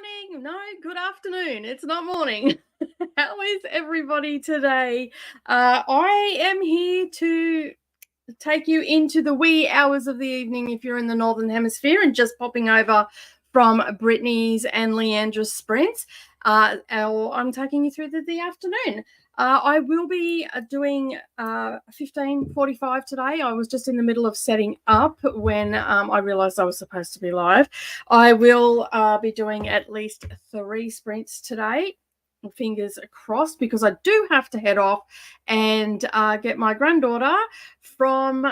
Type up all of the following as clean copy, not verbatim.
morning. No, good afternoon. It's not morning. How is everybody today? I am here to take you into the wee hours of the evening if you're in the Northern Hemisphere and just popping over from Brittany's and Leandra's sprints. I'm taking you through the afternoon. I will be doing 15:45 today. I was just in the middle of setting up when I realized I was supposed to be live. I will be doing at least 3 sprints today. Fingers crossed, because I do have to head off and get my granddaughter from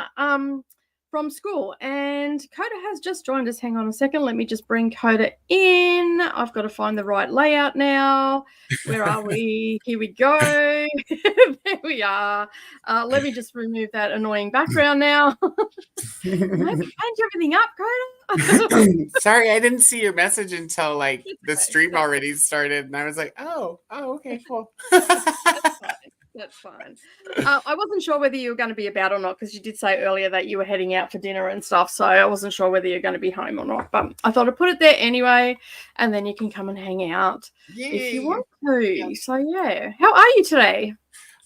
school. And Coda has just joined us. Hang on a second. Let me just bring Coda in. I've got to find the right layout now. Where are we? Here we go. There we are. Let me just remove that annoying background now. Maybe change everything up, Coda. Sorry, I didn't see your message until like the stream already started, and I was like, oh, okay, cool. That's fine. I wasn't sure whether you were going to be about or not, because you did say earlier that you were heading out for dinner and stuff, so I wasn't sure whether you're going to be home or not, but I thought I'd put it there anyway, and then you can come and hang out if you want to. Yeah. So yeah, how are you today?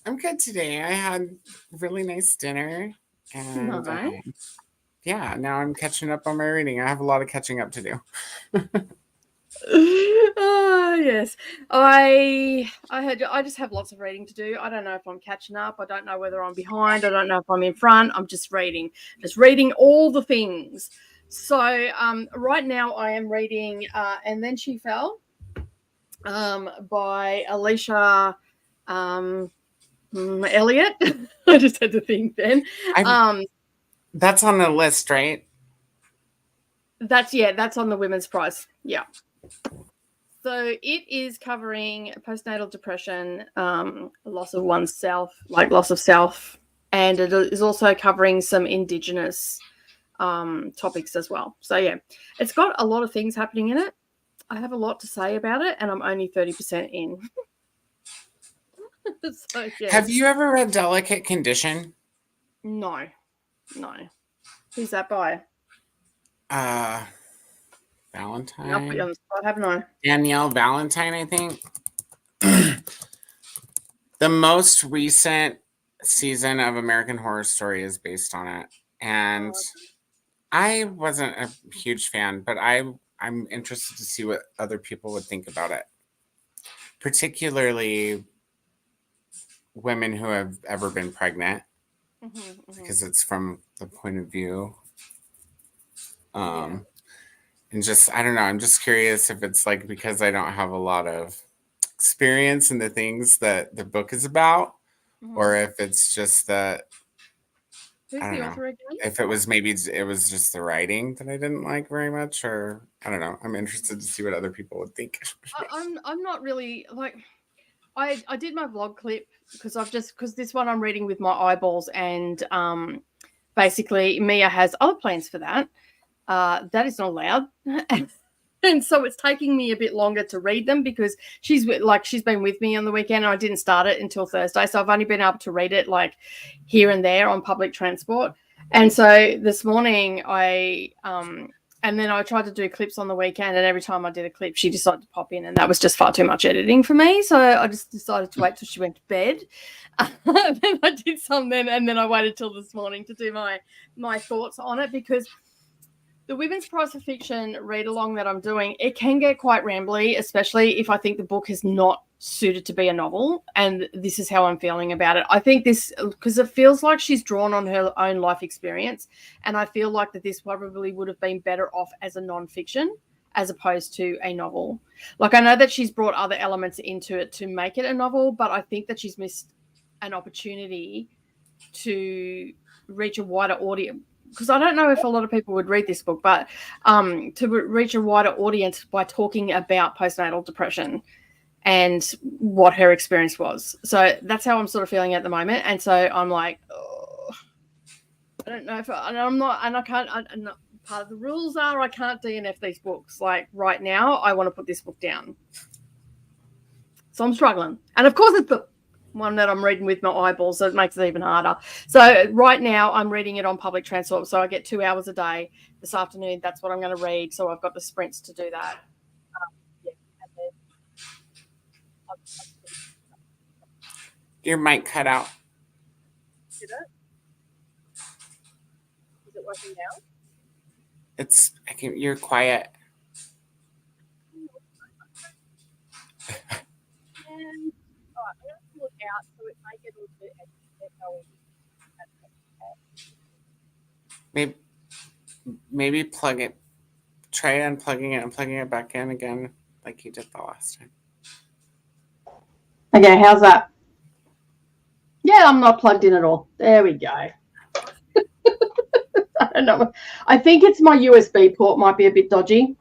I'm good today. I had a really nice dinner, and yeah, now I'm catching up on my reading. I have a lot of catching up to do. Oh yes, I just have lots of reading to do. I don't know if I'm catching up. I don't know whether I'm behind. I don't know if I'm in front. I'm just reading all the things. So right now I am reading And Then She Fell by Alicia Elliott. I just had to think then. That's on the list, right? That's on the Women's Prize. Yeah. So it is covering postnatal depression, loss of oneself, like loss of self, and it is also covering some Indigenous topics as well. So yeah, it's got a lot of things happening in it. I have a lot to say about it, and I'm only 30% in. So, yeah. Have you ever read Delicate Condition? No. Who's that by? Valentine. I'll put you on the spot, haven't I? Danielle Valentine, I think. The most recent season of American Horror Story is based on it. And I wasn't a huge fan, but I'm interested to see what other people would think about it. Particularly women who have ever been pregnant. Because it's from the point of view. And just, I don't know, I'm just curious if it's like because I don't have a lot of experience in the things that the book is about, or if it's just that, Who's I don't the know, author again? if it was maybe it was just the writing that I didn't like very much, or I don't know. I'm interested to see what other people would think. I'm not really like, I did my vlog clip because this one I'm reading with my eyeballs, and basically Mia has other plans for that. That is not allowed. And so it's taking me a bit longer to read them because she's been with me on the weekend, and I didn't start it until Thursday. So I've only been able to read it like here and there on public transport. And so this morning and then I tried to do clips on the weekend, and every time I did a clip, she decided to pop in, and that was just far too much editing for me. So I just decided to wait till she went to bed. Then I did some then, and then I waited till this morning to do my thoughts on it, because the Women's Prize for Fiction read-along that I'm doing, it can get quite rambly, especially if I think the book is not suited to be a novel, and this is how I'm feeling about it. I think this, because it feels like she's drawn on her own life experience, and I feel like that this probably would have been better off as a non-fiction as opposed to a novel. Like, I know that she's brought other elements into it to make it a novel, but I think that she's missed an opportunity to reach a wider audience. Because I don't know if a lot of people would read this book, but to reach a wider audience by talking about postnatal depression and what her experience was. So that's how I'm sort of feeling at the moment. And so I'm like, oh, I don't know if I'm not, and I can't, part of the rules are I can't DNF these books. Like right now, I want to put this book down. So I'm struggling. And of course, it's the one that I'm reading with my eyeballs, so it makes it even harder. So right now I'm reading it on public transport, so I get 2 hours a day. This afternoon, that's what I'm going to read, so I've got the sprints to do that. Your mic cut out. Did it? Is it working now? You're quiet. And, all right, I'm going to pull it out so it may get a little bit echoey. Maybe plug it. Try unplugging it and plugging it back in again, like you did the last time. Okay, how's that? Yeah, I'm not plugged in at all. There we go. I don't know. I think it's my USB port might be a bit dodgy.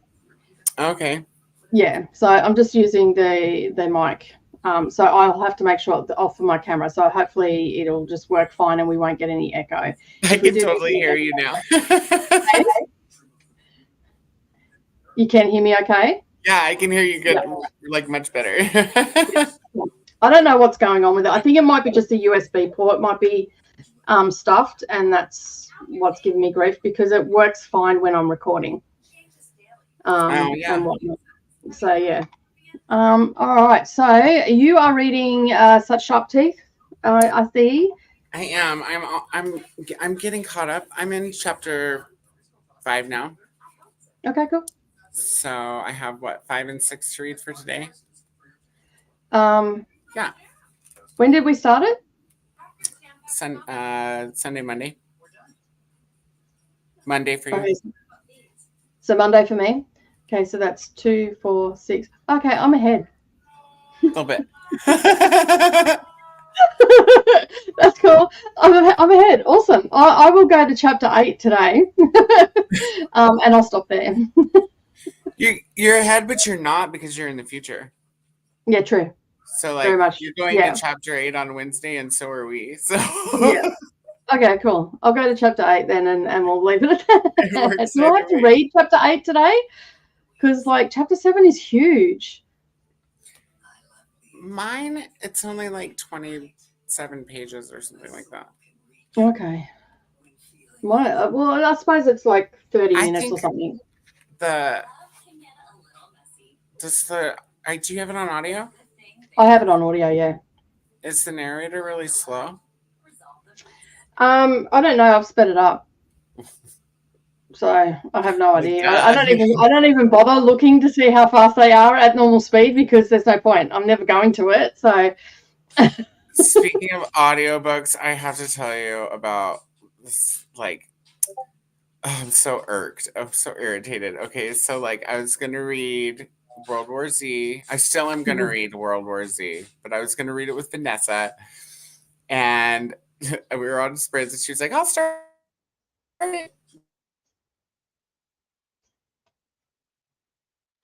Okay. Yeah, so I'm just using the mic. So I'll have to make sure it's off of my camera. So hopefully it'll just work fine and we won't get any echo. I can totally hear you now. You can hear me okay? Yeah, I can hear you good, like much better. I don't know what's going on with it. I think it might be just a USB port. It might be stuffed, and that's what's giving me grief because it works fine when I'm recording. And whatnot. So yeah. All right. So you are reading Such Sharp Teeth. I see. I am. I'm getting caught up. I'm in chapter 5 now. Okay, cool. So I have 5 and 6 to read for today. Yeah. When did we start it? Sunday, Monday. Monday for you. Okay. So Monday for me. Okay, so that's 2, 4, 6. Okay, I'm ahead. A little bit. That's cool. I'm ahead. Awesome. I will go to chapter 8 today, and I'll stop there. You're ahead, but you're not because you're in the future. Yeah, true. So like very much. You're going to chapter 8 on Wednesday, and so are we. So yeah. Okay, cool. I'll go to chapter 8 then, and we'll leave it at that. Do I have to read chapter 8 today? Because like chapter 7 is huge. Mine, it's only like 27 pages or something like that. Okay. Well, I suppose it's like 30 minutes or something. Do you have it on audio? I have it on audio, yeah. Is the narrator really slow? I don't know. I've sped it up, so I have no idea. I don't even bother looking to see how fast they are at normal speed because there's no point. I'm never going to it. So, speaking of audiobooks, I have to tell you about this. Like, I'm so irked. I'm so irritated. Okay, so like I was gonna read World War Z. I still am gonna read World War Z, but I was gonna read it with Vanessa, and we were on sprints, and she was like, "I'll start it."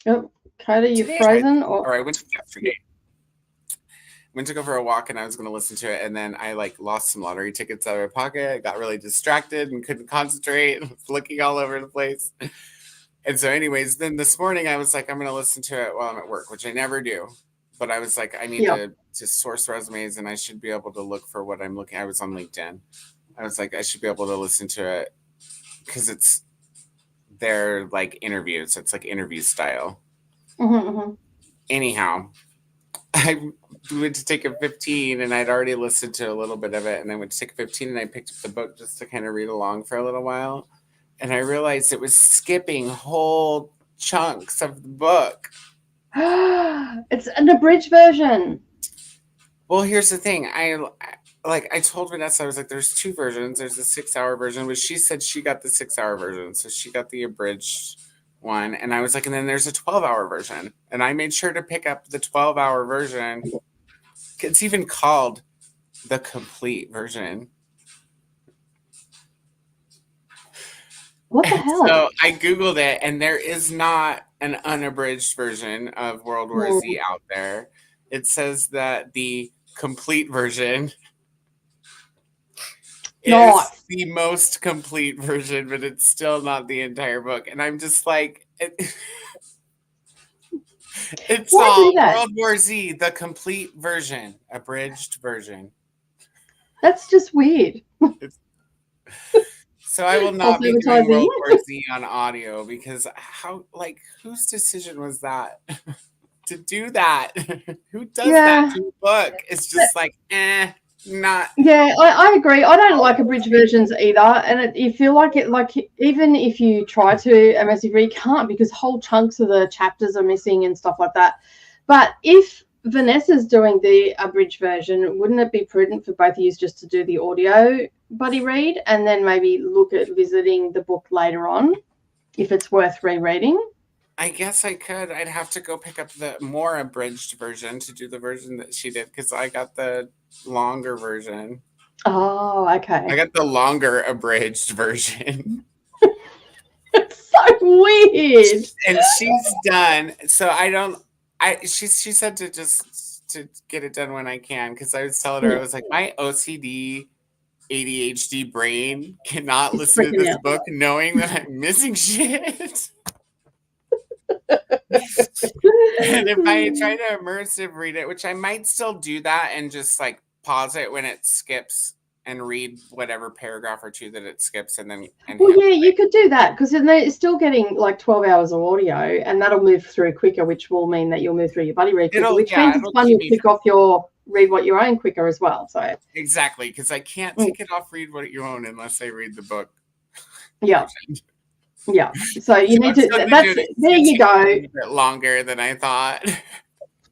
Oh, Kate, you frozen? Or I went yesterday. Went to go for a walk, and I was going to listen to it, and then I like lost some lottery tickets out of my pocket. I got really distracted and couldn't concentrate. Was looking all over the place. And so, anyways, then this morning I was like, I'm going to listen to it while I'm at work, which I never do. But I was like, I need to source resumes, and I should be able to look for what I'm looking. I was on LinkedIn. I was like, I should be able to listen to it because it's their like interviews. It's like interview style. Anyhow, I went to take a 15 and I'd already listened to a little bit of it, and I went to take a 15 and I picked up the book just to kind of read along for a little while, and I realized it was skipping whole chunks of the book. It's an abridged version. Well, here's the thing. I told Vanessa, I was like, there's 2 versions. There's a 6-hour version, but she said she got the 6-hour version, so she got the abridged one. And I was like, and then there's a 12-hour version. And I made sure to pick up the 12-hour version. It's even called the complete version. What the hell? So I Googled it, and there is not an unabridged version of World War Z out there. It says that the complete version is the most complete version, but it's still not the entire book. And I'm just like, it's all World War Z, the complete version, abridged version. That's just weird. So I will not be doing World War Z on audio because whose decision was that to do that. Who does Yeah. that to a book? It's just like, not. Yeah, I agree. I don't like abridged versions either, and you feel like it. Like even if you try to a massive read, you can't because whole chunks of the chapters are missing and stuff like that. But if Vanessa's doing the abridged version, wouldn't it be prudent for both of you just to do the audio buddy read and then maybe look at visiting the book later on if it's worth rereading? I guess I could. I'd have to go pick up the more abridged version to do the version that she did because I got the longer version. Oh, okay. I got the longer abridged version. It's so weird. And she's done. So she said to get it done when I can because I was telling her, I was like, my OCD ADHD brain cannot listen to this book knowing that I'm missing shit. And if I try to immersive read it, which I might still do that and just like pause it when it skips and read whatever paragraph or two that it skips and then you could do that because then it's still getting like 12 hours of audio and that'll move through quicker, which will mean that you'll move through your buddy read quicker, which means it's fun to pick off your read what you own quicker as well. So exactly, because I can't take it off read what you own unless I read the book. Yeah. Yeah, so you need to. There you go. A bit longer than I thought.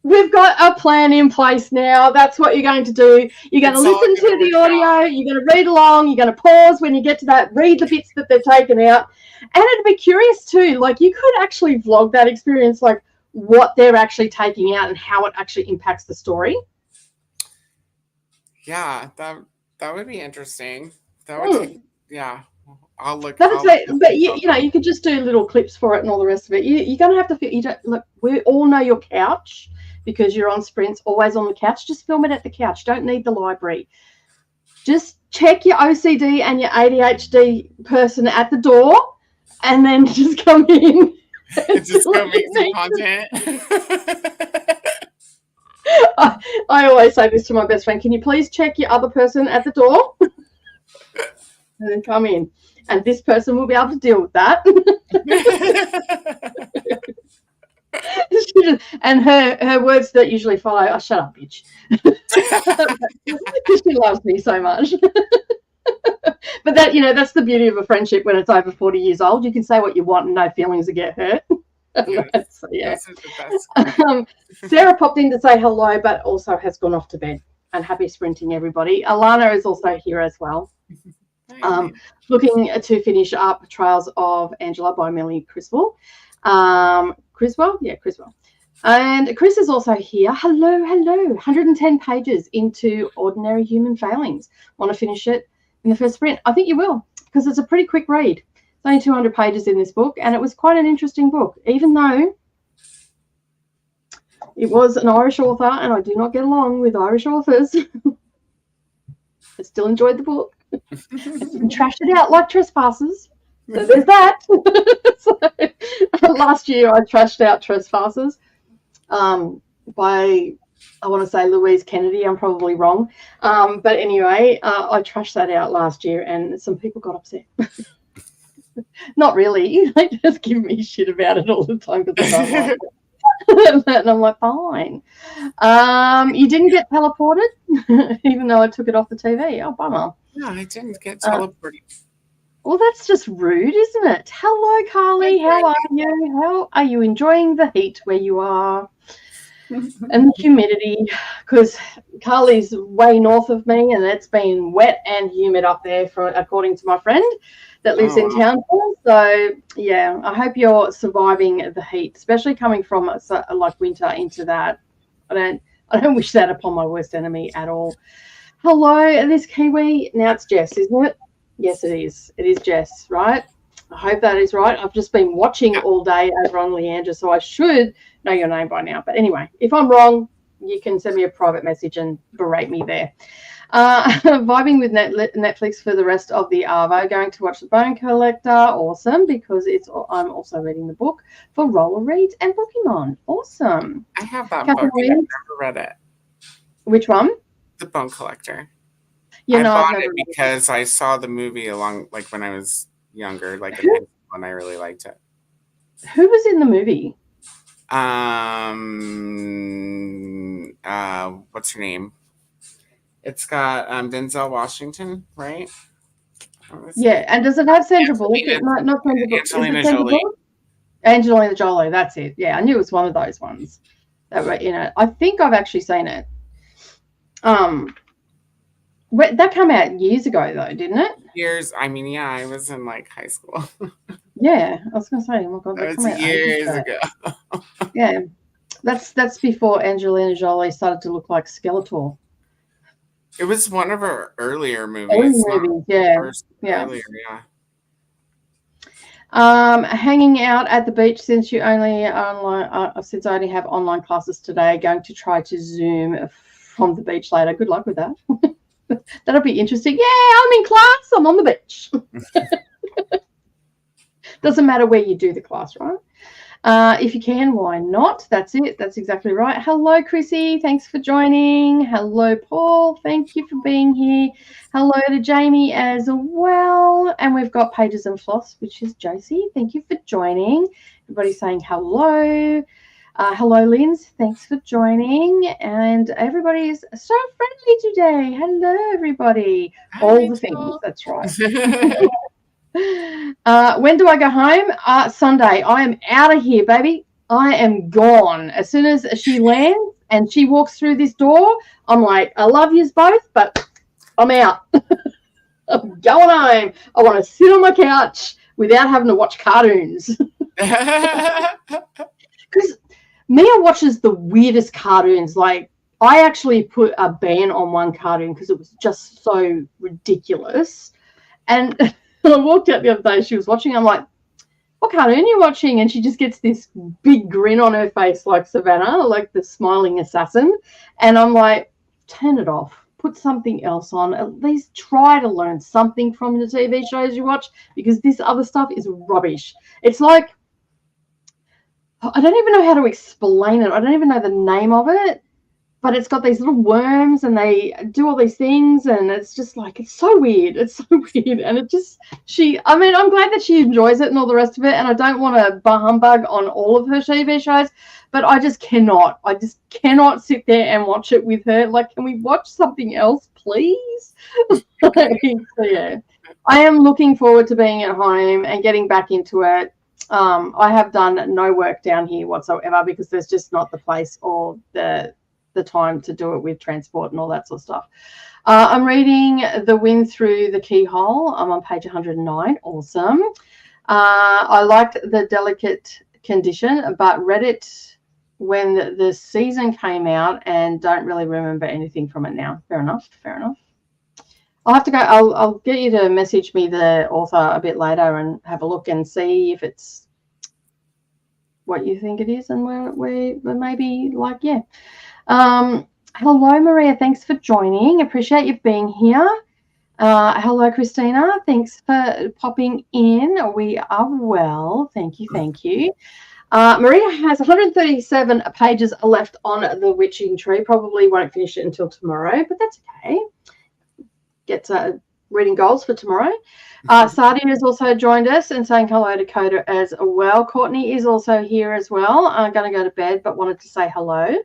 We've got a plan in place now. That's what you're going to do. You're going to listen to the audio. You're going to read along. You're going to pause when you get to that. Read the bits that they've taken out, and it'd be curious too. Like you could actually vlog that experience, like what they're actually taking out and how it actually impacts the story. Yeah, that would be interesting. That would yeah. I'll look. But you could just do little clips for it and all the rest of it. You're going to have to. You don't look. We all know your couch because you're on sprints, always on the couch. Just film it at the couch. Don't need the library. Just check your OCD and your ADHD person at the door, and then just come in. Just go make some content. I always say this to my best friend. Can you please check your other person at the door, and then come in? And this person will be able to deal with that. And her words that usually follow, oh, shut up, bitch. Because she loves me so much. But that's the beauty of a friendship when it's over 40 years old. You can say what you want and no feelings will get hurt. Yes, so, yeah. This is the best. Sarah popped in to say hello, but also has gone off to bed. And happy sprinting, everybody. Alana is also here as well. Looking to finish up Trials of Angela by Melanie Criswell. Criswell? Yeah, Criswell. And Chris is also here. Hello. 110 pages into Ordinary Human Failings. Want to finish it in the first sprint? I think you will, because it's a pretty quick read. It's only 200 pages in this book, and it was quite an interesting book, even though it was an Irish author, and I do not get along with Irish authors. I still enjoyed the book. And trashed it out like Trespassers. So there's that. So, last year I trashed out Trespassers by, I want to say, Louise Kennedy. I'm probably wrong. But anyway, I trashed that out last year and some people got upset. Not really. They just give me shit about it all the time because I don't like it. And I'm like, fine. You didn't get teleported, even though I took it off the TV. Oh, bummer. No, I didn't get teleported. Well, that's just rude, isn't it? Hello, Carly. How are you? How are you enjoying the heat where you are and the humidity? Because Carly's way north of me, and it's been wet and humid up there, according to my friend that lives in town. So, yeah, I hope you're surviving the heat, especially coming from like winter into that. I don't wish that upon my worst enemy at all. Hello, this Kiwi. Now it's Jess, isn't it? Yes, it is. It is Jess, right? I hope that is right. I've just been watching all day over on Leandra, so I should know your name by now. But anyway, if I'm wrong, you can send me a private message and berate me there. Vibing with Netflix for the rest of the Arvo. Going to watch The Bone Collector. Awesome, because I'm also reading the book for Roller Reads and Pokemon. Awesome. I have that book. I've never read it. Which one? The Bone Collector. I bought it because I saw the movie when I was younger, like in high school, and I really liked it. Who was in the movie? what's her name? It's got Denzel Washington, right? Yeah, and does it have Sandra Bullock? Not Sandra Bullock. Angelina Jolie. Angelina Jolie, that's it. Yeah, I knew it was one of those ones that were in it. I think I've actually seen it. That came out years ago, though, didn't it? Years. I mean, yeah, I was in like high school. Yeah, I was going to say, oh my God, that was years ago. Yeah, that's before Angelina Jolie started to look like Skeletor. It was one of her earlier movies. Yeah. Earlier, yeah. Hanging out at the beach since you only since I only have online classes today. Going to try to Zoom from the beach later. Good luck with that. That'll be interesting. Yeah, I'm in class. I'm on the beach. Doesn't matter where you do the class, right? If you can, why not? That's it. That's exactly right. Hello, Chrissy. Thanks for joining. Hello, Paul. Thank you for being here. Hello to Jamie as well. And we've got Pages and Floss, which is Josie. Thank you for joining. Everybody's saying hello. Hello, Linz. Thanks for joining. And everybody is so friendly today. Hello, everybody. All the things. That's right. When do I go home? Sunday. I am out of here, baby. I am gone. As soon as she lands and she walks through this door, I'm like, I love yous both, but I'm out. I'm going home. I want to sit on my couch without having to watch cartoons. Because Mia watches the weirdest cartoons. Like, I actually put a ban on one cartoon because it was just so ridiculous. And I walked out the other day, she was watching. I'm like, what cartoon are you watching? And she just gets this big grin on her face like Savannah, like the smiling assassin. And I'm like, turn it off. Put something else on. At least try to learn something from the TV shows you watch, because this other stuff is rubbish. It's like, I don't even know how to explain it. I don't even know the name of it. But it's got these little worms and they do all these things, and it's just like, it's so weird. It's so weird. And it just, I'm glad that she enjoys it and all the rest of it. And I don't want to bah humbug on all of her TV shows, but I just cannot sit there and watch it with her. Like, can we watch something else, please? So, yeah, I am looking forward to being at home and getting back into it. I have done no work down here whatsoever because there's just not the place or the time to do it with transport and all that sort of stuff. I'm reading The Wind Through the Keyhole. I'm on page 109. Awesome. I liked The Delicate Condition, but read it when the season came out and don't really remember anything from it now. Fair enough. I'll have to go. I'll get you to message me the author a bit later and have a look and see if it's what you think it is, and we're maybe like, yeah. Hello, Maria. Thanks for joining. Appreciate you being here. Hello, Christina. Thanks for popping in. We are well. Thank you. Maria has 137 pages left on The Witching Tree. Probably won't finish it until tomorrow, but that's okay. Get reading goals for tomorrow. Sadia has also joined us and saying hello to Coda as well. Courtney is also here as well. I'm going to go to bed, but wanted to say hello.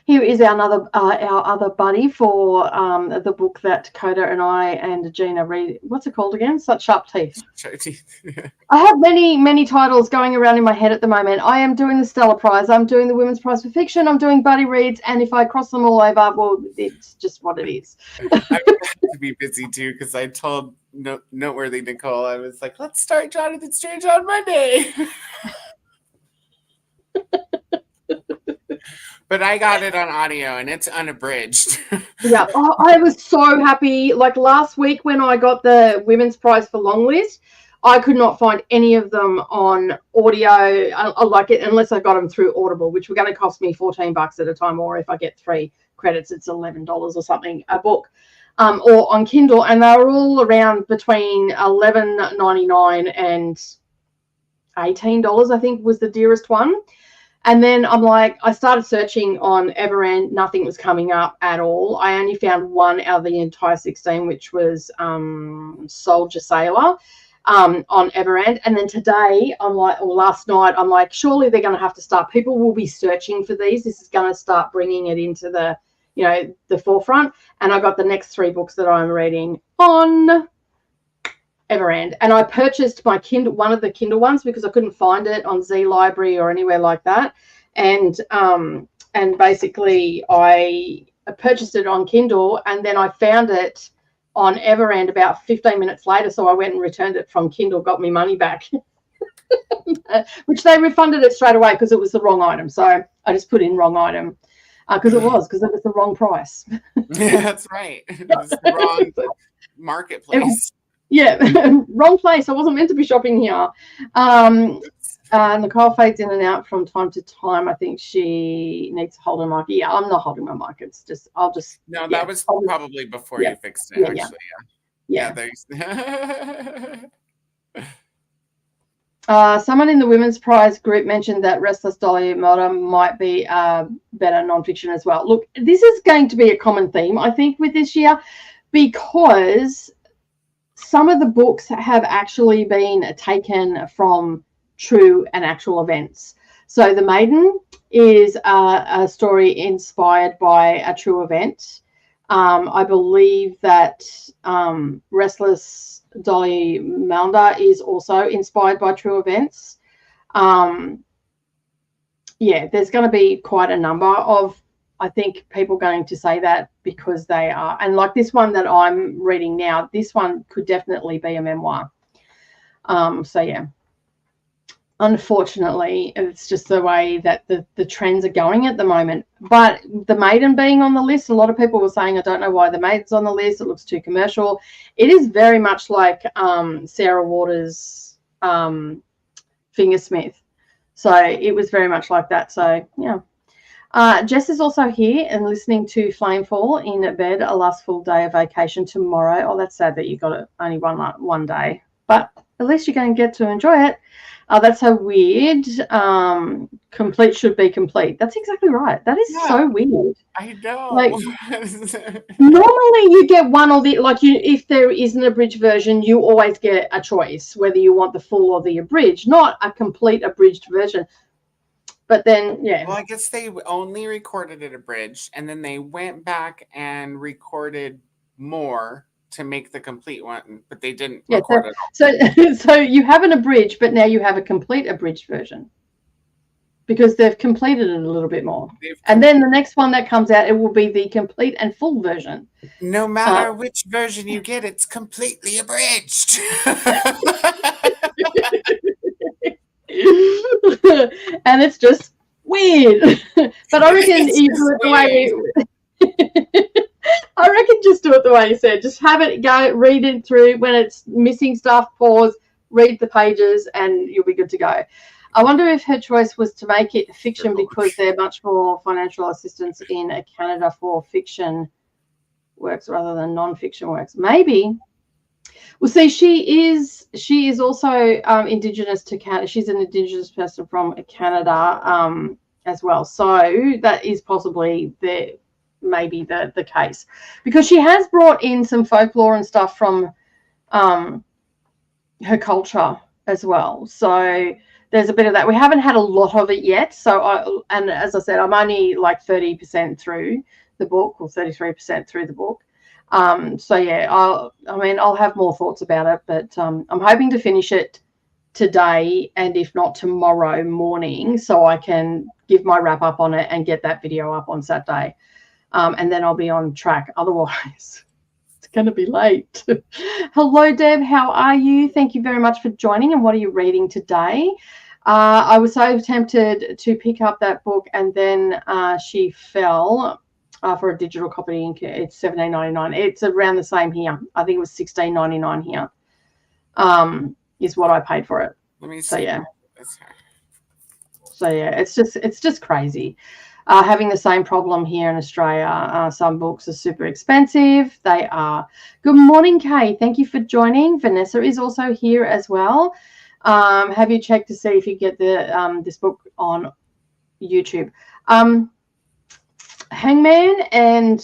Here is our other buddy for the book that Coda and I and Gina read. What's it called again? Such Sharp Teeth. I have many titles going around in my head at the moment. I am doing the Stella Prize. I'm doing the Women's Prize for Fiction. I'm doing Buddy Reads. And if I cross them all over, well, it's just what it is. I have to be busy too, because I told Noteworthy Nicole, I was like, let's start Jonathan Strange on Monday. But I got it on audio and it's unabridged. Yeah, I was so happy. Like last week when I got the Women's Prize for Long List, I could not find any of them on audio. I like it unless I got them through Audible, which were going to cost me $14 at a time, or if I get 3 credits, it's $11 or something a book, or on Kindle, and they were all around between $11.99 and $18. I think was the dearest one. And then I'm like, I started searching on Everand. Nothing was coming up at all. I only found one out of the entire 16, which was Soldier Sailor. on Everand. And then today, I'm like, or last night, I'm like, surely they're going to have to start. People will be searching for these. This is going to start bringing it into the, the forefront. And I got the next 3 books that I'm reading on Everand. And I purchased my Kindle, one of the Kindle ones, because I couldn't find it on Z Library or anywhere like that. And basically I purchased it on Kindle, and then I found it on Everand about 15 minutes later. So I went and returned it from Kindle, got me money back, which they refunded it straight away because it was the wrong item. So I just put in wrong item because it was the wrong price. Yeah, that's right. It was the wrong marketplace. Wrong place. I wasn't meant to be shopping here. Nicole fades in and out from time to time. I think she needs to hold her mic. Yeah, I'm not holding my mic. It's just, No, that was probably before you fixed it, actually. Someone in the Women's Prize group mentioned that Restless Dolly Melda might be better nonfiction as well. Look, this is going to be a common theme, I think, with this year, because some of the books have actually been taken from true and actual events. So The Maiden is a story inspired by a true event. I believe that Restless Dolly Melda is also inspired by true events. There's going to be quite a number of, I think, people going to say that because they are. And like this one that I'm reading now, this one could definitely be a memoir. Unfortunately, it's just the way that the trends are going at the moment. But The Maiden being on the list, a lot of people were saying, I don't know why The Maiden's on the list. It looks too commercial. It is very much like Sarah Waters' Fingersmith. So it was very much like that. So, yeah. Jess is also here and listening to Flamefall in bed, a last full day of vacation tomorrow. Oh, that's sad that you got it only one day. But at least you're going to get to enjoy it. That's so weird. Complete should be complete. That's exactly right. That is so weird. I know. Like, normally you get one or the, like, if there is an abridged version, you always get a choice whether you want the full or the abridged, not a complete abridged version. But then, well, I guess they only recorded it abridged, and then they went back and recorded more to make the complete one, but they didn't record it all. So you have an abridged, but now you have a complete abridged version because they've completed it a little bit more. And then the next one that comes out, it will be the complete and full version. No matter which version you get, it's completely abridged. And it's just weird. But I reckon you do it the way I reckon just do it the way you said. Just have it go, read it through. When it's missing stuff, pause, read the pages, and you'll be good to go. I wonder if her choice was to make it fiction because they're much more financial assistance in Canada for fiction works rather than non-fiction works. Maybe. Well, see, she is also Indigenous to Canada. She's an Indigenous person from Canada as well. So that is possibly maybe the case, because she has brought in some folklore and stuff from her culture as well. So there's a bit of that. We haven't had a lot of it yet. And as I said, I'm only like 30% through the book, or 33% through the book. I'll have more thoughts about it, but I'm hoping to finish it today, and if not tomorrow morning, so I can give my wrap up on it and get that video up on Saturday. And then I'll be on track. Otherwise, it's going to be late. Hello, Deb. How are you? Thank you very much for joining. And what are you reading today? I was so tempted to pick up that book, and then she fell for a digital copy. It's $17.99. It's around the same here. I think it was $16.99 here. Is what I paid for it. Let me see. So yeah, it's just crazy. Having the same problem here in Australia. Some books are super expensive. They are. Good morning, Kay. Thank you for joining. Vanessa is also here as well. Have you checked to see if you get this book on YouTube? Hangman and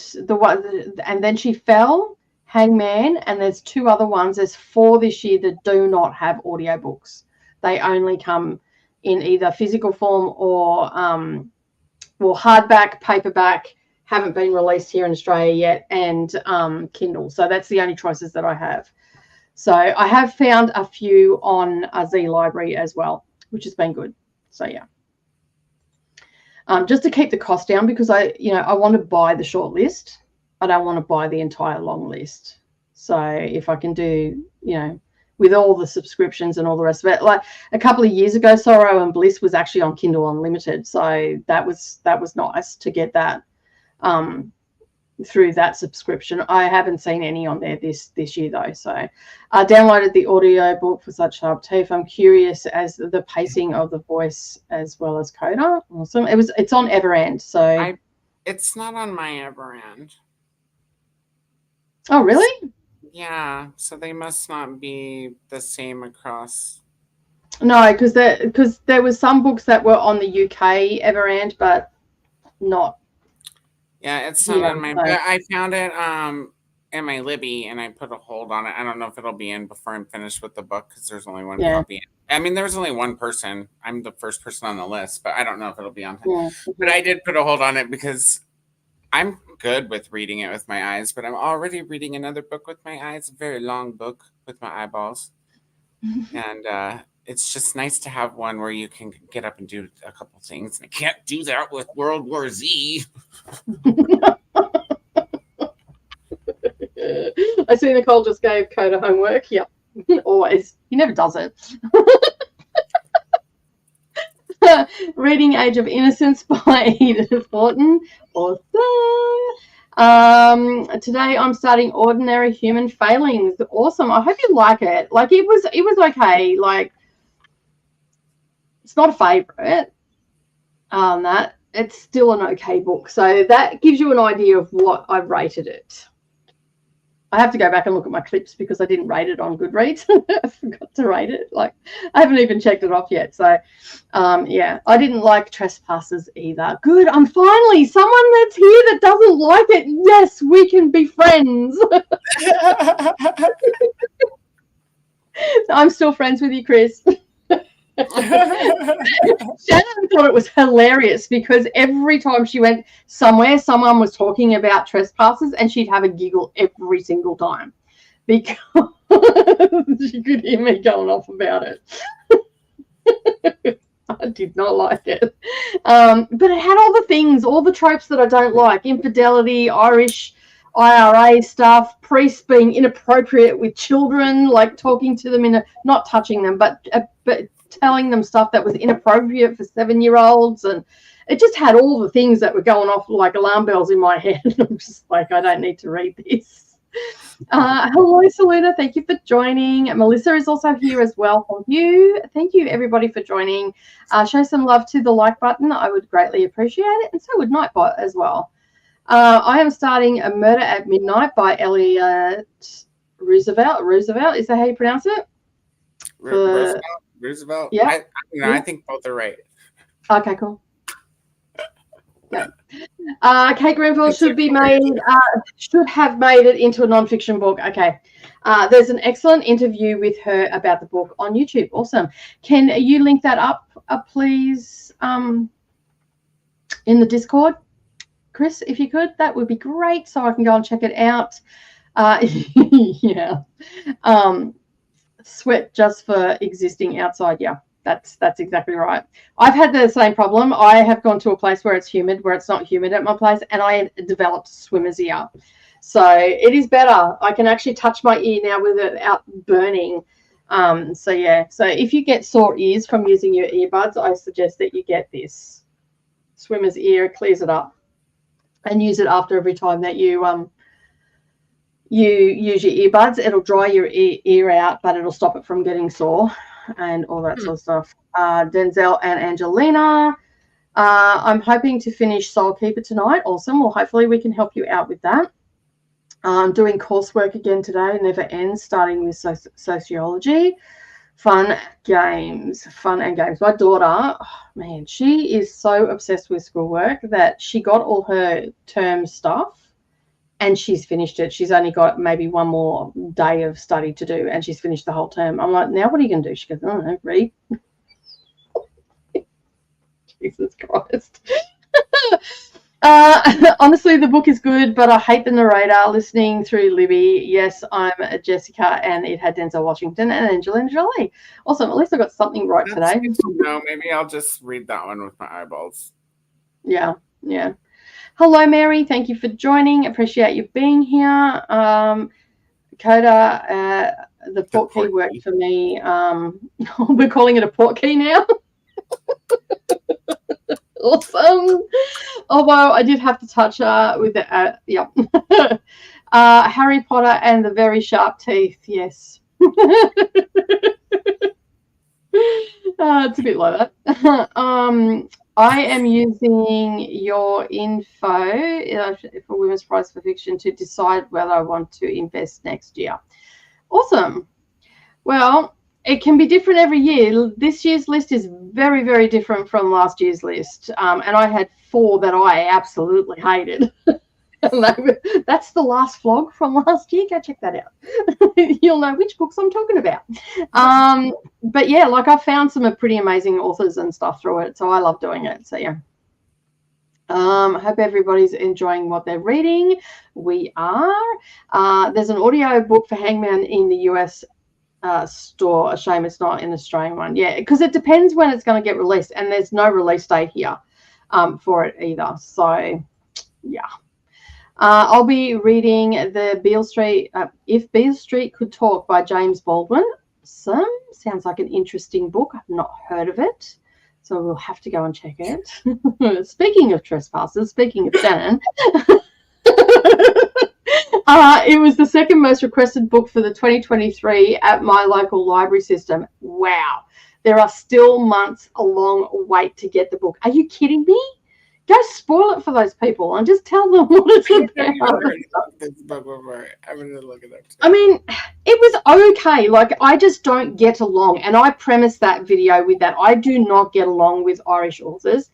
Then She Fell Hangman, and there's 2 other ones. There's 4 this year that do not have audiobooks. They only come in either physical form or hardback, paperback, haven't been released here in Australia yet, and Kindle. So that's the only choices that I have. So I have found a few on Z Library as well, which has been good. So yeah. Just to keep the cost down, because I want to buy the short list. I don't want to buy the entire long list. So if I can do, with all the subscriptions and all the rest of it, like a couple of years ago, Sorrow and Bliss was actually on Kindle Unlimited. So that was nice to get that through that subscription. I haven't seen any on there this year though. So I downloaded the audio book for such sharp teeth. I'm curious as the pacing of the voice as well as Coda. Awesome. It's on Everand. So it's not on my Everand. Oh, really? Yeah, so they must not be the same across. No, because there was some books that were on the UK Everand, but not. Yeah, it's not on my. I found it in my Libby, and I put a hold on it. I don't know if it'll be in before I'm finished with the book because there's only one copy. I mean, there was only one person. I'm the first person on the list, but I don't know if it'll be on. Yeah. But I did put a hold on it because I'm good with reading it with my eyes, but I'm already reading another book with my eyes, a very long book with my eyeballs. And it's just nice to have one where you can get up and do a couple things. And I can't do that with World War Z. I see Nicole just gave Coda homework. Yep, always. He never does it. Reading Age of Innocence by Edith Thornton. Awesome. Today I'm starting Ordinary Human Failings. Awesome. I hope you like it. Like it was okay. Like it's not a favorite. That it's still an okay book. So that gives you an idea of what I rated it. I have to go back and look at my clips because I didn't rate it on Goodreads. I forgot to rate it. Like I haven't even checked it off yet. So, yeah, I didn't like Trespassers either. Good. I'm finally someone that's here that doesn't like it. Yes, we can be friends. I'm still friends with you, Chris. Shannon thought it was hilarious because every time she went somewhere, someone was talking about Trespassers and she'd have a giggle every single time because she could hear me going off about it. I did not like it. But it had all the things, all the tropes that I don't like. Infidelity, Irish IRA stuff, priests being inappropriate with children, like talking to them not touching them, but telling them stuff that was inappropriate for 7-year-olds, and it just had all the things that were going off like alarm bells in my head. I'm just like, I don't need to read this. Hello, Selena. Thank you for joining. Melissa is also here as well. Thank you, everybody, for joining. Show some love to the like button. I would greatly appreciate it, and so would Nightbot as well. I am starting A Murder at Midnight by Elliot Roosevelt. Roosevelt, is that how you pronounce it? Roosevelt. Yeah. I think both are right. Okay, cool. Yeah. Kate Grenfell should have made it into a nonfiction book. Okay. There's an excellent interview with her about the book on YouTube. Awesome. Can you link that up, please, in the Discord, Chris, if you could? That would be great, so I can go and check it out. Yeah. Sweat just for existing outside. Yeah, that's exactly right. I've had the same problem. I have gone to a place where it's humid, where it's not humid at my place, and I developed swimmer's ear. So it is better. I can actually touch my ear now without burning. So yeah. So if you get sore ears from using your earbuds, I suggest that you get this swimmer's ear. It clears it up, and use it after every time that you use your earbuds. It'll dry your ear out, but it'll stop it from getting sore and all that sort of stuff. Denzel and Angelina. I'm hoping to finish Soul Keeper tonight. Awesome. Well, hopefully we can help you out with that. I'm doing coursework again today. It never ends, starting with sociology. Fun and games. My daughter, man, she is so obsessed with schoolwork that she got all her term stuff and she's finished it. She's only got maybe one more day of study to do, and she's finished the whole term. I'm like, now what are you going to do? She goes, I don't know, read. Jesus Christ. Honestly, the book is good, but I hate the narrator. Listening through Libby, yes, I'm Jessica, and it had Denzel Washington and Angelina Jolie. Awesome. At least I got something right That's today. good to know. Maybe I'll just read that one with my eyeballs. Yeah. Hello, Mary. Thank you for joining. Appreciate you being here. Coda, the port key worked for me. We're calling it a port key now. Awesome. Although I did have to touch with the yep. Harry Potter and the very sharp teeth. Yes. It's a bit like that. I am using your info for Women's Prize for Fiction to decide whether I want to invest next year. Awesome. Well, it can be different every year. This year's list is very, very different from last year's list. And I had 4 that I absolutely hated. That's the last vlog from last year. Go check that out. You'll know which books I'm talking about. But yeah, like I found some pretty amazing authors and stuff through it. So I love doing it. So yeah. I hope everybody's enjoying what they're reading. We are. There's an audio book for Hangman in the US store. A shame it's not an Australian one. Yeah, because it depends when it's going to get released, and there's no release date here for it either. So yeah. I'll be reading the Beale Street, If Beale Street Could Talk by James Baldwin. Sounds like an interesting book. I've not heard of it, so we'll have to go and check it. Speaking of trespassers, speaking of Shannon, it was the second most requested book for the 2023 at my local library system. Wow. There are still months, a long wait to get the book. Are you kidding me? Go spoil it for those people and just tell them what it's about. I'm going to look it up too. I mean, it was okay. Like, I just don't get along. And I premised that video with that. I do not get along with Irish authors.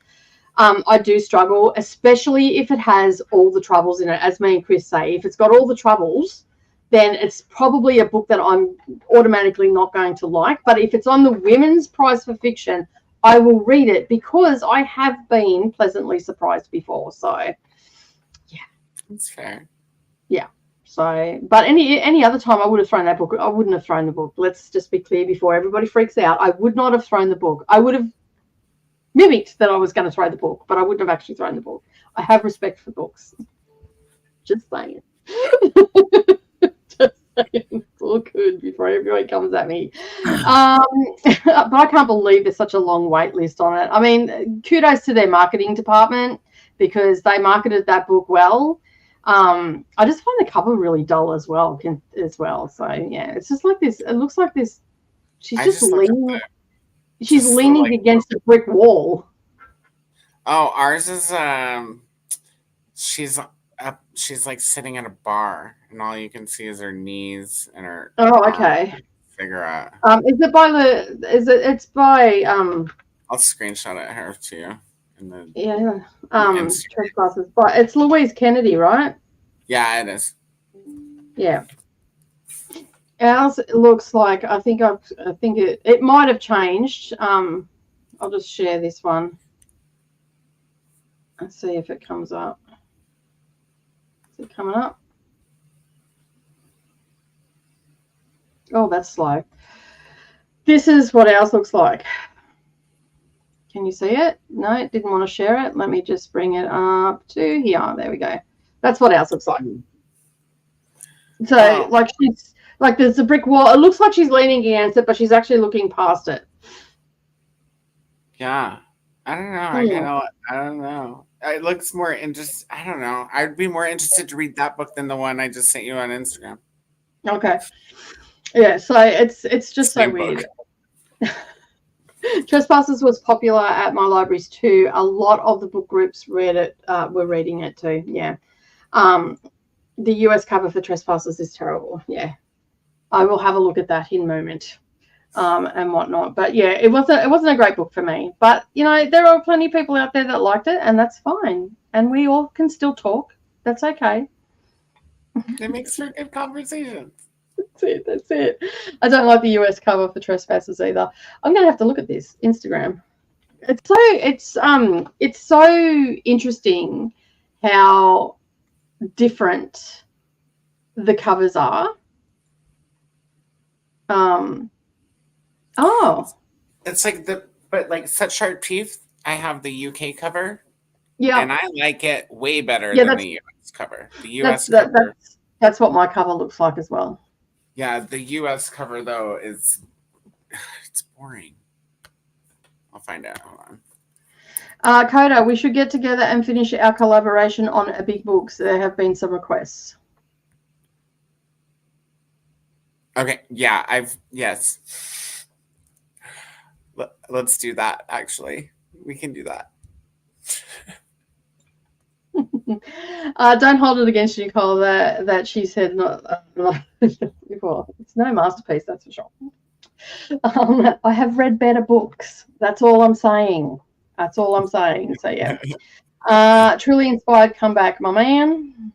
I do struggle, especially if it has all the troubles in it. As me and Chris say, if it's got all the troubles, then it's probably a book that I'm automatically not going to like. But if it's on the Women's Prize for Fiction, I will read it because I have been pleasantly surprised before. So, yeah. That's fair. Yeah. So, but any other time I would have thrown that book. I wouldn't have thrown the book. Let's just be clear before everybody freaks out. I would not have thrown the book. I would have mimicked that I was going to throw the book, but I wouldn't have actually thrown the book. I have respect for books. Just saying. Just saying. It's all good before everybody comes at me. But I can't believe there's such a long wait list on it. I mean, kudos to their marketing department because they marketed that book well. I just find the cover really dull as well. So yeah, it's just like this. It looks like this. She's just leaning. She's leaning against a brick wall. Oh, ours is she's like sitting at a bar, and all you can see is her knees and her. Oh, okay. Figure out. Is it by the? It's by I'll screenshot it her to you. Yeah. Trespassers, but it's Louise Kennedy, right? Yeah, it is. Yeah. Ours looks like I think it might have changed. I'll just share this one. Let's see if it comes up. Is it coming up? Oh, that's slow. This is what ours looks like. Can you see it? No, it didn't want to share it. Let me just bring it up to here. There we go. That's what ours looks like. So, like she's like there's a brick wall. It looks like she's leaning against it, but she's actually looking past it. Yeah. I don't know. I don't know. It looks more interesting. I don't know. I'd be more interested to read that book than the one I just sent you on Instagram. Okay. Yeah, so it's just Same so weird. Trespassers was popular at my libraries too. A lot of the book groups read it, were reading it too. Yeah. The US cover for Trespassers is terrible. Yeah. I will have a look at that in a moment. And whatnot. But yeah, it wasn't a great book for me. But you know, there are plenty of people out there that liked it, and that's fine. And we all can still talk. That's okay. It makes for good conversations. That's it. I don't like the US cover for Trespassers either. I'm gonna have to look at this Instagram. It's so interesting how different the covers are. It's like but such sharp teeth. I have the UK cover. Yeah. And I like it way better than the US cover. The US cover. That's what my cover looks like as well. Yeah, the US cover though it's boring. I'll find out. Hold on. Coda, we should get together and finish our collaboration on a big books. There have been some requests. Okay, yeah, yes. Let's do that, actually. We can do that. Don't hold it against Nicole that she said not before. It's no masterpiece, that's for sure. I have read better books. That's all I'm saying. So yeah. Truly inspired comeback, my man.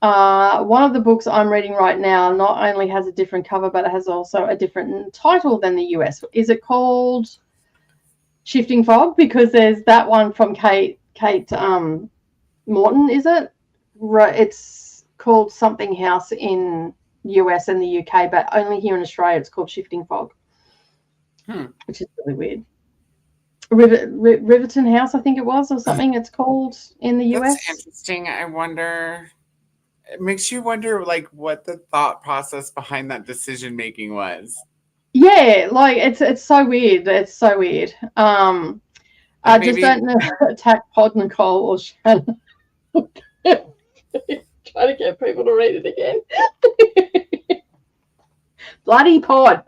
One of the books I'm reading right now not only has a different cover, but it has also a different title than the US. Is it called Shifting Fog? Because there's that one from Kate Morton, is it? It's called Something House in US and the UK, but only here in Australia it's called Shifting Fog, which is really weird. Riverton House, I think it was, or something it's called in the US. That's interesting. I wonder, it makes you wonder what the thought process behind that decision making was. Yeah, it's so weird. It's so weird. I just don't know how to attack Pod Nicole or Shannon. Trying to get people to read it again. Bloody Pod.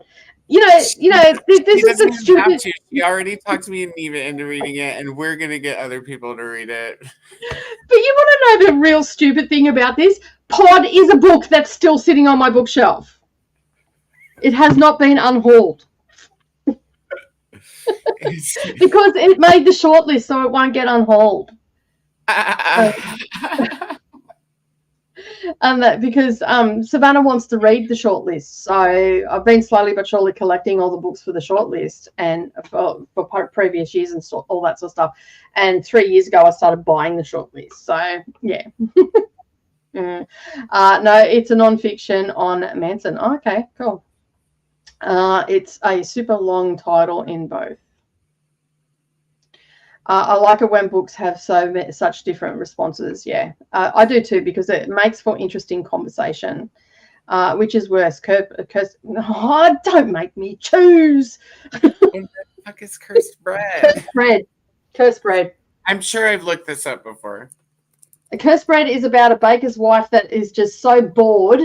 This is the stupid. She already talked me and Neva into reading it, and we're gonna get other people to read it. But you want to know the real stupid thing about this? Pod is a book that's still sitting on my bookshelf. It has not been unhauled. Because it made the shortlist, so it won't get unhauled. Because Savannah wants to read the shortlist, so I've been slowly but surely collecting all the books for the shortlist and for previous years and all that sort of stuff. And 3 years ago, I started buying the shortlist. So yeah. No, it's a non-fiction on Manson. Oh, okay, cool. It's a super long title in both. I like it when books have such different responses. Yeah, I do too, because it makes for interesting conversation. Which is worse? Don't make me choose. What the fuck is Cursed Bread? Cursed Bread. I'm sure I've looked this up before. Cursed Bread is about a baker's wife that is just so bored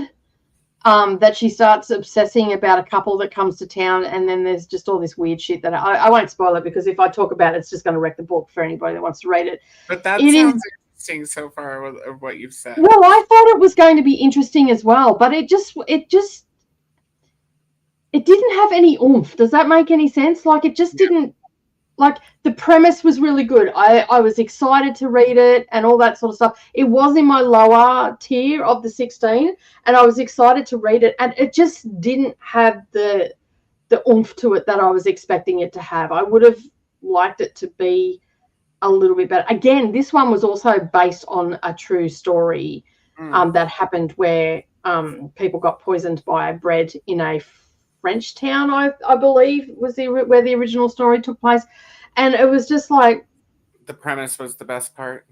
that she starts obsessing about a couple that comes to town, and then there's just all this weird shit that I won't spoil it, because if I talk about it, it's just going to wreck the book for anybody that wants to read it. But that sounds interesting so far of what you've said. Well, I thought it was going to be interesting as well, but it didn't have any oomph. Does that make any sense? It just didn't. The premise was really good. I was excited to read it and all that sort of stuff. It was in my lower tier of the 16, and I was excited to read it, and it just didn't have the oomph to it that I was expecting it to have. I would have liked it to be a little bit better. Again, this one was also based on a true story that happened where people got poisoned by bread in a French town, I believe, was where the original story took place. And it was just the premise was the best part.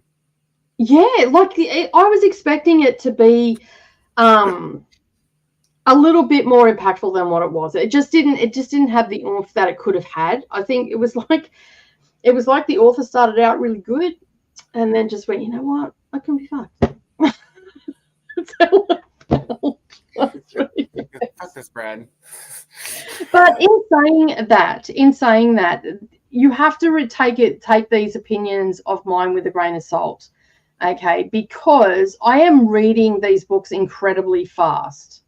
Yeah, I was expecting it to be a little bit more impactful than what it was. It just didn't have the oomph that it could have had. I think it was like the author started out really good and then just went, you know what, I can be fucked. That's how I felt. Really fuck this bread. But in saying that, you have to take these opinions of mine with a grain of salt, okay? Because I am reading these books incredibly fast,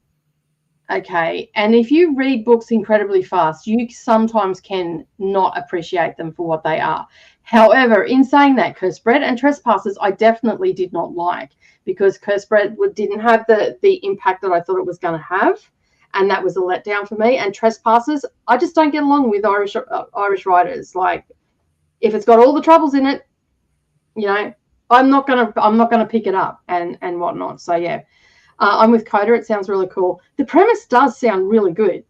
okay? And if you read books incredibly fast, you sometimes can not appreciate them for what they are. However, in saying that, Cursebread and Trespassers I definitely did not like, because Cursebread didn't have the impact that I thought it was going to have, and that was a letdown for me. And Trespassers, I just don't get along with Irish writers. Like, if it's got all the troubles in it, you know, I'm not gonna pick it up and whatnot. So yeah, I'm with Coda. It sounds really cool. The premise does sound really good.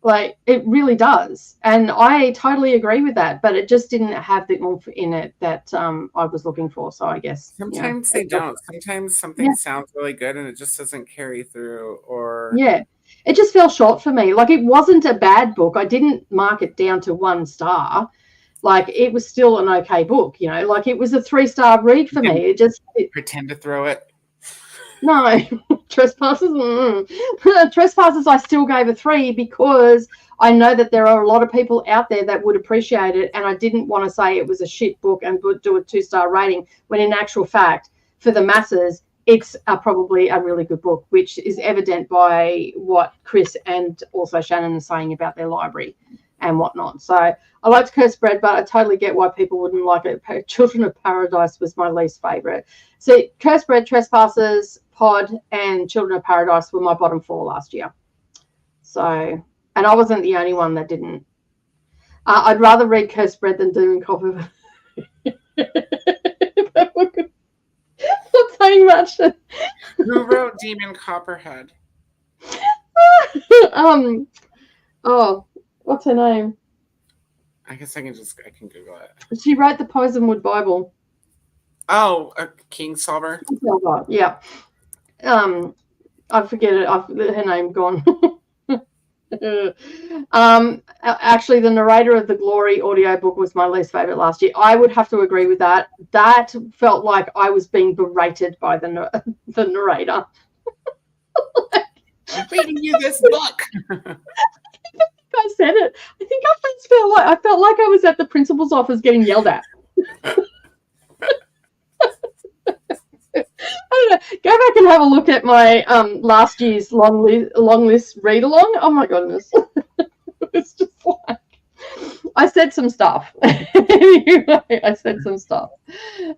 Like, it really does, and I totally agree with that. But it just didn't have the oomph in it that I was looking for. So I guess Sometimes they don't. Sometimes something sounds really good and it just doesn't carry through. Or it just fell short for me. Like, it wasn't a bad book. I didn't mark it down to 1 star. Like, it was still an okay book. You know, like, it was a 3-star read for me. Pretend to throw it. No, Trespassers. Trespassers, I still gave a 3 because I know that there are a lot of people out there that would appreciate it, and I didn't want to say it was a shit book and do a 2-star rating, when in actual fact, for the masses, it's probably a really good book, which is evident by what Chris and also Shannon are saying about their library and whatnot. So I liked Cursebread, but I totally get why people wouldn't like it. Children of Paradise was my least favorite. So Cursebread, Trespassers, Pod, and Children of Paradise were my bottom 4 last year. So, and I wasn't the only one that didn't. I'd rather read Cursebread than Demon Copperhead. Not saying much. Who wrote Demon Copperhead? Oh, what's her name? I guess I can Google it. She wrote the Poisonwood Bible. Oh, Kingsolver. Yeah. I forget it. Her name gone. Actually, the narrator of the Glory audiobook was my least favorite last year. I would have to agree with that. That felt like I was being berated by the narrator. I'm reading you this book. I said it. I think I felt like I was at the principal's office getting yelled at. I don't know. Go back and have a look at my last year's long list read along. Oh my goodness. It's just like, I said some stuff. Anyway, I said some stuff.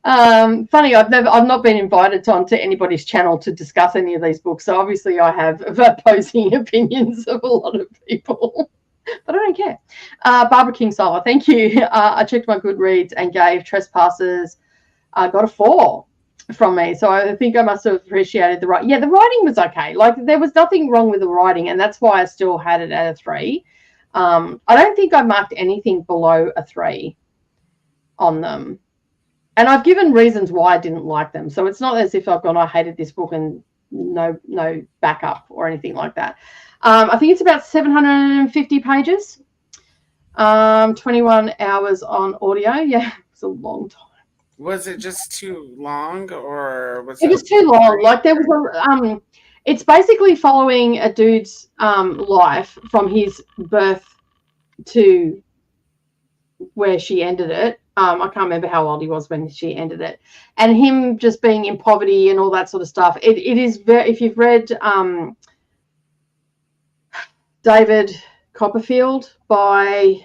Funny, I've not been invited onto anybody's channel to discuss any of these books, so obviously I have opposing opinions of a lot of people. But I don't care. Barbara Kingsolver, thank you. I checked my Goodreads and gave Trespassers, got a 4 from me. So I think I must have appreciated the writing. Yeah, the writing was okay. Like, there was nothing wrong with the writing, and that's why I still had it at a 3. I don't think I marked anything below a 3 on them. And I've given reasons why I didn't like them. So it's not as if I've gone, I hated this book and no backup or anything like that. I think it's about 750 pages. 21 hours on audio. Yeah, it's a long time. Was it just too long, or was it was too long? Like, there was it's basically following a dude's life from his birth to where she ended it. I can't remember how old he was when she ended it, and him just being in poverty and all that sort of stuff. It is very, if you've read David Copperfield by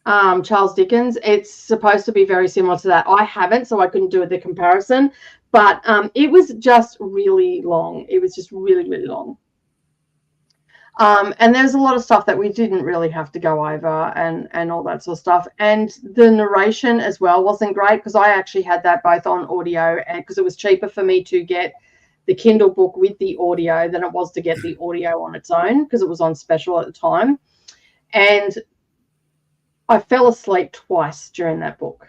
Charles Dickens, it's supposed to be very similar to that. I haven't, so I couldn't do the comparison, but it was just really long. It was just really, really long. And there's a lot of stuff that we didn't really have to go over and all that sort of stuff. And the narration as well wasn't great, because I actually had that both on audio, and because it was cheaper for me to get the Kindle book with the audio than it was to get the audio on its own, because it was on special at the time. And I fell asleep twice during that book.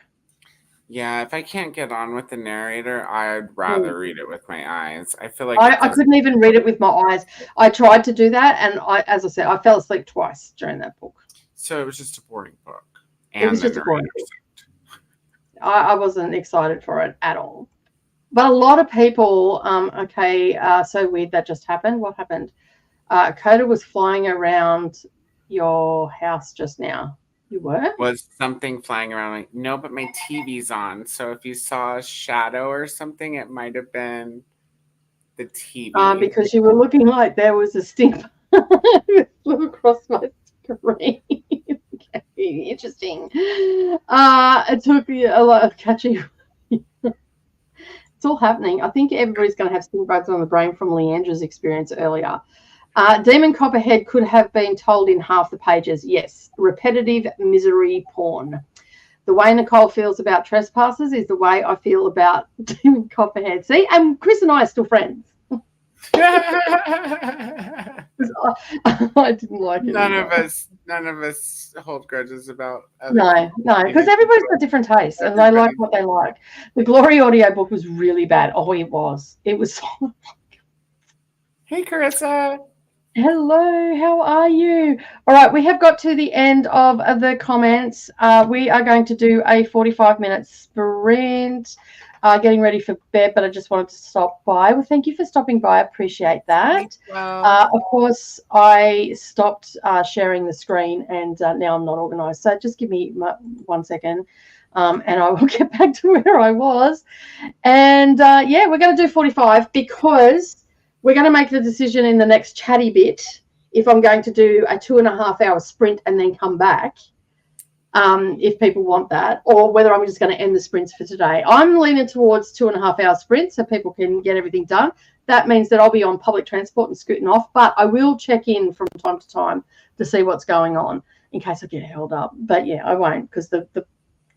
Yeah, if I can't get on with the narrator, I'd rather read it with my eyes. I feel like I couldn't even read it with my eyes. I tried to do that, and as I said, I fell asleep twice during that book. So it was just a boring book. And it was just a boring book. I wasn't excited for it at all. But a lot of people, so weird that just happened. What happened? Coda was flying around your house just now. You were? Was something flying around? Like, no, but my TV's on. So if you saw a shadow or something, it might have been the TV. Because you were looking like there was a stink flew across my screen. Okay. be interesting. It took me a lot of catching. It's all happening. I think everybody's going to have stink bugs on the brain from Leandra's experience earlier. Demon Copperhead could have been told in half the pages. Yes, repetitive misery porn. The way Nicole feels about Trespassers is the way I feel about Demon Copperhead. See, and Chris and I are still friends. I didn't like it. None of us hold grudges about other No, because everybody's got different tastes and they like what they like. The Glory audiobook was really bad. Oh, it was. It was. Hey, Carissa. Hello, how are you? All right, we have got to the end of the comments. We are going to do a 45-minute sprint, getting ready for bed, but I just wanted to stop by. Well, thank you for stopping by. I appreciate that. Of course, I stopped sharing the screen, and now I'm not organized. So just give me 1 second, and I will get back to where I was. And, yeah, we're going to do 45 because we're going to make the decision in the next chatty bit if I'm going to do a 2.5-hour sprint and then come back, if people want that, or whether I'm just going to end the sprints for today. I'm leaning towards 2.5-hour sprints so people can get everything done. That means that I'll be on public transport and scooting off, but I will check in from time to time to see what's going on in case I get held up. But, yeah, I won't because the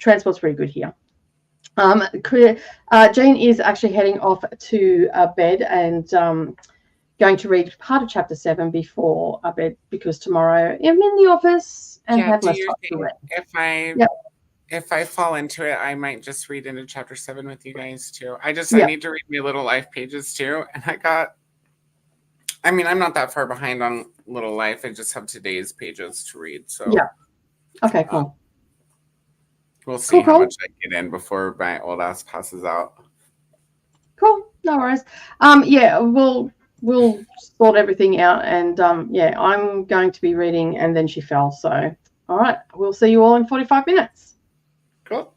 transport's pretty good here. Jean is actually heading off to bed and going to read part of chapter 7 before bed because tomorrow I'm in the office and have less time to read. If I fall into it, I might just read into chapter 7 with you guys too. I need to read my Little Life pages too, and I'm not that far behind on Little Life. I just have today's pages to read. So yeah, okay, cool. We'll see how much I get in before my old ass passes out. Cool, no worries. Yeah, we'll sort everything out, and yeah, I'm going to be reading, and then she fell. So, all right, we'll see you all in 45 minutes. Cool.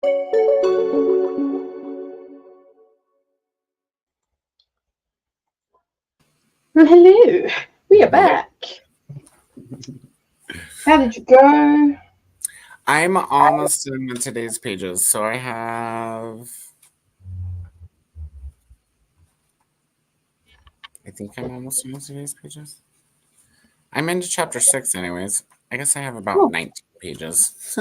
Well, hello. We are back. How did you go? I'm almost done with today's pages, so I have. I think I'm almost done with today's pages. I'm into chapter 6, anyways. I guess I have about 19 pages.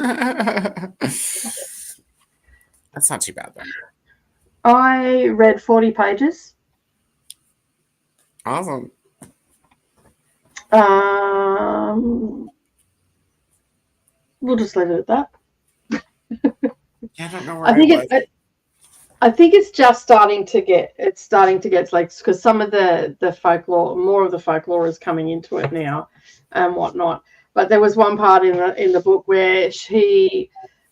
That's not too bad, though. I read 40 pages. Awesome. We'll just leave it at that. Yeah, I don't know where I was. I think it's just starting to get like, because some of the folklore, more of the folklore is coming into it now and whatnot. But there was one part in the book where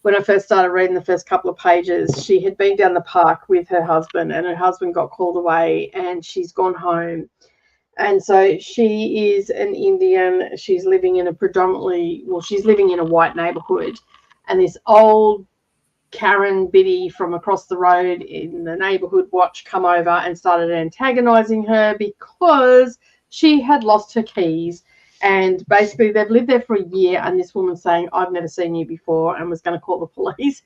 when I first started reading the first couple of pages, she had been down the park with her husband, and her husband got called away, and she's gone home. And so she is an Indian. She's living in she's living in a white neighborhood, and this old Karen Biddy from across the road in the neighborhood watch come over and started antagonizing her because she had lost her keys. And basically they've lived there for a year, and this woman's saying, I've never seen you before, and was going to call the police.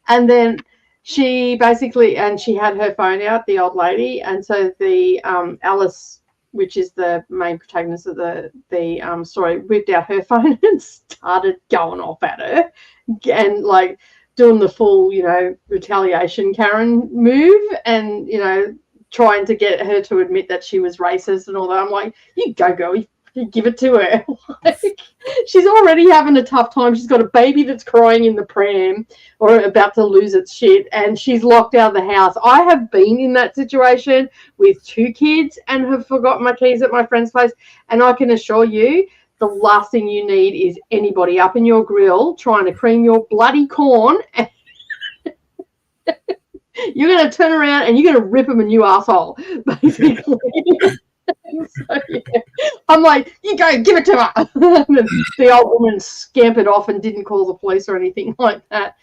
And then she had her phone out, the old lady, and so the Alice, which is the main protagonist of the story, whipped out her phone and started going off at her and like doing the full, retaliation Karen move, and, trying to get her to admit that she was racist and all that. I'm like, you go, girl, you give it to her. Like, she's already having a tough time. She's got a baby that's crying in the pram or about to lose its shit, and she's locked out of the house. I have been in that situation with 2 kids and have forgotten my keys at my friend's place, and I can assure you, the last thing you need is anybody up in your grill trying to cream your bloody corn. You're going to turn around and you're going to rip them a new asshole, basically. So, yeah. I'm like, you go, give it to her. The old woman scampered off and didn't call the police or anything like that.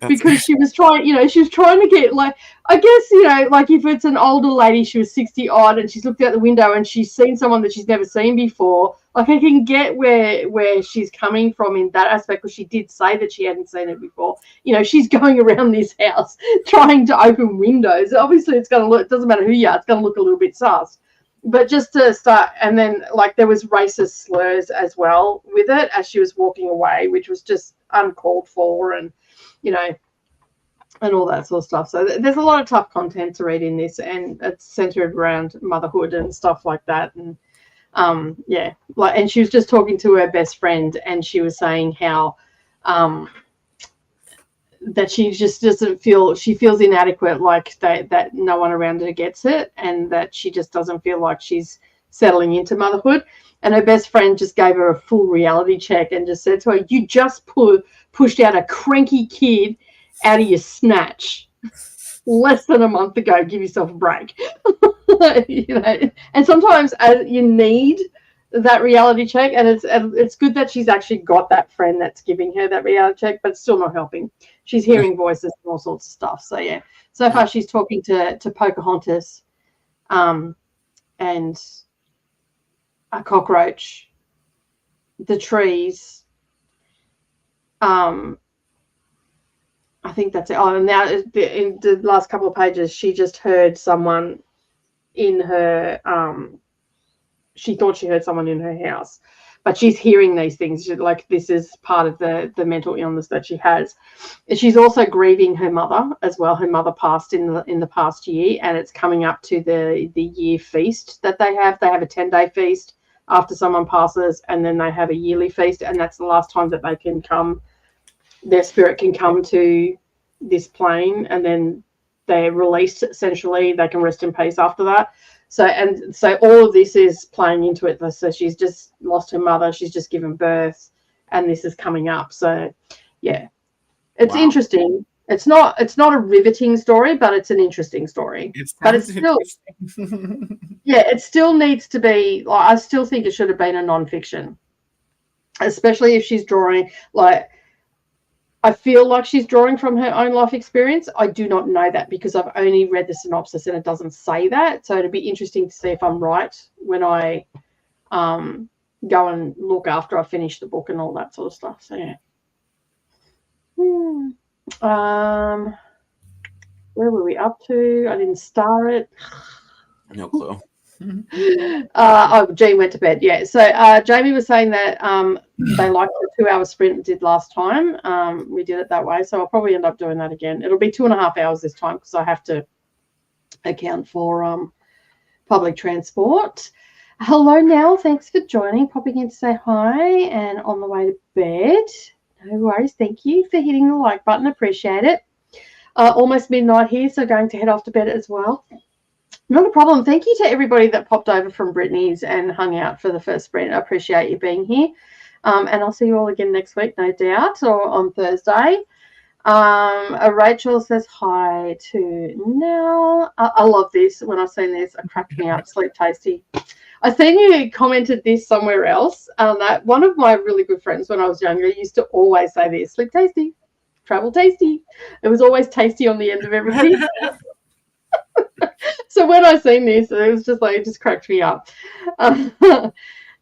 Because she was trying to get, like, I guess, like if it's an older lady, she was 60 odd and she's looked out the window and she's seen someone that she's never seen before. Like, I can get where she's coming from in that aspect, because she did say that she hadn't seen it before. She's going around this house trying to open windows. Obviously, it's going to look, it doesn't matter who you are, it's going to look a little bit sus. But just to start, and then, like, there was racist slurs as well with it as she was walking away, which was just uncalled for, and and all that sort of stuff. So there's a lot of tough content to read in this, and it's centered around motherhood and stuff like that. And and she was just talking to her best friend, and she was saying how that she just doesn't feel, she feels inadequate, like that no one around her gets it, and that she just doesn't feel like she's settling into motherhood. And her best friend just gave her a full reality check and just said to her, you just pushed out a cranky kid out of your snatch less than a month ago. Give yourself a break. And sometimes you need that reality check, and it's good that she's actually got that friend that's giving her that reality check, but it's still not helping. She's hearing voices and all sorts of stuff. So yeah, so far she's talking to Pocahontas and a cockroach, the trees, I think that's it. Oh, and now in the last couple of pages, she just heard someone in her, she thought she heard someone in her house, but she's hearing these things. Like, this is part of the mental illness that she has. She's also grieving her mother as well. Her mother passed in the past year, and it's coming up to the year feast that they have. They have a 10-day feast after someone passes, and then they have a yearly feast, and that's the last time that they can come, their spirit can come to this plane, and then they're released. Essentially, they can rest in peace after that. So all of this is playing into it. So she's just lost her mother, she's just given birth, and this is coming up. So yeah, it's interesting. It's not a riveting story, but it's an interesting story. But it's still it still needs to be, like, I still think it should have been a non-fiction, especially if she's drawing, like, I feel like she's drawing from her own life experience. I do not know that because I've only read the synopsis and it doesn't say that. So it'd be interesting to see if I'm right when I go and look after I finish the book and all that sort of stuff. So yeah. Where were we up to? I didn't star it. No clue. Jean went to bed. Yeah. So Jamie was saying that they liked the 2-hour sprint we did last time. We did it that way, so I'll probably end up doing that again. It'll be 2.5 hours this time because I have to account for public transport. Hello, Nell. Thanks for joining. Popping in to say hi and on the way to bed. No worries. Thank you for hitting the like button. Appreciate it. Almost midnight here, so going to head off to bed as well. Not a problem. Thank you to everybody that popped over from Brittany's and hung out for the first sprint. I appreciate you being here. And I'll see you all again next week, no doubt, or on Thursday. Rachel says hi to Nell. I love this. When I've seen this, it cracked me up. Sleep Tasty. I seen you commented this somewhere else. That one of my really good friends when I was younger used to always say this: Sleep Tasty, travel tasty. It was always tasty on the end of everything. So when I seen this, it was just like, it just cracked me up. I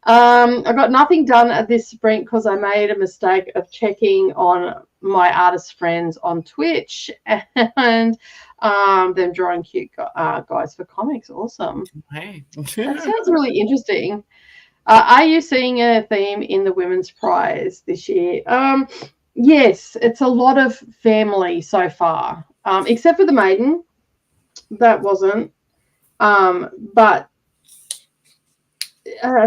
got nothing done at this sprint because I made a mistake of checking on my artist friends on Twitch and them drawing cute guys for comics. Awesome. Hey. That sounds really interesting. Are you seeing a theme in the Women's Prize this year? Yes, it's a lot of family so far, except for the Maiden. That wasn't. But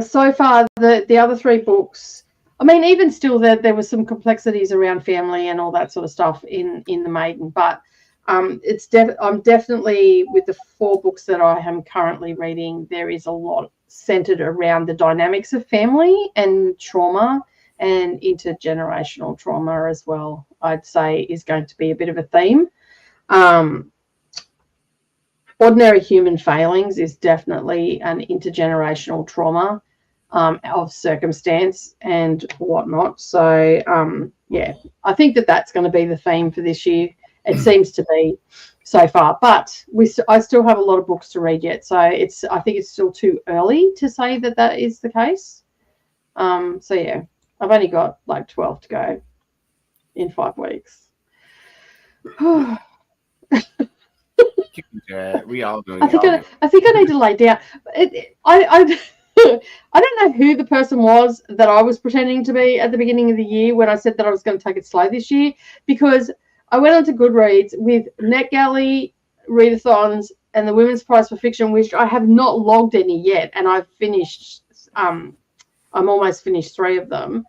so far, the other 3 books, I mean, even still, there was some complexities around family and all that sort of stuff in the Maiden. But I'm definitely, with the 4 books that I am currently reading, there is a lot centered around the dynamics of family and trauma and intergenerational trauma as well, I'd say is going to be a bit of a theme. Ordinary human failings is definitely an intergenerational trauma of circumstance and whatnot. So, yeah, I think that's going to be the theme for this year. It seems to be so far. But I still have a lot of books to read yet. So I think it's still too early to say that is the case. So, yeah, I've only got like 12 to go in 5 weeks. You can do it. We all do. I think I need to lay down. I don't know who the person was that I was pretending to be at the beginning of the year when I said that I was going to take it slow this year, because I went onto Goodreads with NetGalley, readathons, and the Women's Prize for Fiction, which I have not logged any yet, and I've finished. I'm almost finished 3 of them.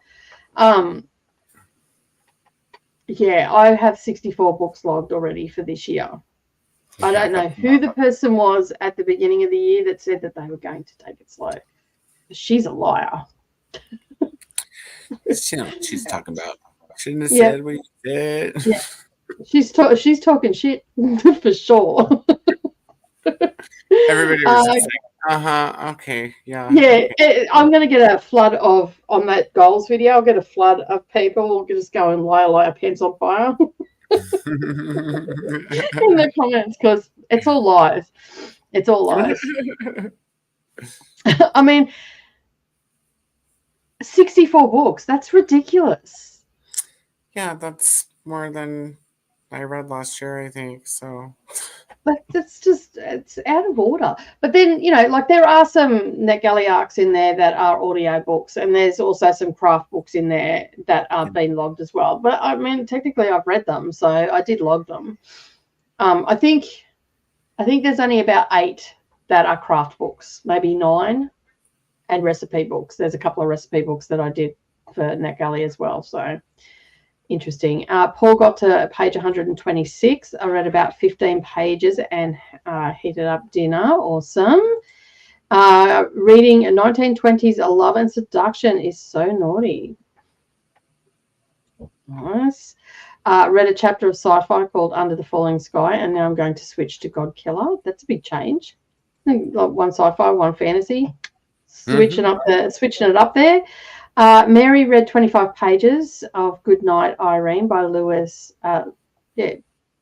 Yeah, I have 64 books logged already for this year. I don't know who the person was at the beginning of the year that said that they were going to take it slow. She's a liar. She knows what she's talking about. Shouldn't have said what you said. Yeah. She's talking shit for sure. Everybody was just like, okay, yeah. Yeah, okay. I'm going to get a flood on that goals video. I'll get a flood of people just going, liar, pants on fire. In the comments, because it's all lies. It's all lies. I mean, 64 books. That's ridiculous. Yeah, that's more than I read last year, I think. So But it's out of order. But then, like there are some NetGalley arcs in there that are audio books, and there's also some craft books in there that are being logged as well. But I mean, technically I've read them, so I did log them. I think there's only about 8 that are craft books, maybe 9, and recipe books. There's a couple of recipe books that I did for NetGalley as well, so interesting. Paul got to page 126. I read about 15 pages and heated up dinner. Awesome. Reading 1920s A Love and Seduction is so naughty. Nice. Read a chapter of sci-fi called Under the Falling Sky, and now I'm going to switch to God Killer. That's a big change. Like one sci-fi, one fantasy. Switching it up there. Mary read 25 pages of Goodnight Irene by Louise.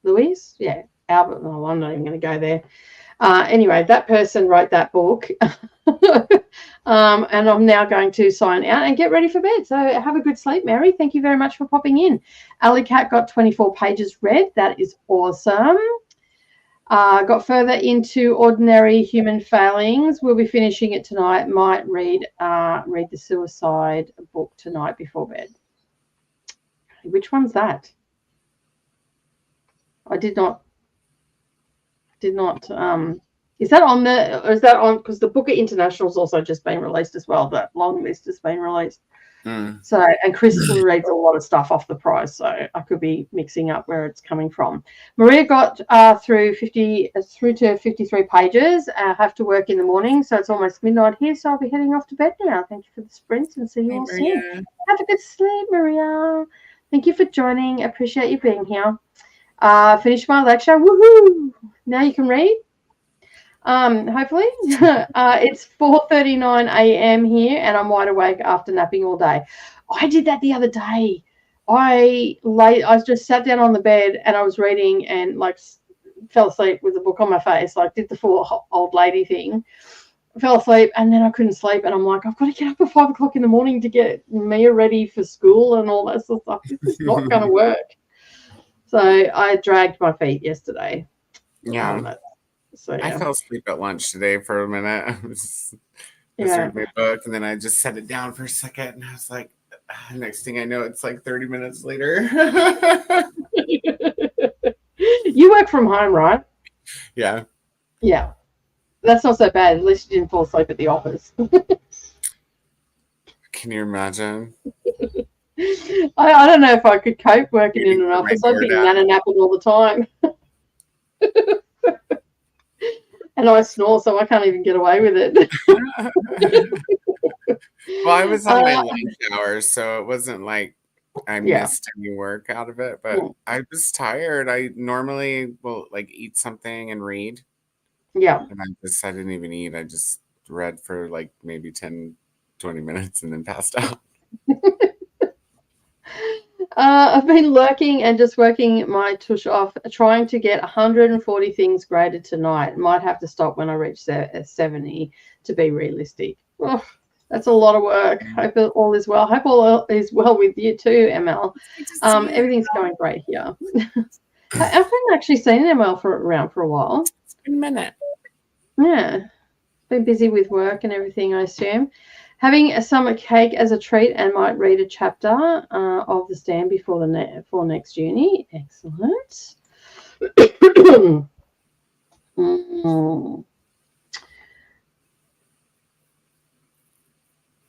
Louise? Yeah, Albert. Oh, I'm not even going to go there. Anyway, that person wrote that book. And I'm now going to sign out and get ready for bed. So have a good sleep, Mary. Thank you very much for popping in. Alley Cat got 24 pages read. That is awesome. Got further into Ordinary Human Failings. We'll be finishing it tonight. Might read the suicide book tonight before bed. Which one's that? I did not. Is that on the? Or is that on? Because the Booker International's also just been released as well. The long list has been released. So, and Crystal reads a lot of stuff off the prize, so I could be mixing up where it's coming from. Maria got through to 53 pages. I have to work in the morning, so it's almost midnight here, so I'll be heading off to bed now. Thank you for the sprints, and see you all soon. Have a good sleep, Maria. Thank you for joining. Appreciate you being here. Finished my lecture. Woohoo! Now you can read. Hopefully. It's 4:39 a.m. here, and I'm wide awake after napping all day. I did that the other day. I just sat down on the bed and I was reading and like fell asleep with the book on my face, like did the full old lady thing. Fell asleep and then I couldn't sleep, and I'm like, I've got to get up at 5 o'clock in the morning to get Mia ready for school and all that sort of stuff. This is not going to work. So I dragged my feet yesterday. Yeah. So yeah. I fell asleep at lunch today for a minute. I was reading my book, and then I just set it down for a second, and I was like, next thing I know, it's like 30 minutes later. You work from home, right? Yeah. Yeah. That's not so bad. At least you didn't fall asleep at the office. Can you imagine? I don't know if I could cope working in an office. I'd be nana-napping all the time. And I snore, so I can't even get away with it. Well, I was on my lunch hours, so it wasn't like I missed any work out of it, but I was tired. I normally will like eat something and read. Yeah. And I didn't even eat. I just read for like maybe 10, 20 minutes and then passed out. I've been lurking and just working my tush off, trying to get 140 things graded tonight. Might have to stop when I reach 70 to be realistic. Oh, that's a lot of work. Hope all is well. Hope all is well with you too, ML. Everything's going great here. I haven't actually seen ML around for a while. It's been a minute. Yeah. Been busy with work and everything, I assume. Having a summer cake as a treat, and might read a chapter of The Stand before next uni. Excellent.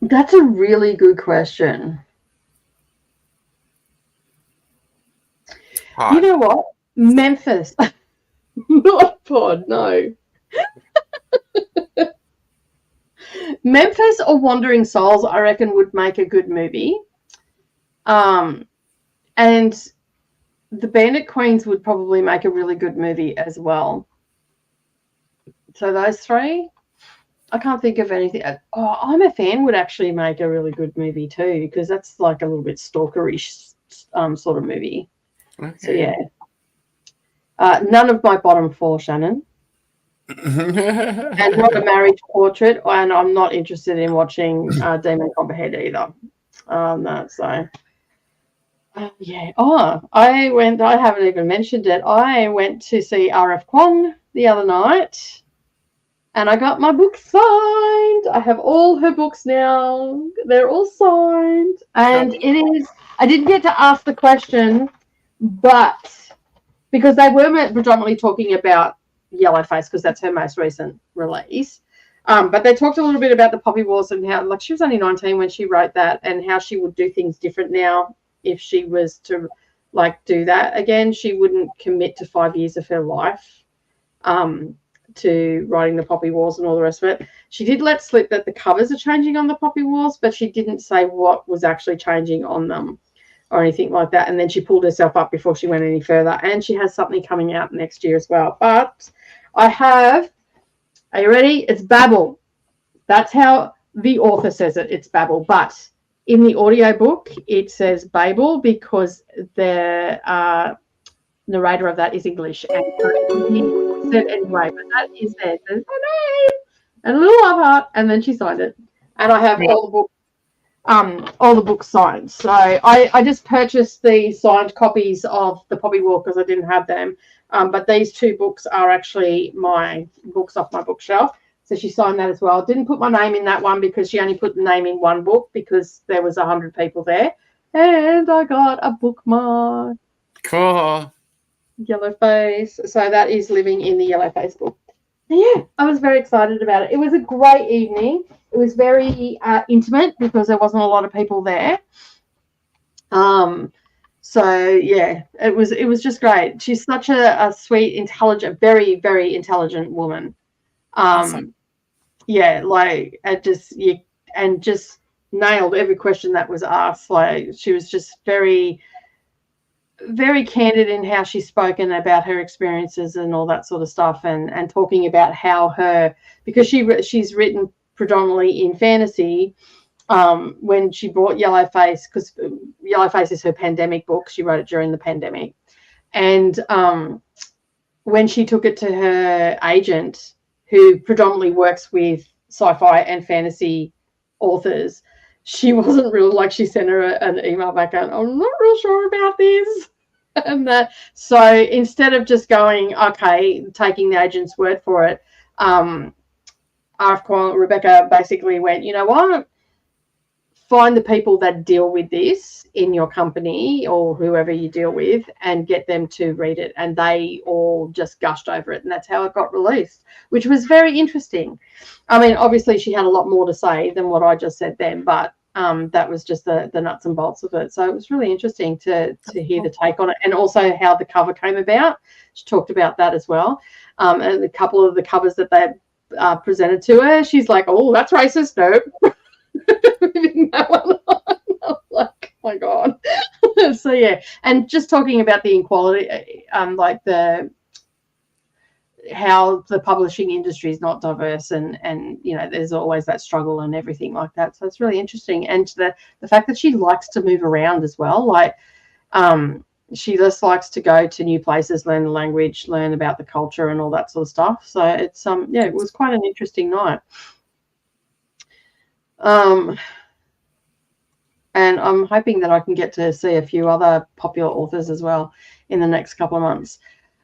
That's a really good question. Pod. You know what? Memphis. Not Pod, no. Memphis or Wandering Souls, I reckon, would make a good movie. And The Bandit Queens would probably make a really good movie as well. So those three, I can't think of anything. Oh, I'm a Fan would actually make a really good movie too, because that's like a little bit stalkerish sort of movie. Okay. So yeah. None of my bottom four, Shannon. And not A Marriage Portrait, and I'm not interested in watching Demon Copperhead either. No, so yeah. Oh, I haven't even mentioned it. I went to see RF Kwon the other night, and I got my book signed. I have all her books now. They're all signed, and it is. I didn't get to ask the question, but because they were predominantly talking about Yellowface, because that's her most recent release. But they talked a little bit about the Poppy Wars and how, like, she was only 19 when she wrote that, and how she would do things different now if she was to, like, do that again. She wouldn't commit to 5 years of her life to writing the Poppy Wars and all the rest of it. She did let slip that the covers are changing on the Poppy Wars, but she didn't say what was actually changing on them or anything like that. And then she pulled herself up before she went any further. And she has something coming out next year as well. But I have, are you ready? It's Babel. That's how the author says it. It's Babel. But in the audiobook, it says Babel because the narrator of that is English. And he said anyway, but that is there. It says her name and a little love heart, and then she signed it. And I have all the books signed. So I just purchased the signed copies of the Poppy Walk because I didn't have them. But these 2 books are actually my books off my bookshelf. So she signed that as well. Didn't put my name in that one because she only put the name in one book because there was 100 people there. And I got a bookmark. Cool. Yellowface. So that is living in the Yellowface book. Yeah, I was very excited about it. It was a great evening. It was very intimate because there wasn't a lot of people there. So yeah, it was just great. She's such a sweet, intelligent, very, very intelligent woman. Awesome. Yeah, like just nailed every question that was asked. Like she was just very, very candid in how she's spoken about her experiences and all that sort of stuff, and talking about how because she's written predominantly in fantasy. When she brought Yellowface, because Yellowface is her pandemic book, she wrote it during the pandemic, and when she took it to her agent, who predominantly works with sci-fi and fantasy authors, she wasn't real, like she sent her an email back going, I'm not real sure about this. And so instead of just going, okay, taking the agent's word for it, Rebecca basically went, you know what? Find the people that deal with this in your company or whoever you deal with and get them to read it. And they all just gushed over it. And that's how it got released, which was very interesting. I mean, obviously she had a lot more to say than what I just said then, but that was just the nuts and bolts of it. So it was really interesting to hear the take on it, and also how the cover came about. She talked about that as well. And a couple of the covers that they presented to her, she's like, oh, that's racist. Nope. That one on. I'm like, oh my God. So yeah, and just talking about the inequality, like how the publishing industry is not diverse, and you know, there's always that struggle and everything like that. So it's really interesting, and the fact that she likes to move around as well, like she just likes to go to new places, learn the language, learn about the culture and all that sort of stuff. So it's yeah, it was quite an interesting night. And I'm hoping that I can get to see a few other popular authors as well in the next couple of months.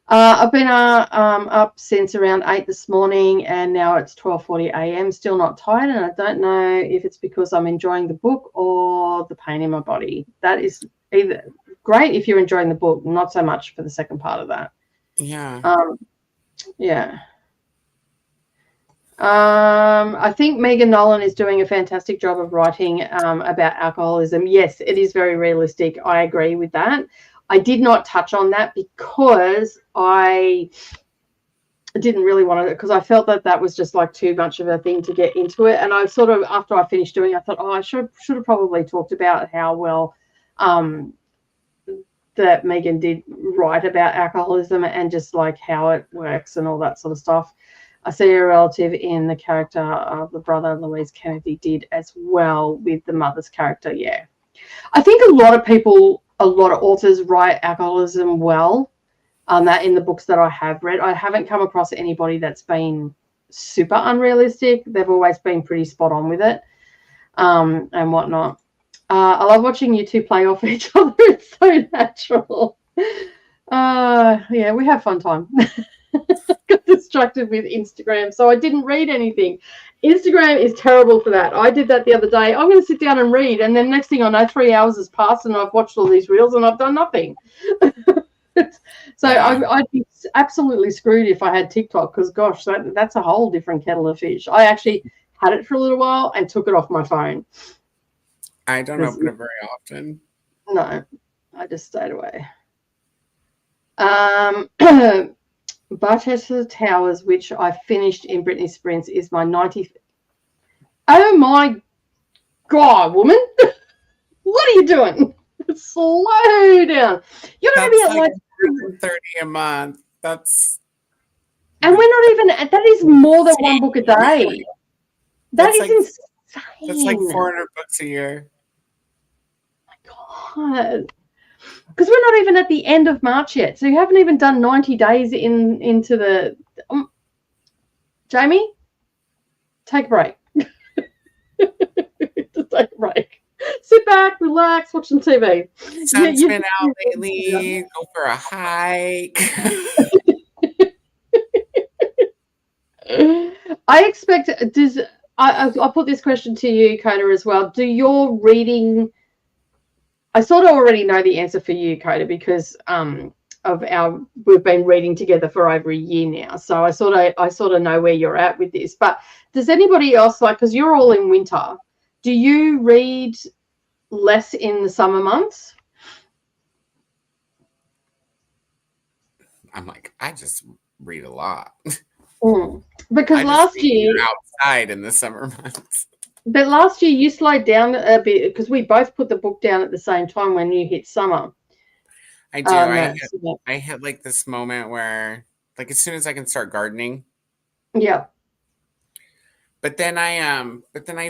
I've been up since around 8 this morning, and now it's 12:40 a.m. Still not tired, and I don't know if it's because I'm enjoying the book or the pain in my body. That is either great if you're enjoying the book, not so much for the second part of that. Yeah. Yeah. I think Megan Nolan is doing a fantastic job of writing about alcoholism. Yes, it is very realistic. I agree with that. I did not touch on that because I didn't really want to, because I felt that was just like too much of a thing to get into it. And I sort of, after I finished doing it, I thought, oh, I should have probably talked about how well that Megan did write about alcoholism and just like how it works and all that sort of stuff. I see a relative in the character of the brother Louise Kennedy did as well with the mother's character. Yeah. I think a lot of authors write alcoholism well. That in the books that I have read, I haven't come across anybody that's been super unrealistic. They've always been pretty spot on with it, and whatnot. I love watching you two play off each other. It's so natural. Yeah, we have fun time. Got distracted with Instagram, so I didn't read anything. Instagram is terrible for that. I did that the other day. I'm going to sit down and read, and then next thing I know, 3 hours has passed, and I've watched all these reels, and I've done nothing. So I'd be absolutely screwed if I had TikTok, because gosh, that's a whole different kettle of fish. I actually had it for a little while and took it off my phone. I don't open it very often. No, I just stayed away. Barchester Towers, which I finished in Brittany Sprints, is my 90th. Oh my God, woman! What are you doing? Slow down. You're going to be at like 30 a month. That's. And we're not even. That is more than one book a day. That is insane. That's like 400 books a year. God. Because we're not even at the end of March yet. So you haven't even done 90 days into the... Jamie, take a break. Just take a break. Sit back, relax, watch some TV. Sun's been out lately. Go for a hike. I expect... I'll put this question to you, Coda, as well. Do your reading... I sort of already know the answer for you, Coda, because we've been reading together for over a year now. So I sort of know where you're at with this. But does anybody else, like, because you're all in winter, do you read less in the summer months? I'm like, I just read a lot. Because last year outside in the summer months. But last year you slowed down a bit because we both put the book down at the same time when you hit summer. I do. I hit like this moment where, like, as soon as I can start gardening. Yeah. But then I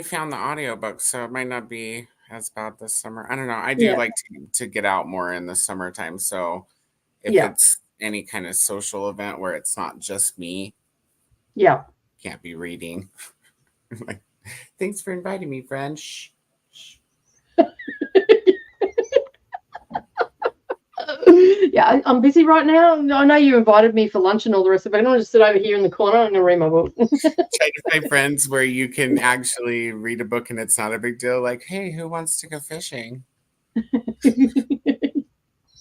found the audiobook, so it might not be as bad this summer. I don't know. I do like to get out more in the summertime. So if it's any kind of social event where it's not just me, can't be reading. Like, thanks for inviting me, friend. Shh. Yeah, I'm busy right now. I know you invited me for lunch and all the rest of it. I'm going to just sit over here in the corner. I'm going to read my book. Try to find friends where you can actually read a book and it's not a big deal. Like, hey, who wants to go fishing?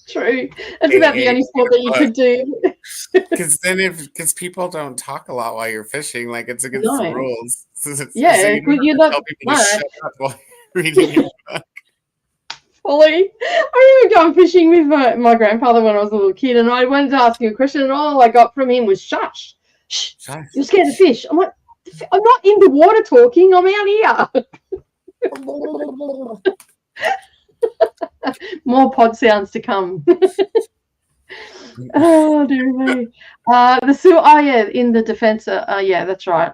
True. That's about the only sport that you could do. Because people don't talk a lot while you're fishing, like it's against the rules. So you're not tell people to shut up while you're reading your book. Fully. I remember going fishing with my grandfather when I was a little kid, and I went to ask him a question, and all I got from him was shush. Shh. You're scared of fish. I'm like, I'm not in the water talking. I'm out here. More pod sounds to come. Oh dear me. In the defense. Yeah, that's right.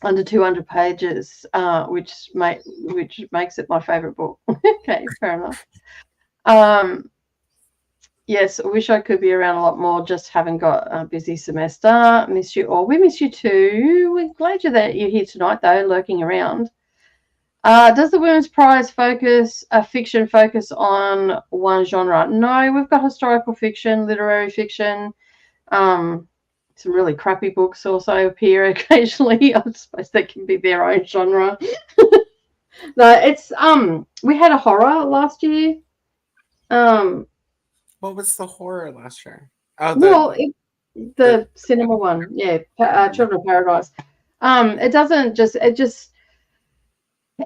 Under 200 pages, which makes it my favorite book. Okay, fair enough. Yes, I wish I could be around a lot more. Just haven't got a busy semester. Miss you all. We miss you too. We're glad you're here tonight, though, lurking around. Does the Women's Prize fiction focus on one genre? No, we've got historical fiction, literary fiction, some really crappy books also appear occasionally. I suppose they can be their own genre. No, it's we had a horror last year. What was the horror last year? Oh, the cinema one, Children of Paradise.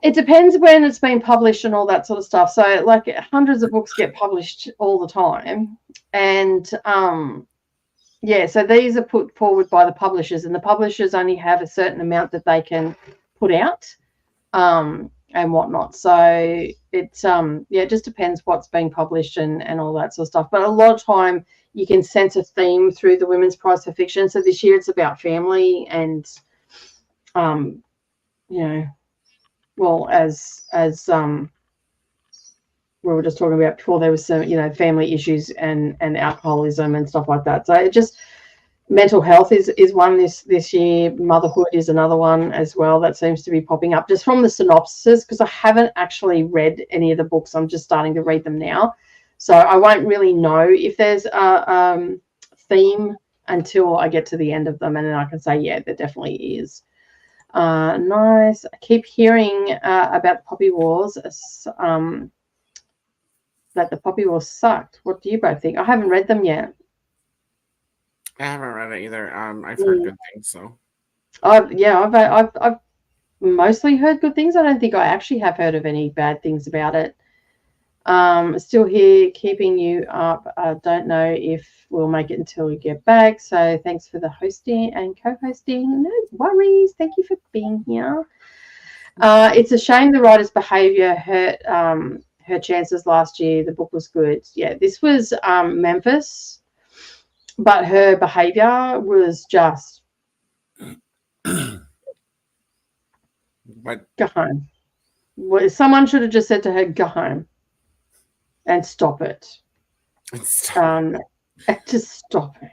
It depends when it's been published and all that sort of stuff. So like hundreds of books get published all the time, and so these are put forward by the publishers, and the publishers only have a certain amount that they can put out, and whatnot. So it's it just depends what's being published and all that sort of stuff. But a lot of time you can sense a theme through the Women's Prize for Fiction. So this year it's about family and as we were just talking about before, there was some, family issues and alcoholism and stuff like that. So it just, mental health is one this year. Motherhood is another one as well that seems to be popping up just from the synopsis, because I haven't actually read any of the books. I'm just starting to read them now. So I won't really know if there's a theme until I get to the end of them, and then I can say, yeah, there definitely is. Nice. I keep hearing about the Poppy Wars, that the Poppy Wars sucked. What do you both think? I haven't read them yet. I haven't read it either. I've heard good things, so. I've mostly heard good things. I don't think I actually have heard of any bad things about it. Still here, keeping you up. I don't know if we'll make it until we get back. So thanks for the hosting and co-hosting. No worries. Thank you for being here. It's a shame the writer's behaviour hurt her chances last year. The book was good. Yeah, this was Memphis, but her behaviour was just What? Go home. Someone should have just said to her, go home. and stop it. Just stop it.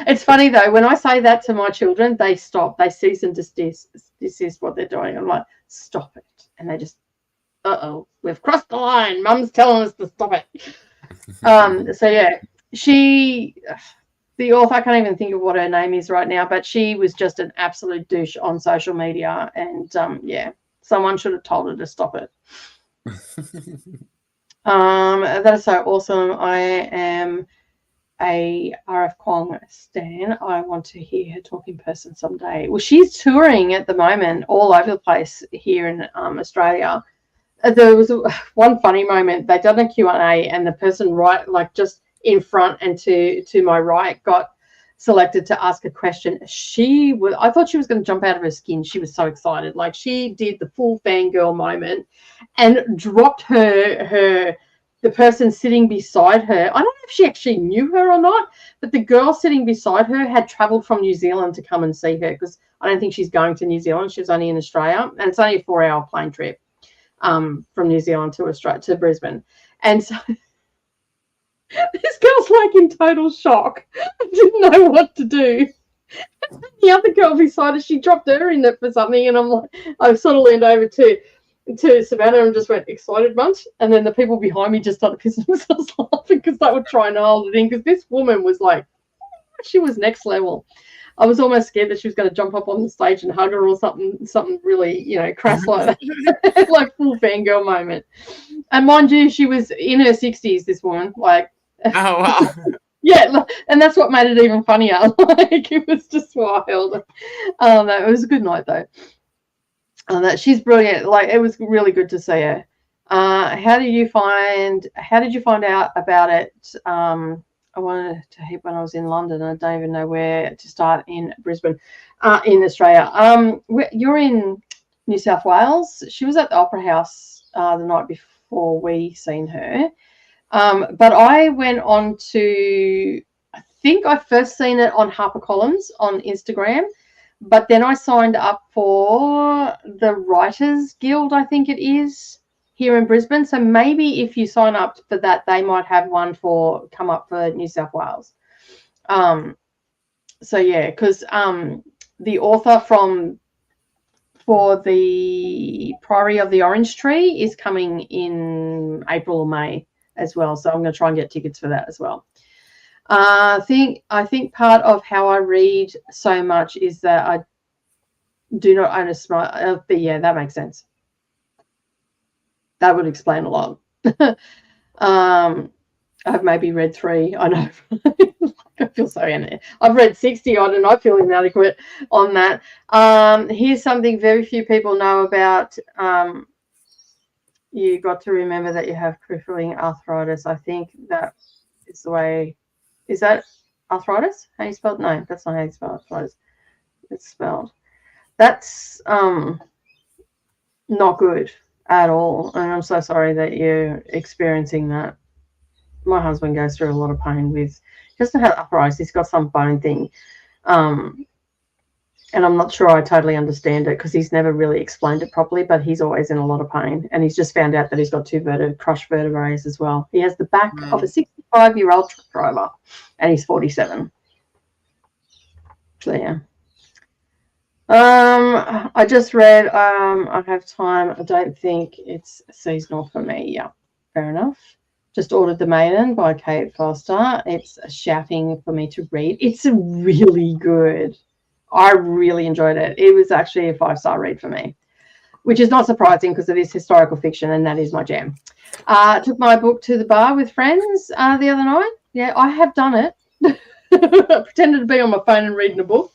It's funny though, when I say that to my children, they stop. They cease and desist what they're doing. I'm like, stop it. And they just, we've crossed the line. Mum's telling us to stop it. So yeah, the author, I can't even think of what her name is right now, but she was just an absolute douche on social media. And yeah, someone should have told her to stop it. That is so awesome. I am a RF Kwong stan. I want to hear her talk in person someday. Well, she's touring at the moment all over the place here in Australia. There was one funny moment. They'd done a Q&A and the person right, like just in front and to my right, got selected to ask a question. I thought she was going to jump out of her skin. She was so excited. Like, she did the full fangirl moment and dropped the person sitting beside her. I don't know if she actually knew her or not, but the girl sitting beside her had traveled from New Zealand to come and see her, because I don't think she's going to New Zealand. She was only in Australia, and it's only a 4-hour plane trip from New Zealand to Brisbane. And so this girl's like in total shock. I didn't know what to do. The other girl beside her, she dropped her in it for something, and I'm like, I sort of leaned over to Savannah and just went, excited bunch. And then the people behind me just started pissing themselves laughing because they were trying to hold it in, because this woman was like, she was next level. I was almost scared that she was going to jump up on the stage and hug her or something really, crass like that. Like full fangirl moment. And mind you, she was in her 60s, this woman. Like, oh, wow. Yeah, and that's what made it even funnier. Like, it was just wild. It was a good night though. That she's brilliant. Like, it was really good to see her. How did you find out about it? I wanted to heap when I was in London. I don't even know where to start in Brisbane, in Australia. You're in New South Wales. She was at the Opera House the night before we seen her. But I went on to, I think I first seen it on HarperCollins on Instagram, but then I signed up for the Writers Guild, I think it is, here in Brisbane. So maybe if you sign up for that, they might have one come up for New South Wales. So yeah, because the author for the Priory of the Orange Tree is coming in April or May as well. So I'm going to try and get tickets for that as well. I think part of how I read so much is that I do not own a smart. But yeah, that makes sense. That would explain a lot. I've maybe read 3. I know. I feel so inadequate. I've read 60 odd and I feel inadequate on that. Here's something very few people know about. You got to remember that you have crippling arthritis. I think that is the way. Is that arthritis? How you spelled? No, that's not how you spell arthritis. It's spelled. That's not good at all. And I'm so sorry that you're experiencing that. My husband goes through a lot of pain with, he doesn't have arthritis, he's got some bone thing. And I'm not sure I totally understand it because he's never really explained it properly, but he's always in a lot of pain. And he's just found out that he's got 2 crushed vertebrae as well. He has the back of a 65-year-old truck driver, and he's 47. So, yeah. I just read, I have time. I don't think it's seasonal for me. Yeah, fair enough. Just ordered The Maiden by Kate Foster. It's shouting for me to read. It's really good. I really enjoyed it. It was actually a 5-star read for me, which is not surprising because it is historical fiction and that is my jam. Took my book to the bar with friends the other night. Yeah, I have done it. Pretended to be on my phone and reading a book.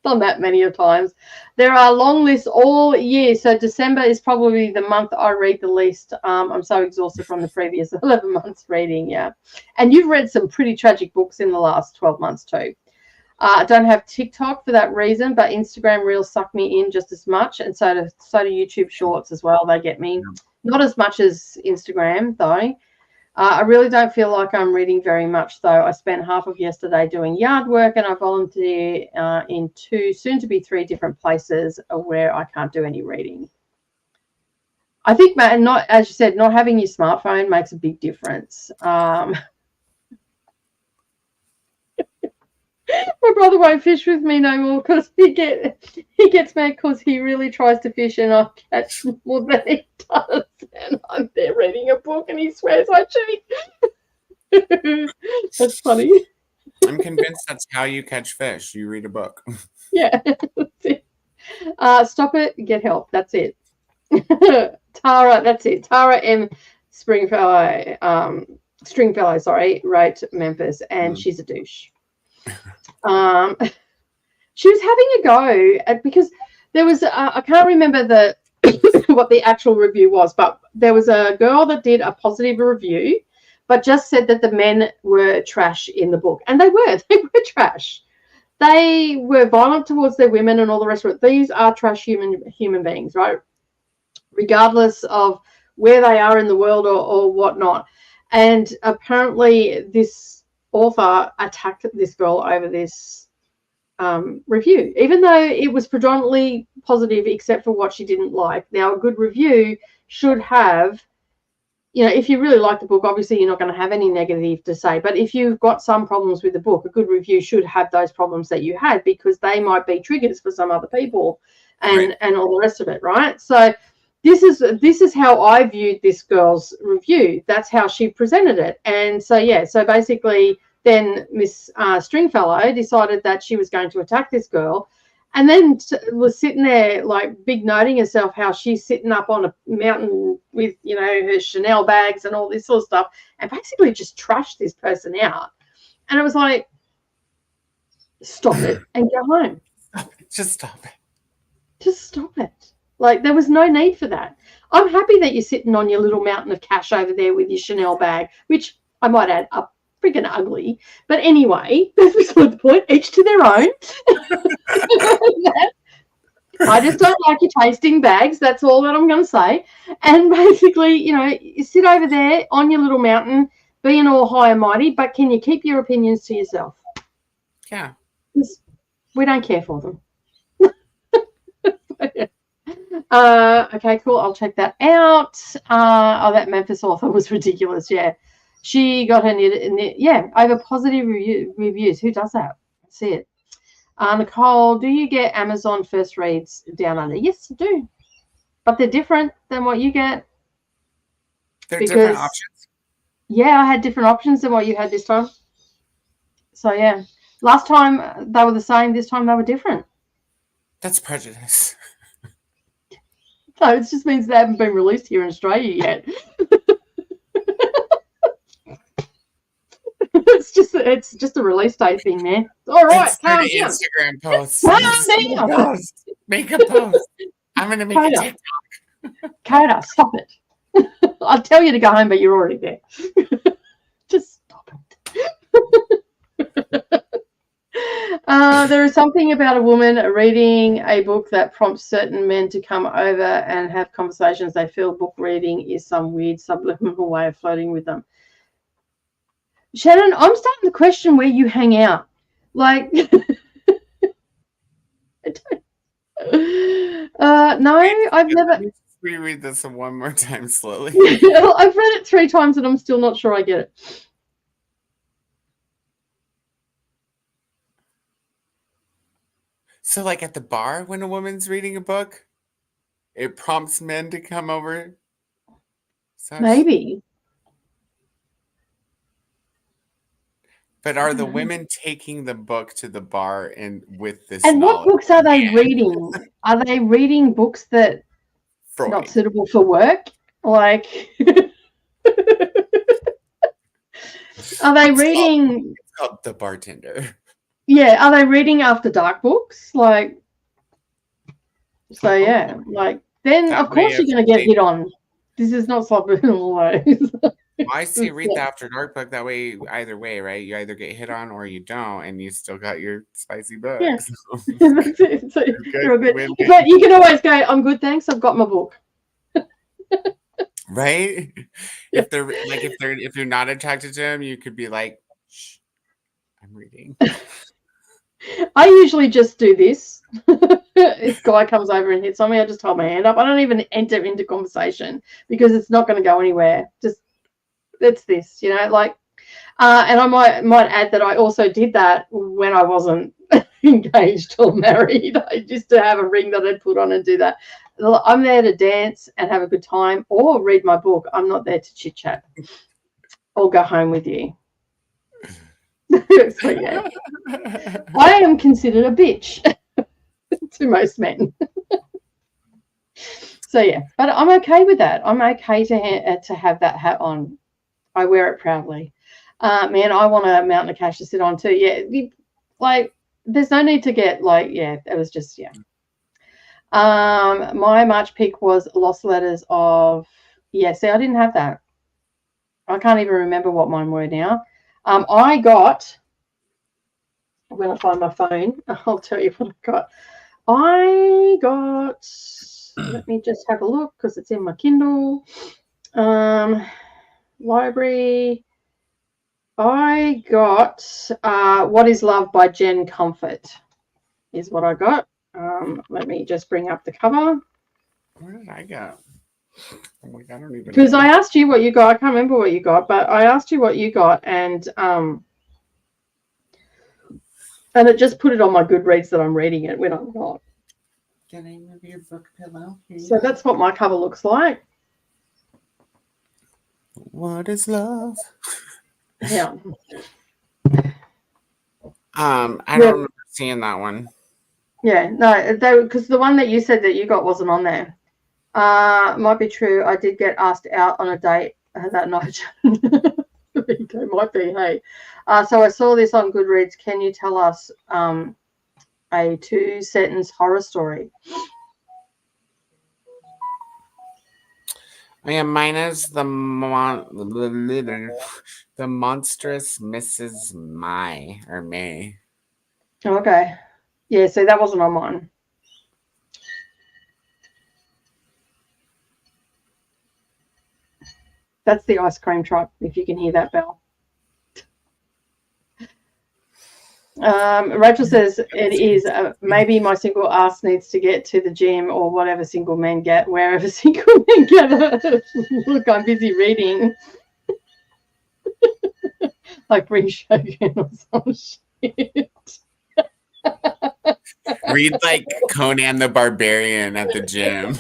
Done that many a times. There are long lists all year, so December is probably the month I read the least. I'm so exhausted from the previous 11 months reading. Yeah, and you've read some pretty tragic books in the last 12 months too. I don't have TikTok for that reason, but Instagram Reels suck me in just as much, and so do YouTube Shorts as well. They get me. Not as much as Instagram though. I really don't feel like I'm reading very much though. I spent half of yesterday doing yard work, and I volunteer in 2, soon to be 3 different places where I can't do any reading. I think, Matt, not as you said, not having your smartphone makes a big difference. My brother won't fish with me no more because he gets mad because he really tries to fish and I catch more than he does. And I'm there reading a book and he swears I cheat. That's funny. I'm convinced that's how you catch fish. You read a book. Yeah, that's it. Stop it, get help. That's it. Tara, that's it. Tara M. Stringfellow, wrote Memphis, and she's a douche. She was having a go at, because there was I can't remember what the actual review was, but there was a girl that did a positive review, but just said that the men were trash in the book, and they were trash. They were violent towards their women and all the rest of it. These are trash human beings, right? Regardless of where they are in the world or whatnot. And apparently this author attacked this girl over this review, even though it was predominantly positive except for what she didn't like. Now, a good review should have, if you really like the book, obviously you're not going to have any negative to say. But if you've got some problems with the book, a good review should have those problems that you had, because they might be triggers for some other people and all the rest of it, right? So this is how I viewed this girl's review. That's how she presented it. And so, so basically then Miss Stringfellow decided that she was going to attack this girl, and then was sitting there like big noting herself how she's sitting up on a mountain with, her Chanel bags and all this sort of stuff, and basically just trashed this person out. And it was like, stop it and go home. Just stop it. Just stop it. Like, there was no need for that. I'm happy that you're sitting on your little mountain of cash over there with your Chanel bag, which I might add are freaking ugly. But anyway, that's beside the point. Each to their own. I just don't like your tasting bags. That's all that I'm going to say. And basically, you sit over there on your little mountain, being all high and mighty, but can you keep your opinions to yourself? Yeah. We don't care for them. Okay, cool. I'll check that out. That Memphis author was ridiculous. Yeah. She got her over positive reviews. Who does that? Let's see it. Nicole, do you get Amazon first reads down under? Yes, I do. But they're different than what you get. They're different options? Yeah, I had different options than what you had this time. So, yeah. Last time they were the same. This time they were different. That's prejudice. No, it just means they haven't been released here in Australia yet. It's just a release date thing, man. All right, calm down. Instagram post. Make a post. I'm going to make a TikTok. Coda, stop it. I'll tell you to go home, but you're already there. Just stop it. There is something about a woman reading a book that prompts certain men to come over and have conversations. They feel book reading is some weird subliminal way of flirting with them. Shannon, I'm starting to question where you hang out. Like, no, I've never. Reread this one more time slowly. I've read it 3 times and I'm still not sure I get it. So, like at the bar, when a woman's reading a book, it prompts men to come over? Maybe. But are the women taking the book to the bar and with this? And what books are they reading? Are they reading books that are not suitable for work? Like, are they reading? It's called The Bartender. Yeah, are they reading After Dark books? Like, so yeah, like then of course you're going to get hit on. This is not subliminal ways. I see. Read the After Dark book that way. Either way, right? You either get hit on or you don't, and you still got your spicy book. Yeah. That's it. So you're good. But you can always go, "I'm good, thanks. I've got my book." Right? If you're not attracted to him, you could be like, "Shh, I'm reading." I usually just do this. this guy comes over and hits on me, I just hold my hand up. I don't even enter into conversation because it's not going to go anywhere. Just it's this, you know, like. And I might add that I also did that when I wasn't engaged or married. I used to have a ring that I'd put on and do that. I'm there to dance and have a good time or read my book. I'm not there to chit chat or go home with you. So yeah, I am considered a bitch to most men. So yeah, but I'm okay with that. I'm okay to have that hat on. I wear it proudly. Man, I want a mountain of cash to sit on too. Yeah, like there's no need to get like, yeah, it was just, yeah. My March pick was Lost Letters of, yeah, see, I didn't have that. I can't even remember what mine were now. I got, when I find my phone, I'll tell you what I got, let me just have a look because it's in my Kindle. Library. I got What is Love by Jen Comfort is what I got. Let me just bring up the cover. Where did I go? Oh my God, I don't even Because know. I asked you what you got. I can't remember what you got, but I asked you what you got, and it just put it on my Goodreads that I'm reading it when I'm not. Can I move your book pillow? So that's what my cover looks like. What is love? Yeah. I don't remember seeing that one. Yeah, no, because the one that you said that you got wasn't on there. Might be true. I did get asked out on a date that night. It might be, hey. So I saw this on Goodreads. Can you tell us a 2-sentence horror story? Yeah, mine is the monstrous Mrs. May. Okay. Yeah, so that wasn't on mine. That's the ice cream truck, if you can hear that bell. Rachel says it is maybe my single ass needs to get to the gym or whatever single men get, wherever single men get. Look, I'm busy reading. Like Bring Shogun or some shit. Read like Conan the Barbarian at the gym.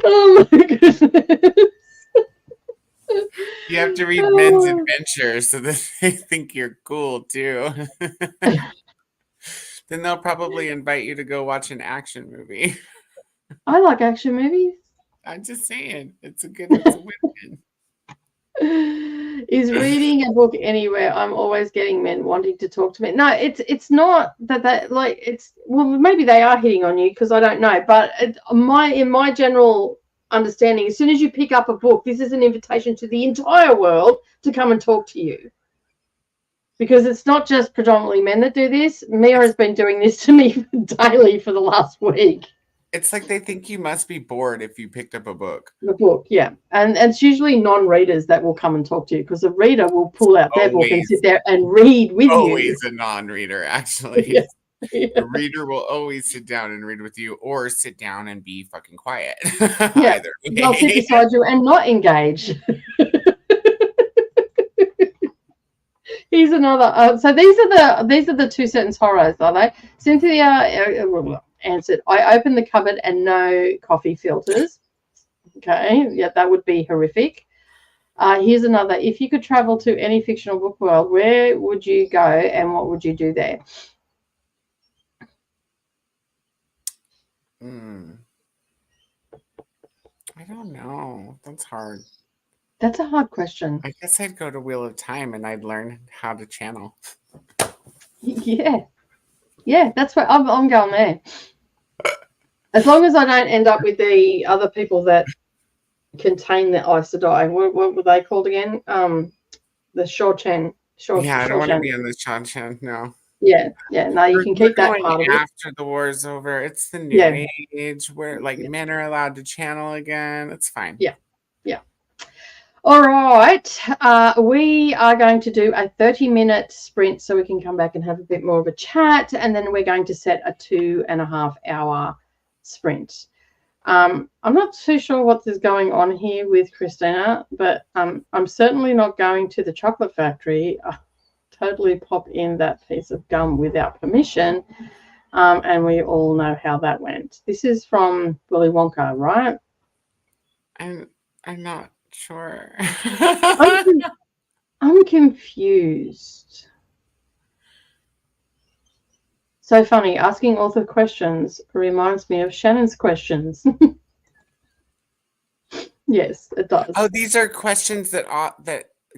Oh my goodness. You have to read Men's Adventures so that they think you're cool too. Then they'll probably invite you to go watch an action movie. I like action movies. I'm just saying, it's a win-win. Is reading a book anywhere? I'm always getting men wanting to talk to me. No, it's not that like it's, well, maybe they are hitting on you because I don't know. But in my general understanding, as soon as you pick up a book, this is an invitation to the entire world to come and talk to you. Because it's not just predominantly men that do this. Mia has been doing this to me daily for the last week. It's like they think you must be bored if you picked up a book. The book, yeah. And it's usually non-readers that will come and talk to you because the reader will pull out their book and sit there and read with you. Always a non-reader, actually. Yeah. Yeah. The reader will always sit down and read with you or sit down and be fucking quiet. Yeah. Either way. They'll sit beside you and not engage. Here's another. So these are the 2-sentence horrors, are they? Cynthia answered, I opened the cupboard and no coffee filters. Okay, yeah, that would be horrific. Here's another. If you could travel to any fictional book world, where would you go and what would you do there? I don't know. That's hard. That's a hard question. I guess I'd go to Wheel of Time and I'd learn how to channel. Yeah. Yeah, that's what I'm going there. As long as I don't end up with the other people that contain the Aes Sedai. What were they called again? The Shor-Chen. Yeah, I don't want to be in the Shor-Chen, no. Yeah. No, you can keep that part of it. After the war's over, it's the new age where like men are allowed to channel again. It's fine. Yeah. All right. We are going to do a 30-minute sprint so we can come back and have a bit more of a chat. And then we're going to set a 2.5-hour sprint. I'm not too sure what is going on here with Christina, but I'm certainly not going to the chocolate factory. Totally pop in that piece of gum without permission. And we all know how that went. This is from Willy Wonka, right? I'm not sure. I'm confused. So funny. Asking author questions reminds me of Shannon's questions. Yes, it does. Oh, these are questions that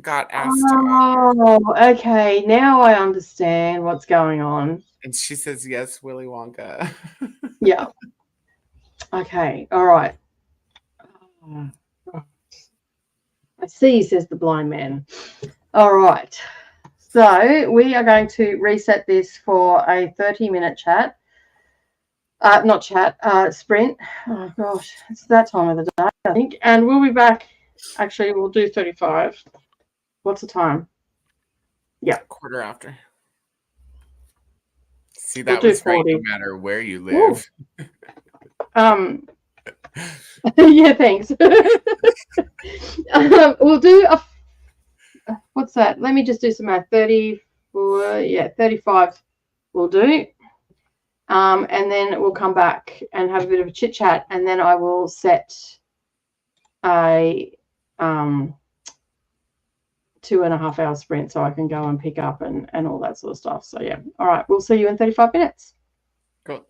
got asked to Oh, okay. Now I understand what's going on. and she says yes, Willy Wonka. Yeah. Okay. All right. I see, says the blind man. All right. So we are going to reset this for a 30-minute chat. Not chat, sprint. Oh, gosh. It's that time of the day, I think. And we'll be back. Actually, we'll do 35. What's the time? Yeah. Quarter after. See, We'll that do was right 40. no matter where you live. Yeah, thanks. We'll do a what's that? Let me just do some math. 34, yeah, 35 we'll do. And then we'll come back and have a bit of a chit chat, and then I will set a 2.5-hour sprint so I can go and pick up and all that sort of stuff. So yeah. All right, we'll see you in 35 minutes. Cool.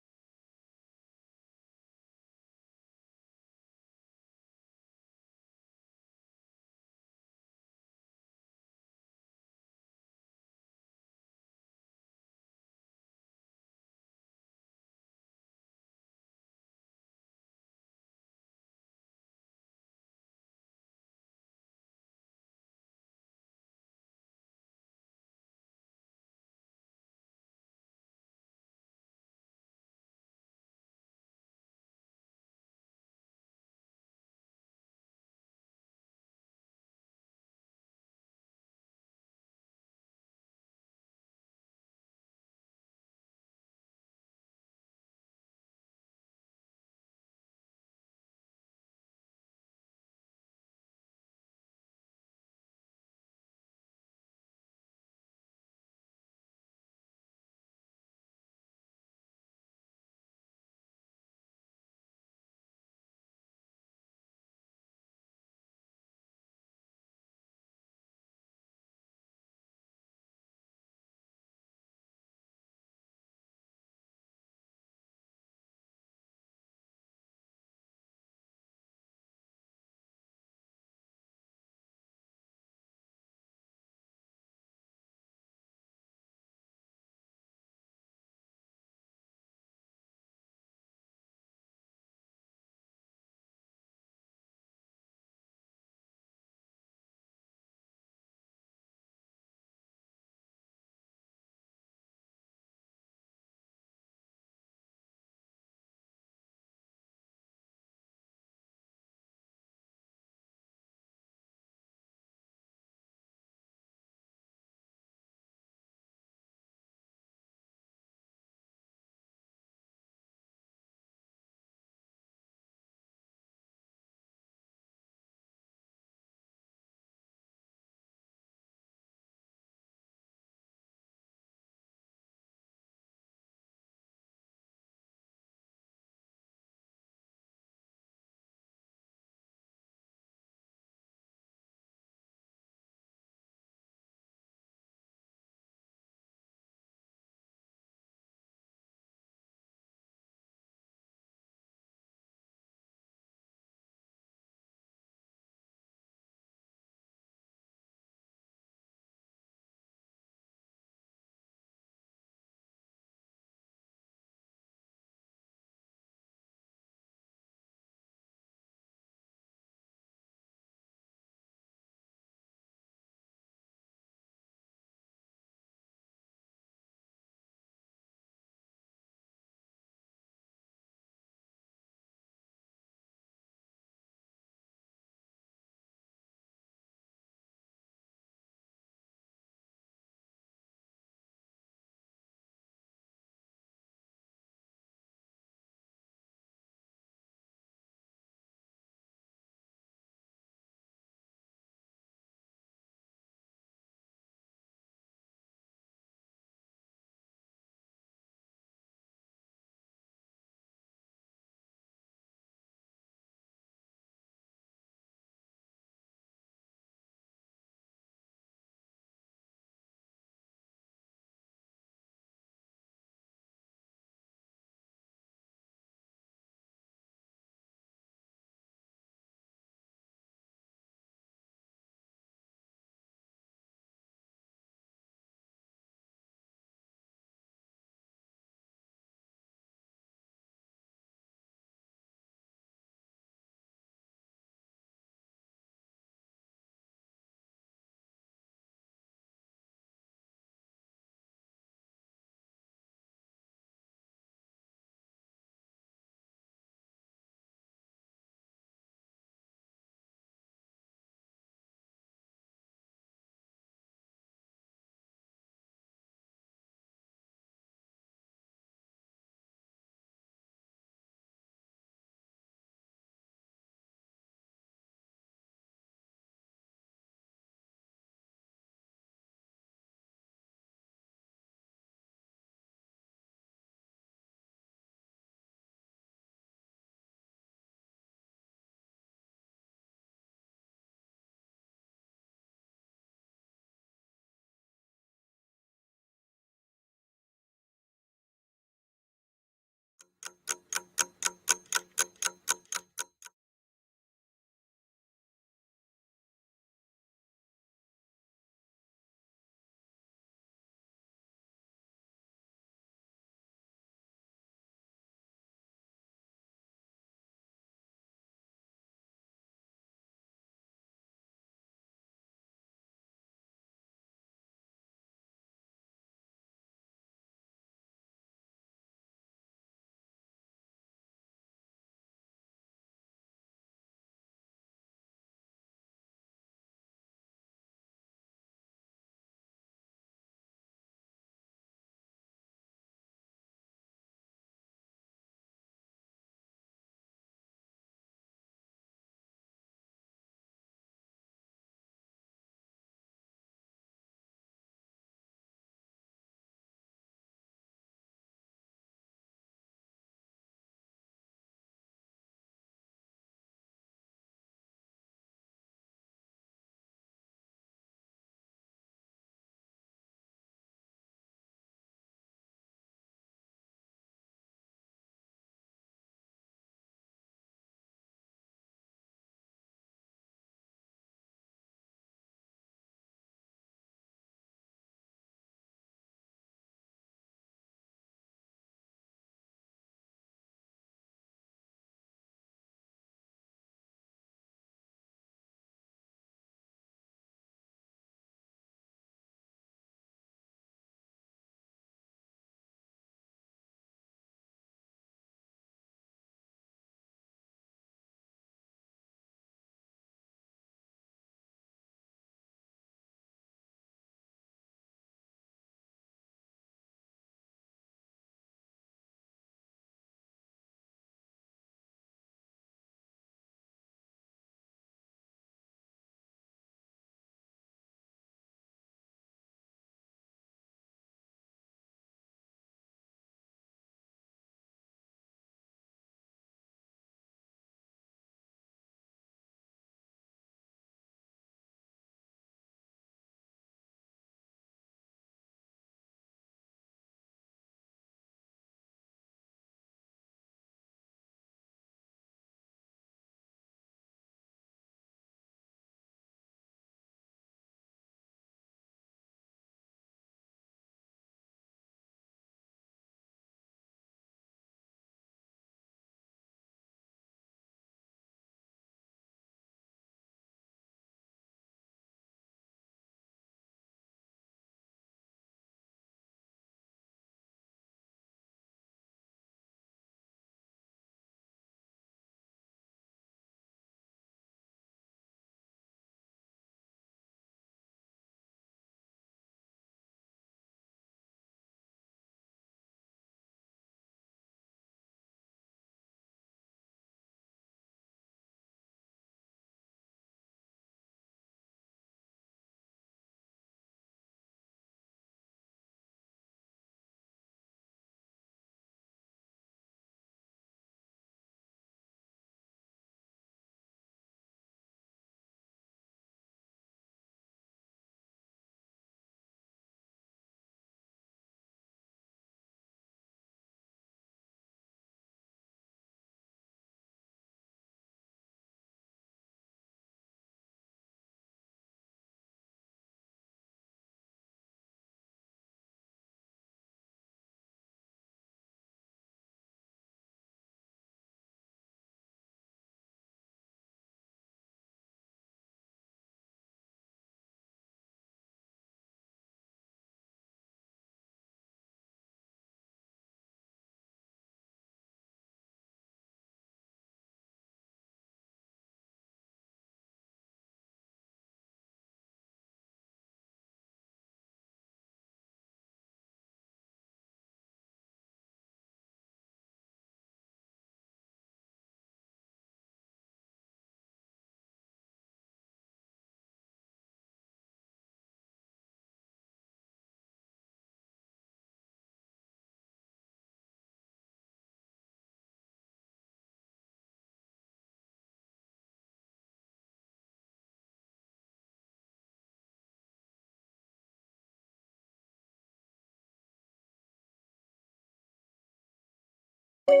Hello.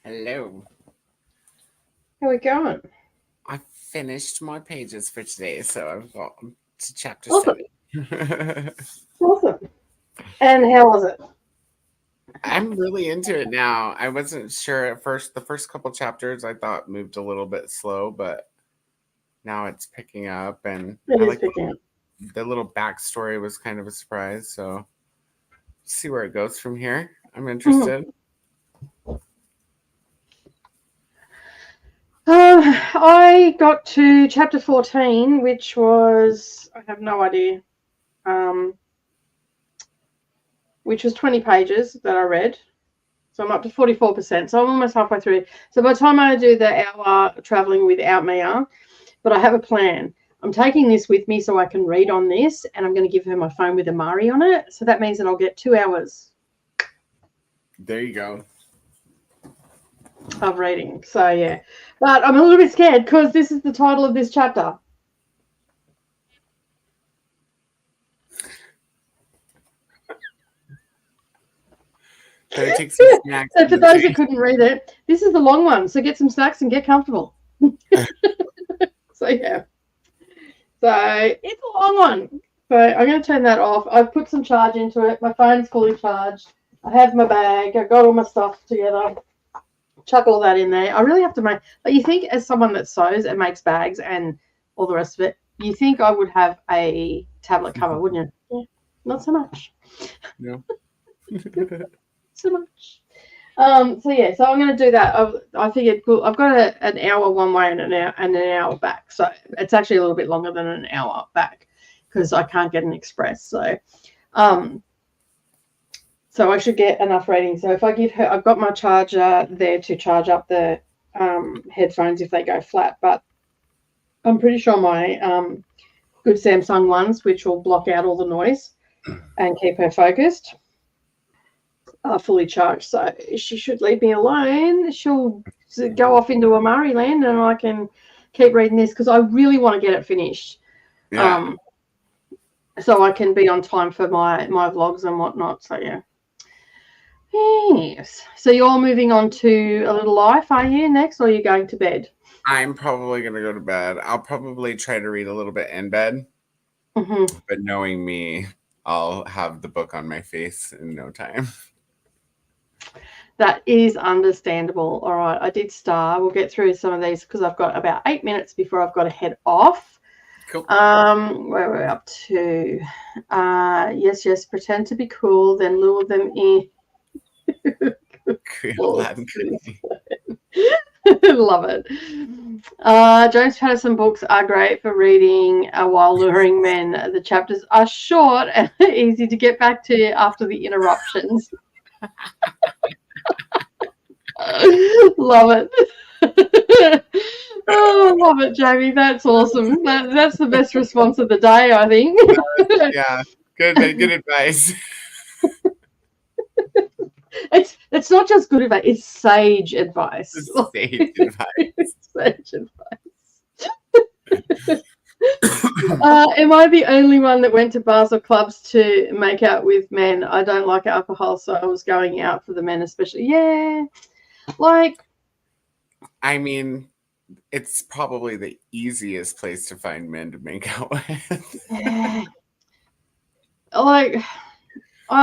Hello. How we going? I finished my pages for today, so I've got to chapter Awesome. 7. Awesome. And how was it? I'm really into it now. I wasn't sure at first. The first couple chapters I thought moved a little bit slow, but now it's picking up, and It I is like picking up. the little backstory was kind of a surprise. So see where it goes from here. I'm interested. I got to chapter 14, which was, I have no idea, which was 20 pages that I read. So I'm up to 44%. So I'm almost halfway through. So by the time I do the hour traveling without Mia, but I have a plan. I'm taking this with me so I can read on this, and I'm going to give her my phone with Amari on it. So that means that I'll get 2 hours There you go. of reading. So yeah, but I'm a little bit scared because this is the title of this chapter. Better take some snacks. So for those who couldn't read it, this is the long one. So get some snacks and get comfortable. So yeah. So it's a long one. So I'm going to turn that off. I've put some charge into it. My phone's fully charged. I have my bag. I've got all my stuff together. Chuck all that in there. I really have to make, but you think as someone that sews and makes bags and all the rest of it, you think I would have a tablet cover, wouldn't you? Yeah, not so much. No. So much. So yeah, so I'm going to do that. I figured, cool. I've got an hour one way and an hour back. So it's actually a little bit longer than an hour back because I can't get an express. So, so I should get enough reading. So if I give her, I've got my charger there to charge up the headphones if they go flat. But I'm pretty sure my good Samsung ones, which will block out all the noise and keep her focused, are fully charged. So she should leave me alone. She'll go off into Amari land and I can keep reading this because I really want to get it finished. Yeah. So I can be on time for my vlogs and whatnot. So yeah. Yes. So you're moving on to a little life, are you, next, or are you going to bed? I'm probably going to go to bed. I'll probably try to read a little bit in bed. Mm-hmm. But knowing me, I'll have the book on my face in no time. That is understandable. All right. I did start. We'll get through some of these because I've got about 8 minutes before I've got to head off. Cool. Where we're up to. Yes, pretend to be cool, then lure them in. Love it. James Patterson books are great for reading while luring men. The chapters are short and easy to get back to after the interruptions. Love it. Oh, love it, Jamie. That's awesome. That's the best response of the day, I think. Yeah, good advice. It's not just good advice, it's sage advice. Sage advice. Sage advice. Am I the only one that went to bars or clubs to make out with men? I don't like alcohol, so I was going out for the men especially. Yeah. Like, I mean, it's probably the easiest place to find men to make out with. yeah. Like, no.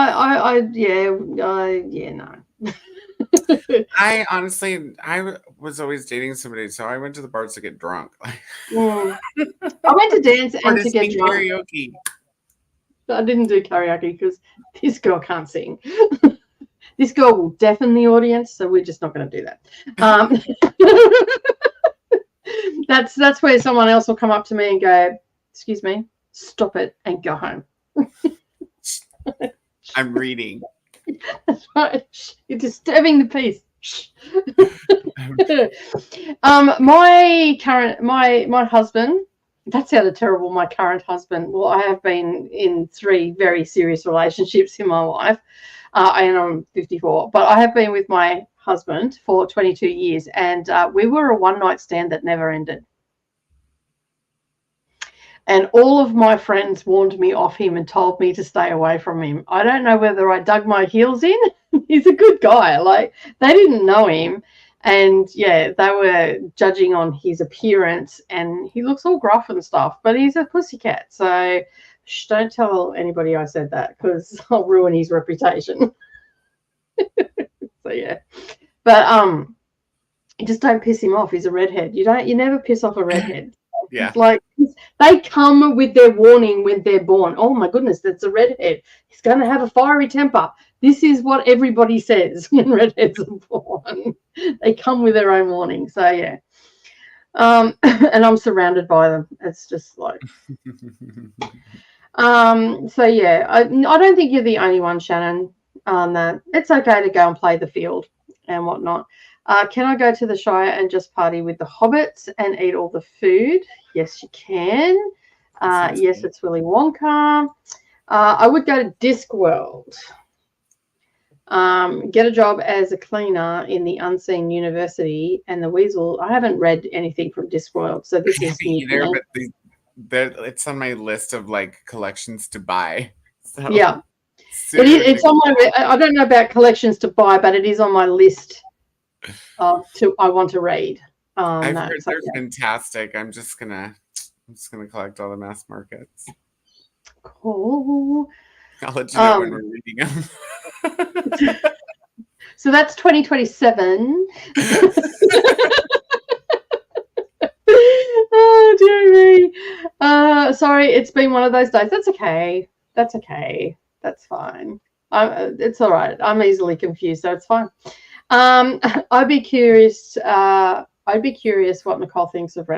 I honestly, I was always dating somebody, so I went to the bars to get drunk. I went to dance and to get drunk. Karaoke. I didn't do karaoke because this girl can't sing. This girl will deafen the audience, so we're just not going to do that. That's where someone else will come up to me and go, "Excuse me, stop it," and go home. I'm reading. That's right. You're disturbing the peace. My husband. That sounded terrible. My current husband. Well, I have been in 3 very serious relationships in my life, and I'm 54. But I have been with my husband for 22 years, and we were a one-night stand that never ended. And all of my friends warned me off him and told me to stay away from him. I don't know whether I dug my heels in. He's a good guy. Like, they didn't know him. And, yeah, they were judging on his appearance. And he looks all gruff and stuff. But he's a pussycat. So don't tell anybody I said that, because I'll ruin his reputation. So, yeah. But just don't piss him off. He's a redhead. You never piss off a redhead. Yeah. It's like, they come with their warning when they're born. Oh my goodness, that's a redhead. He's going to have a fiery temper. This is what everybody says when redheads are born. They come with their own warning. So yeah. And I'm surrounded by them. It's just like. So yeah, I don't think you're the only one, Shannon. On that, it's okay to go and play the field and whatnot. Can I go to the Shire and just party with the hobbits and eat all the food? Yes, you can. Yes, it's Willy Wonka. I would go to Discworld. Get a job as a cleaner in the Unseen University and the Weasel. I haven't read anything from Discworld, so this is new. Either, but it's on my list of like collections to buy. So yeah, it's on my. I don't know about collections to buy, but it is on my list. I want to read. I've heard they're fantastic. I'm just gonna collect all the mass markets. Cool. I'll let you know when we're reading them. So that's 2027. Oh dear me. Sorry, it's been one of those days. That's okay. That's fine. It's all right. I'm easily confused, so it's fine. I'd be curious what Nicole thinks of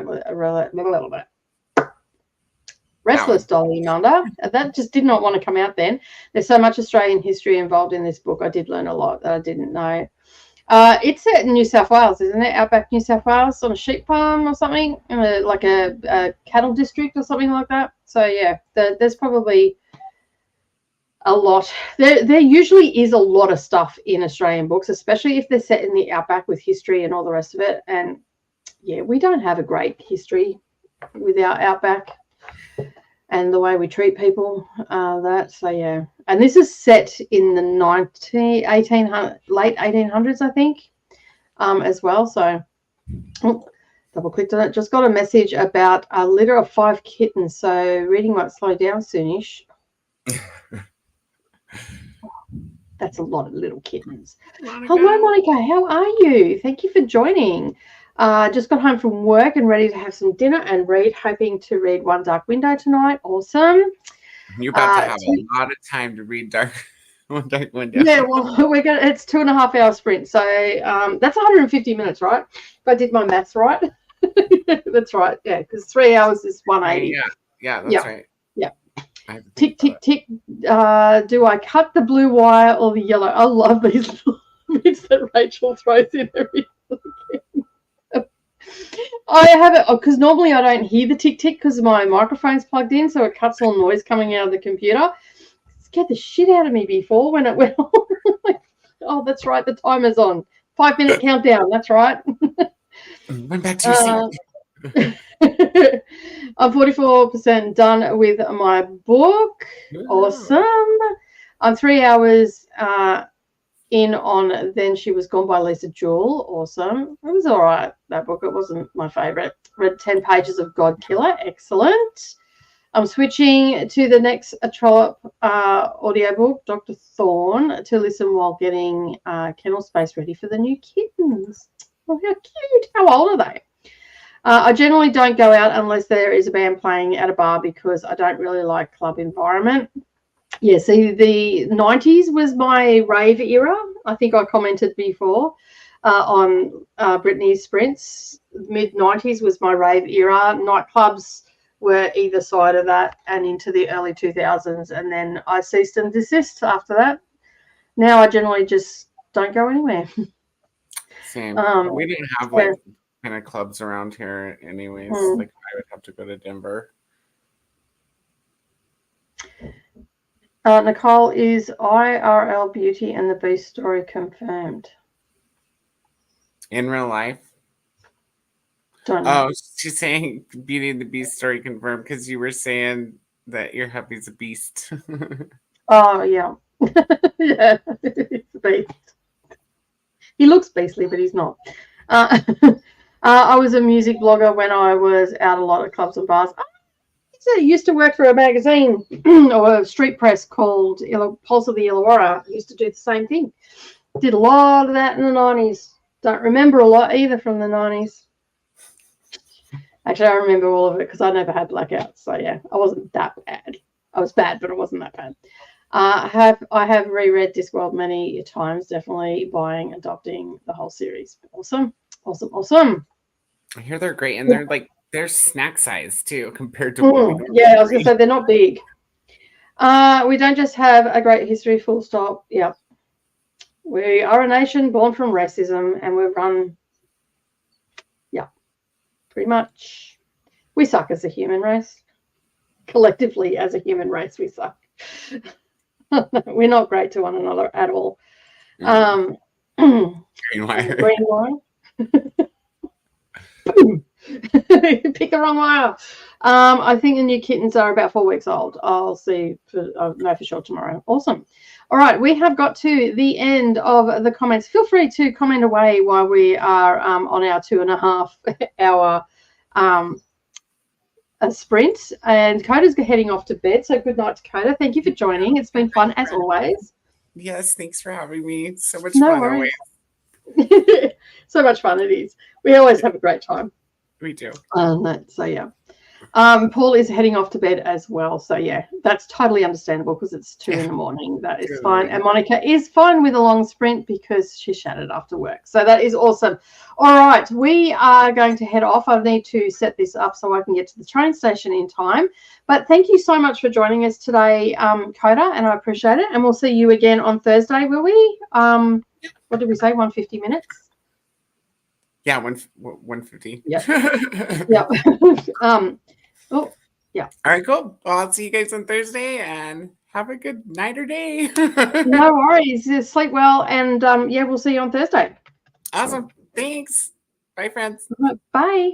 Restless Dolly Yonder. That just did not want to come out then. There's so much Australian history involved in this book. I did learn a lot that I didn't know. It's set in New South Wales, isn't it? Outback New South Wales, on a sheep farm or something, like a cattle district or something like that. So yeah, there's probably a lot. There usually is a lot of stuff in Australian books, especially if they're set in the outback with history and all the rest of it. And yeah, we don't have a great history with our outback and the way we treat people. So yeah, and this is set in the late 1800s, I think, as well. So double clicked on it. Just got a message about a litter of 5 kittens. So reading might slow down soonish. That's a lot of little kittens. Hello, Monica. How are you? Thank you for joining. Just got home from work and ready to have some dinner and read. Hoping to read One Dark Window tonight. Awesome. You're about to have a lot of time to read One Dark Window. Yeah, well, it's 2.5 hour sprint, so that's 150 minutes, right? If I did my maths right. That's right. Yeah, because 3 hours is 180. Yeah, that's right. Yeah. Tick, tick, tick. Do I cut the blue wire or the yellow? I love these bits that Rachel throws in every I have it because normally I don't hear the tick tick because my microphone's plugged in, so it cuts all noise coming out of the computer. It scared the shit out of me before when it went on. Oh, that's right, the timer's on. 5-minute countdown. That's right. Went back to your seat. I'm 44% done with my book. Awesome. I'm 3 hours in on Then She Was Gone by Lisa Jewell. Awesome. It was all right, that book. It wasn't my favorite. Read 10 pages of God Killer. Excellent. I'm switching to the next Trollope audiobook, Dr. Thorne, to listen while getting kennel space ready for the new kittens. Oh, how cute. How old are they? I generally don't go out unless there is a band playing at a bar because I don't really like club environment. Yeah, see, the 90s was my rave era. I think I commented before on Brittany's Sprints. Mid-90s was my rave era. Nightclubs were either side of that and into the early 2000s, and then I ceased and desist after that. Now I generally just don't go anywhere. Same. We didn't have kind of clubs around here anyways. Like I would have to go to Denver. Nicole, is IRL Beauty and the Beast story confirmed? In real life? Don't know. Oh, she's saying Beauty and the Beast story confirmed because you were saying that your hubby's a beast. Oh, yeah. Yeah, he's a beast. He looks beastly, but he's not. I was a music blogger when I was out a lot at clubs and bars. I used to work for a magazine or a street press called Pulse of the Illawarra. I used to do the same thing. Did a lot of that in the 90s. Don't remember a lot either from the 90s. Actually, I remember all of it because I never had blackouts. So, yeah, I wasn't that bad. I was bad, but I wasn't that bad. I have reread Discworld many times, definitely buying, adopting the whole series. Awesome. I hear they're great, and they're snack size too compared to what we normally Yeah, I was going read. to say they're not big. We don't just have a great history, full stop. Yeah. We are a nation born from racism, and we've run, pretty much. We suck as a human race. Collectively, as a human race, we suck. We're not great to one another at all. Green wire. Green wire. Pick the wrong wire. I think the new kittens are about 4 weeks old. I'll know for sure tomorrow. Awesome. All right, we have got to the end of the comments. Feel free to comment away while we are on our 2.5 hour sprint. And Coda's heading off to bed. So good night to Coda. Thank you for joining. It's been fun as always. Yes, thanks for having me. So much No fun worries. always. So much fun it is. We always have a great time. We do. So yeah. Paul is heading off to bed as well. So yeah, that's totally understandable because it's 2 a.m. That is fine. And Monica is fine with a long sprint because she's shattered after work. So that is awesome. All right, we are going to head off. I need to set this up so I can get to the train station in time. But thank you so much for joining us today, Coda, and I appreciate it. And we'll see you again on Thursday, will we? What did we say? 150 minutes? Yeah, 150. Yep. Yep. Oh, yeah. All right, cool. Well, I'll see you guys on Thursday and have a good night or day. No worries. Just sleep well. And yeah, we'll see you on Thursday. Awesome. Thanks. Bye, friends. Bye.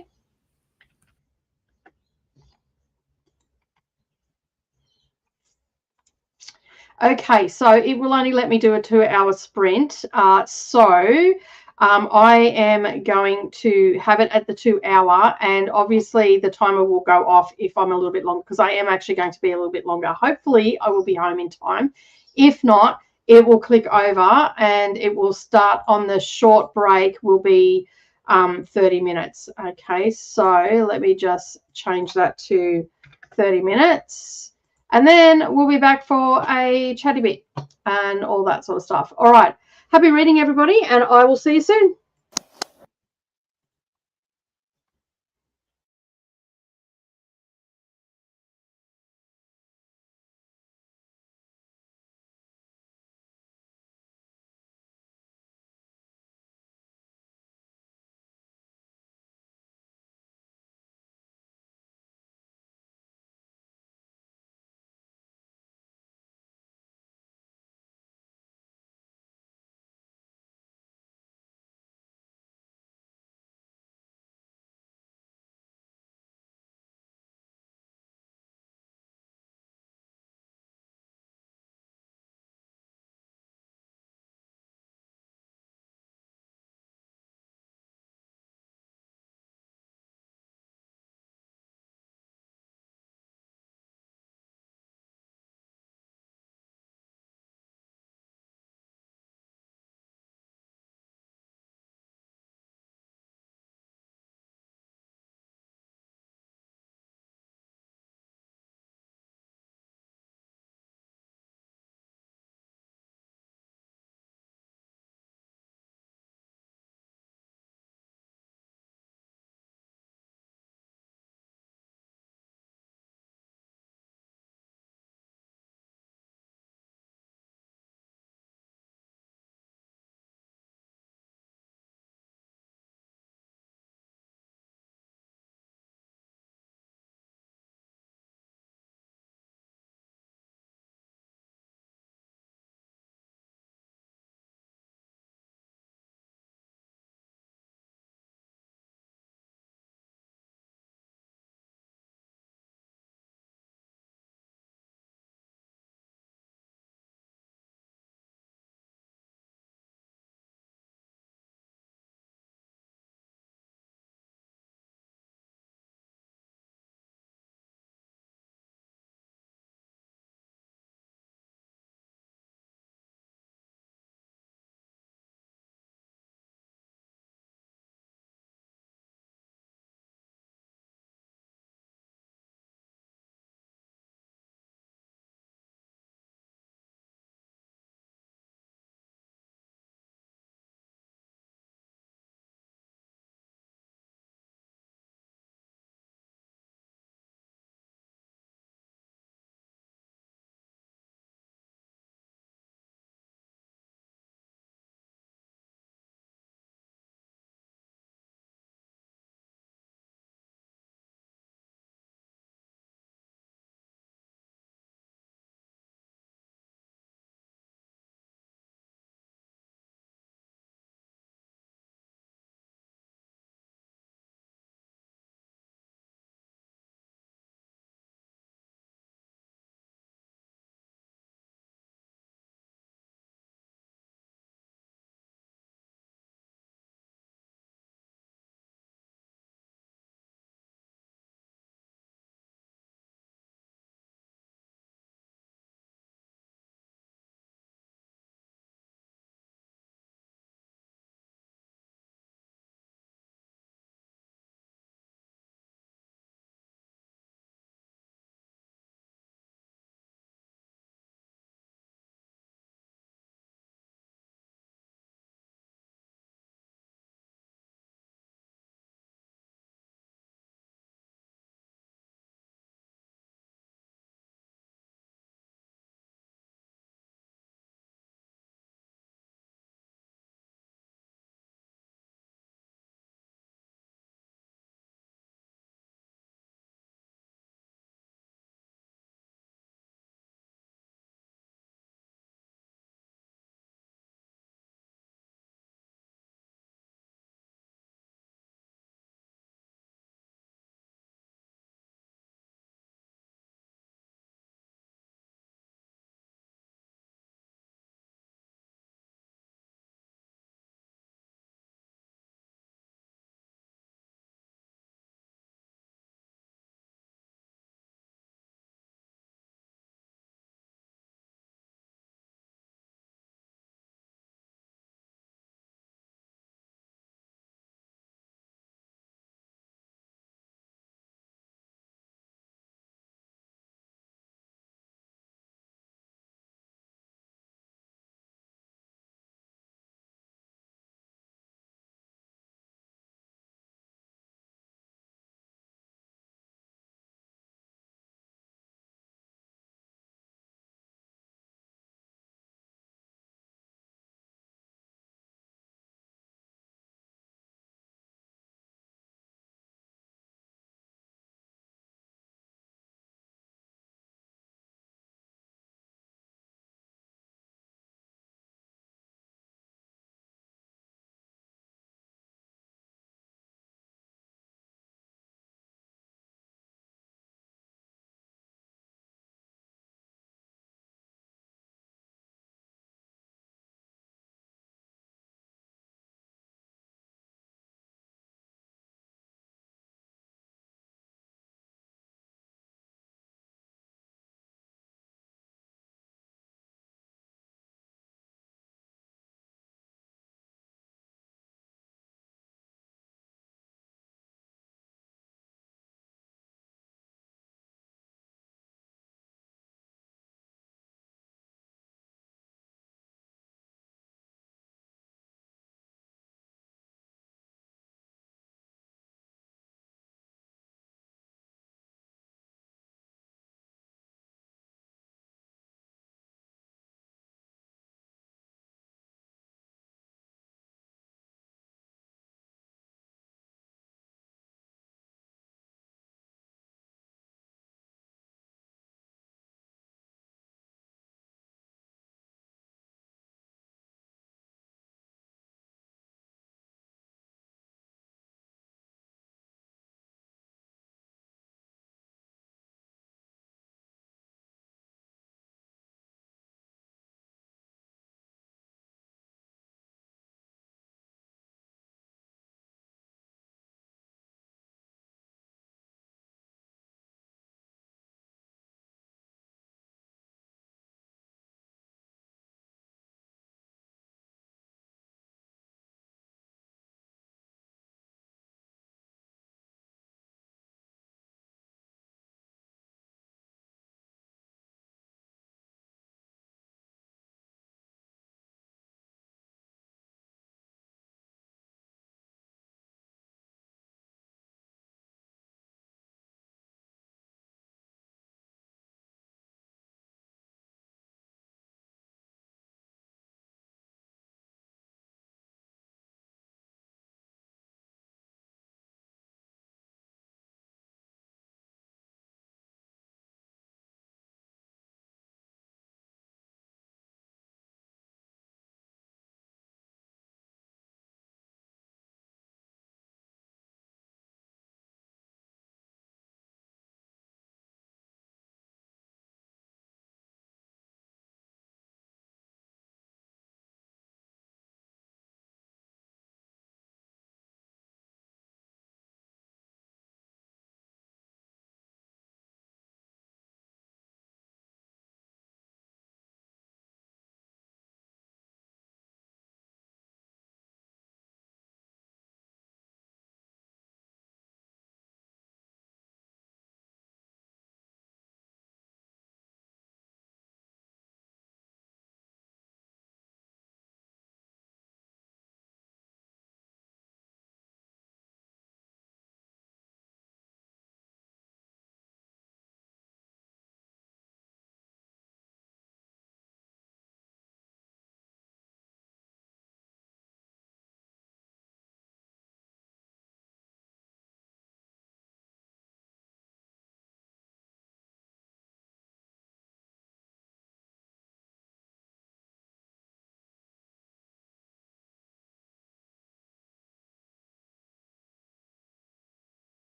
Okay, so it will only let me do a 2-hour sprint. I am going to have it at the 2 hour, and obviously the timer will go off if I'm a little bit longer because I am actually going to be a little bit longer. Hopefully I will be home in time. If not, it will click over and it will start on the short break will be 30 minutes. Okay, so let me just change that to 30 minutes. And then we'll be back for a chatty bit and all that sort of stuff. All right. Happy reading, everybody, and I will see you soon.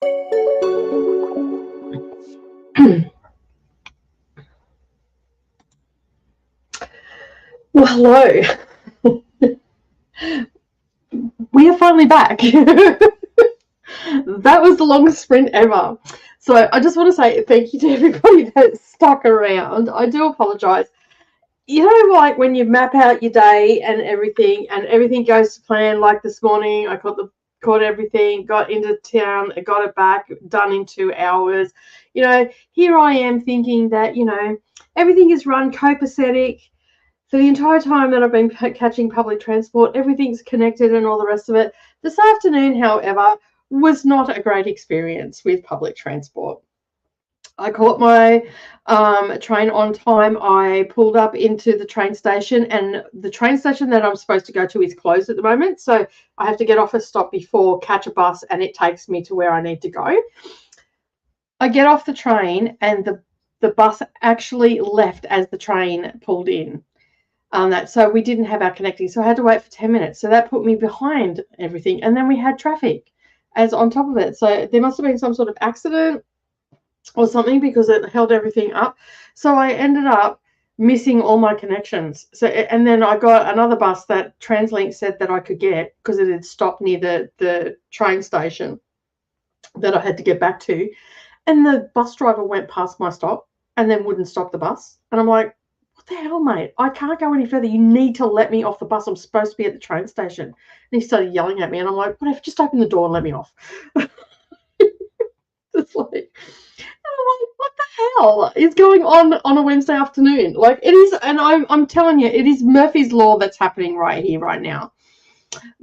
Well, hello. We are finally back. That was the longest sprint ever. So I just want to say thank you to everybody that stuck around. I do apologize. You know, like when you map out your day and everything goes to plan, like this morning, I caught everything, got into town, got it back, done in 2 hours. You know, here I am thinking that, you know, everything is run copacetic. For the entire time that I've been catching public transport, everything's connected and all the rest of it. This afternoon, however, was not a great experience with public transport. I caught my train on time. I pulled up into the train station, and the train station that I'm supposed to go to is closed at the moment. So I have to get off a stop before, catch a bus, and it takes me to where I need to go. I get off the train, and the bus actually left as the train pulled in. So we didn't have our connecting, so I had to wait for 10 minutes. So that put me behind everything, and then we had traffic as on top of it. So there must have been some sort of accident or something because it held everything up. So I ended up missing all my connections. So, and then I got another bus that TransLink said that I could get because it had stopped near the train station that I had to get back to, and the bus driver went past my stop and then wouldn't stop the bus, and I'm like, what the hell, mate? I can't go any further. You need to let me off the bus. I'm supposed to be at the train station. And he started yelling at me, and I'm like, whatever, just open the door and let me off. It's like, and I'm like, what the hell is going on a Wednesday afternoon? Like, it is, and I'm telling you, it is Murphy's Law that's happening right here, right now.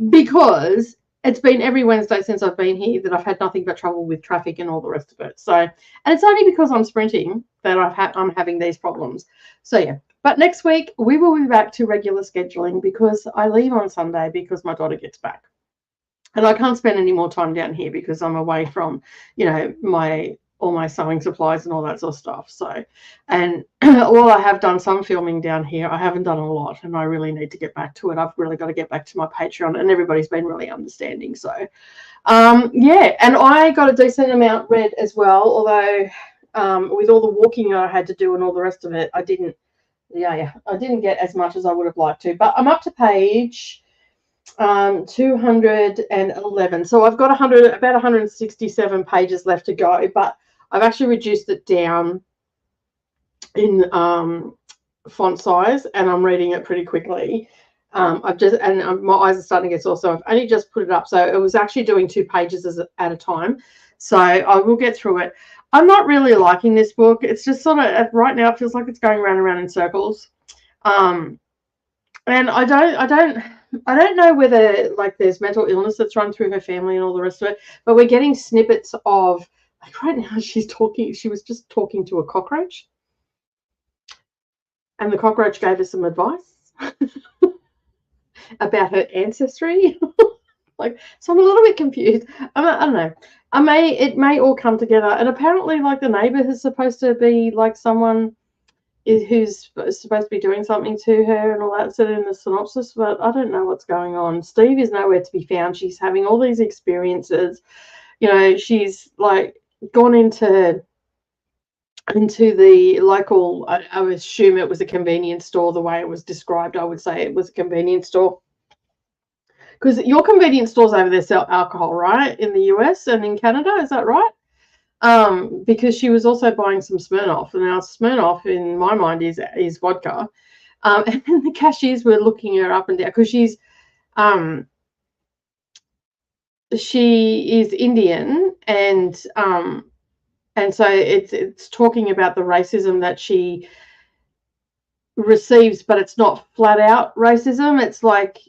Because it's been every Wednesday since I've been here that I've had nothing but trouble with traffic and all the rest of it. So, and it's only because I'm sprinting that I'm having these problems. So yeah, but next week we will be back to regular scheduling because I leave on Sunday because my daughter gets back, and I can't spend any more time down here because I'm away from, you know, all my sewing supplies and all that sort of stuff. So, and while I have done some filming down here, I haven't done a lot, and I really need to get back to it. I've really got to get back to my Patreon, and everybody's been really understanding. So, yeah, and I got a decent amount read as well, although with all the walking I had to do and all the rest of it, I didn't get as much as I would have liked to. But I'm up to page 211. So I've got about 167 pages left to go, but I've actually reduced it down in font size, and I'm reading it pretty quickly. My eyes are starting to get sore, so I've only just put it up. So it was actually doing 2 pages at a time. So I will get through it. I'm not really liking this book. It's just sort of, right now, it feels like it's going round and round in circles. And I don't know whether, like, there's mental illness that's run through her family and all the rest of it, but we're getting snippets of, like, right now she was just talking to a cockroach, and the cockroach gave her some advice about her ancestry. Like, so I'm a little bit confused. I don't know. It may all come together, and apparently, like, the neighbor is supposed to be like someone who's supposed to be doing something to her and all that said in the synopsis, but I don't know what's going on. Steve is nowhere to be found. She's having all these experiences. You know, she's like gone into the local, I would assume it was a convenience store, the way it was described. I would say it was a convenience store. Because your convenience stores over there sell alcohol, right? In the US and in Canada, is that right? Because she was also buying some Smirnoff, and now Smirnoff in my mind is vodka. And then the cashiers were looking her up and down because she is Indian, and so it's talking about the racism that she receives, but it's not flat out racism. It's like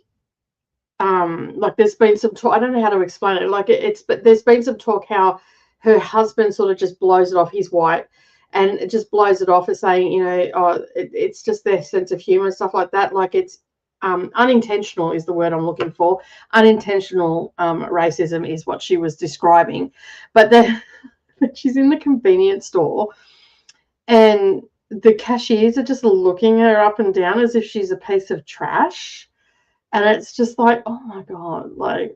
there's been some talk. I don't know how to explain it. But there's been some talk how her husband sort of just blows it off. He's white, and it just blows it off as saying, you know, it's just their sense of humor and stuff like that. Like, it's unintentional is the word I'm looking for. Unintentional racism is what she was describing. But then she's in the convenience store, and the cashiers are just looking her up and down as if she's a piece of trash. And it's just like, oh my God, like,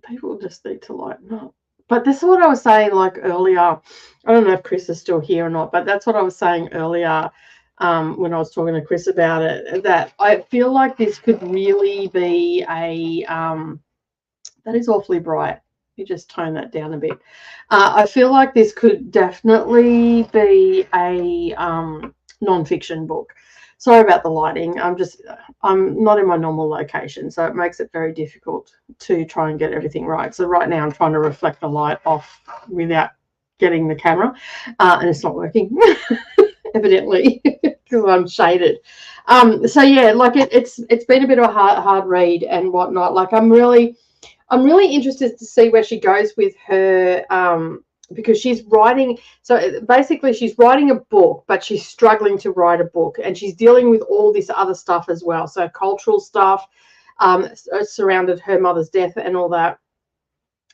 people just need to, like, not But this is what I was saying like earlier. I don't know if Chris is still here or not, but that's what I was saying earlier when I was talking to Chris about it, that I feel like this could really be a that is awfully bright. You just tone that down a bit. I feel like this could definitely be a non-fiction book. Sorry about the lighting. I'm not in my normal location, so it makes it very difficult to try and get everything right. So right now I'm trying to reflect the light off without getting the camera, and it's not working, evidently, because I'm shaded. So yeah, like it's been a bit of a hard read and whatnot. Like I'm really interested to see where she goes with her, because she's writing. So basically, she's writing a book, but she's struggling to write a book, and she's dealing with all this other stuff as well. So cultural stuff surrounded her mother's death and all that.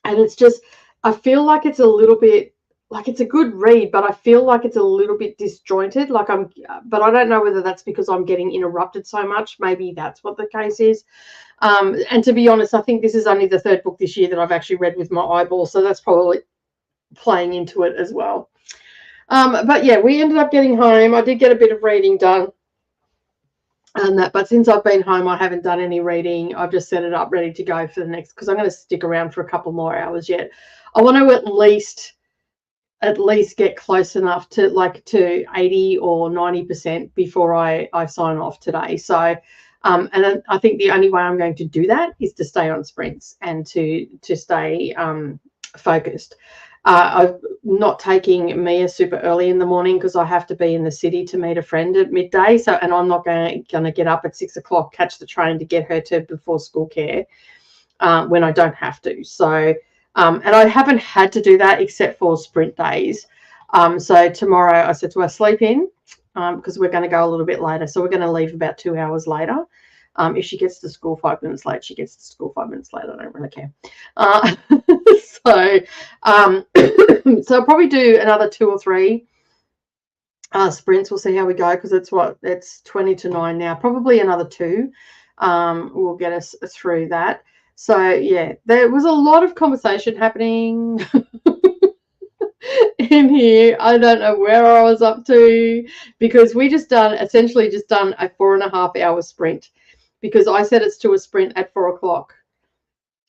And it's just, I feel like it's a little bit, like it's a good read, but I feel like it's a little bit disjointed. But I don't know whether that's because I'm getting interrupted so much. Maybe that's what the case is. And to be honest, I think this is only the third book this year that I've actually read with my eyeball, so that's probably playing into it as well. But yeah, we ended up getting home. I did get a bit of reading done and that, but since I've been home, I haven't done any reading. I've just set it up ready to go for the next, because I'm going to stick around for a couple more hours yet. I want to at least get close enough to like to 80 or 90% before I sign off today. So and I think the only way I'm going to do that is to stay on sprints and to stay focused. I'm not taking Mia super early in the morning because I have to be in the city to meet a friend at midday. So, and I'm not going to get up at 6 o'clock, catch the train to get her to before school care when I don't have to. So, and I haven't had to do that except for sprint days. So tomorrow I said to her, sleep in because we're going to go a little bit later. So we're going to leave about 2 hours later. If she gets to school 5 minutes late, she gets to school 5 minutes late. I don't really care. So I'll probably do another 2 or 3 sprints. We'll see how we go, because it's 20 to 9 now. Probably another 2 will get us through that. So yeah, there was a lot of conversation happening in here. I don't know where I was up to, because we essentially just done a 4.5 hour sprint, because I said it's to a sprint at 4 o'clock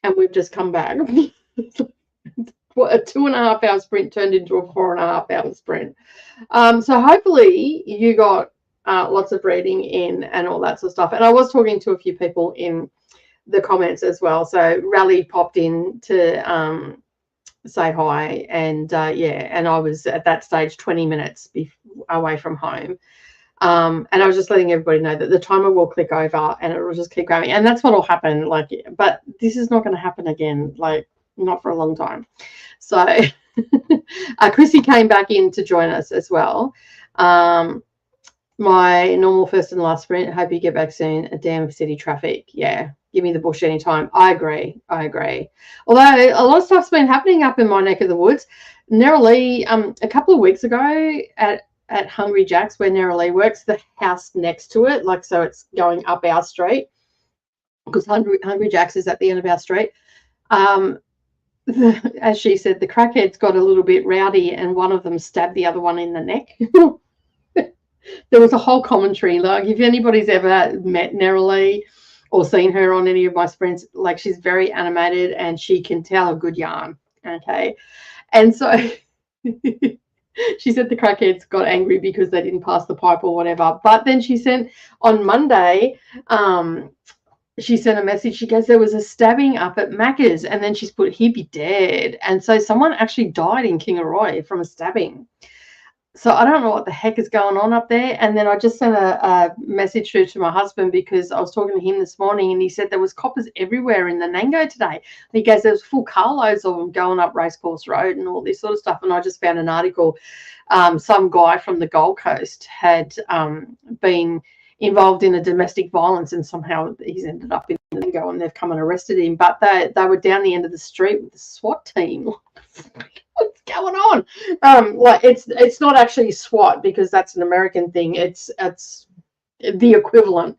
and we've just come back. A 2.5 hour sprint turned into a 4.5 hour sprint. So hopefully you got lots of reading in and all that sort of stuff. And I was talking to a few people in the comments as well. So Rally popped in to say hi, and yeah, and I was at that stage 20 minutes away from home. And I was just letting everybody know that the timer will click over and it will just keep going. And that's what will happen. Like, but this is not going to happen again, like not for a long time. So Chrissy came back in to join us as well. My normal first and last sprint. Hope you get back soon. A damn city traffic. Yeah. Give me the bush anytime. I agree. Although a lot of stuff's been happening up in my neck of the woods. Nerralee, a couple of weeks ago at Hungry Jack's, where Nerralee works, the house next to it, like, so it's going up our street, because Hungry Jack's is at the end of our street. As she said, the crackheads got a little bit rowdy and one of them stabbed the other one in the neck. There was a whole commentary. Like, if anybody's ever met Nerralee or seen her on any of my sprints, like, she's very animated and she can tell a good yarn. Okay. And so she said the crackheads got angry because they didn't pass the pipe or whatever. But then she sent on Monday, she sent a message. She goes, there was a stabbing up at Macca's, and then she's put, he'd be dead. And so someone actually died in Kingaroy from a stabbing. So I don't know what the heck is going on up there. And then I just sent a message through to my husband, because I was talking to him this morning, and he said there was coppers everywhere in the Nango today. He goes, there was full carloads of them going up Racecourse Road and all this sort of stuff. And I just found an article. Some guy from the Gold Coast had been involved in a domestic violence, and somehow he's ended up in the Nango, and they've come and arrested him. But they were down the end of the street with the SWAT team. What's going on? Like, it's not actually SWAT, because that's an American thing. It's the equivalent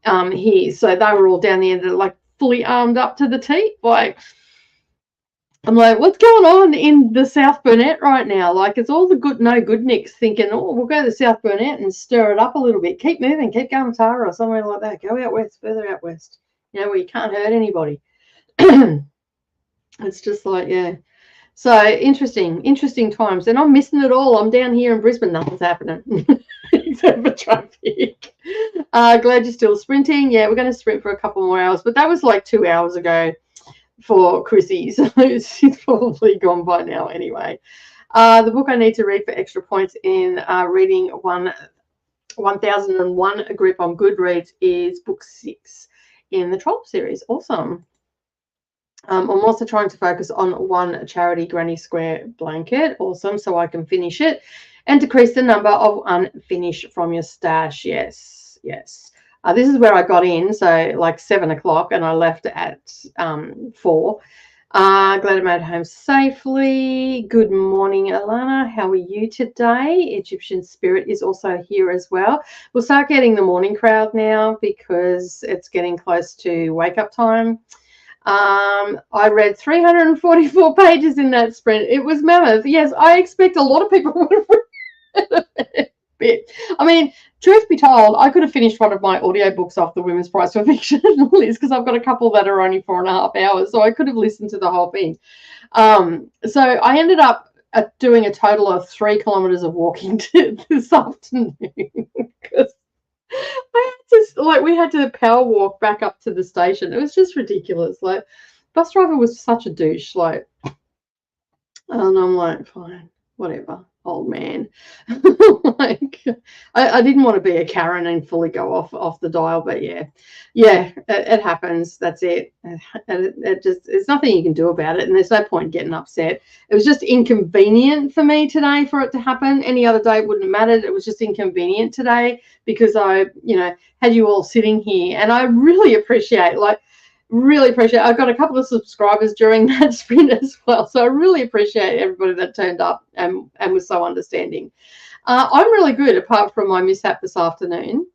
here. So they were all down the end, like fully armed up to the teeth. Like, I'm like, what's going on in the South Burnett right now? Like, it's all the good, no good nicks thinking, oh, we'll go to the South Burnett and stir it up a little bit. Keep moving, keep going to Tara or somewhere like that. Go out west, further out west, where you can't hurt anybody. It's just like, yeah. So interesting times. And I'm missing it all. I'm down here in Brisbane. Nothing's happening except for traffic. Glad you're still sprinting. Yeah, we're going to sprint for a couple more hours. But that was like 2 hours ago for Chrissy. So she's probably gone by now anyway. The book I need to read for extra points in reading 1001 Grip on Goodreads is book 6 in the Troll series. Awesome. I'm also trying to focus on one charity Granny Square blanket. Awesome. So I can finish it and decrease the number of unfinished from your stash. Yes. This is where I got in. So like 7 o'clock and I left at 4. Glad I made it home safely. Good morning, Alana. How are you today? Egyptian Spirit is also here as well. We'll start getting the morning crowd now because it's getting close to wake up time. I read 344 pages in that sprint. It was mammoth. Yes, I expect a lot of people would have read a bit. I mean, truth be told, I could have finished one of my audiobooks off the Women's Prize for Fiction list because I've got a couple that are only 4.5 hours, so I could have listened to the whole thing. So I ended up doing a total of 3 kilometers of walking this afternoon because we had to power walk back up to the station. It was just ridiculous. Like, bus driver was such a douche. Like, and I'm like, fine, whatever, old man. Like, I didn't want to be a Karen and fully go off the dial, but yeah, it happens. That's it. It just, there's nothing you can do about it, and there's no point getting upset. It was just inconvenient for me today for it to happen. Any other day it wouldn't have mattered. It was just inconvenient today because I, had you all sitting here, and I really appreciate, I got a couple of subscribers during that sprint as well. So I really appreciate everybody that turned up and was so understanding. I'm really good apart from my mishap this afternoon.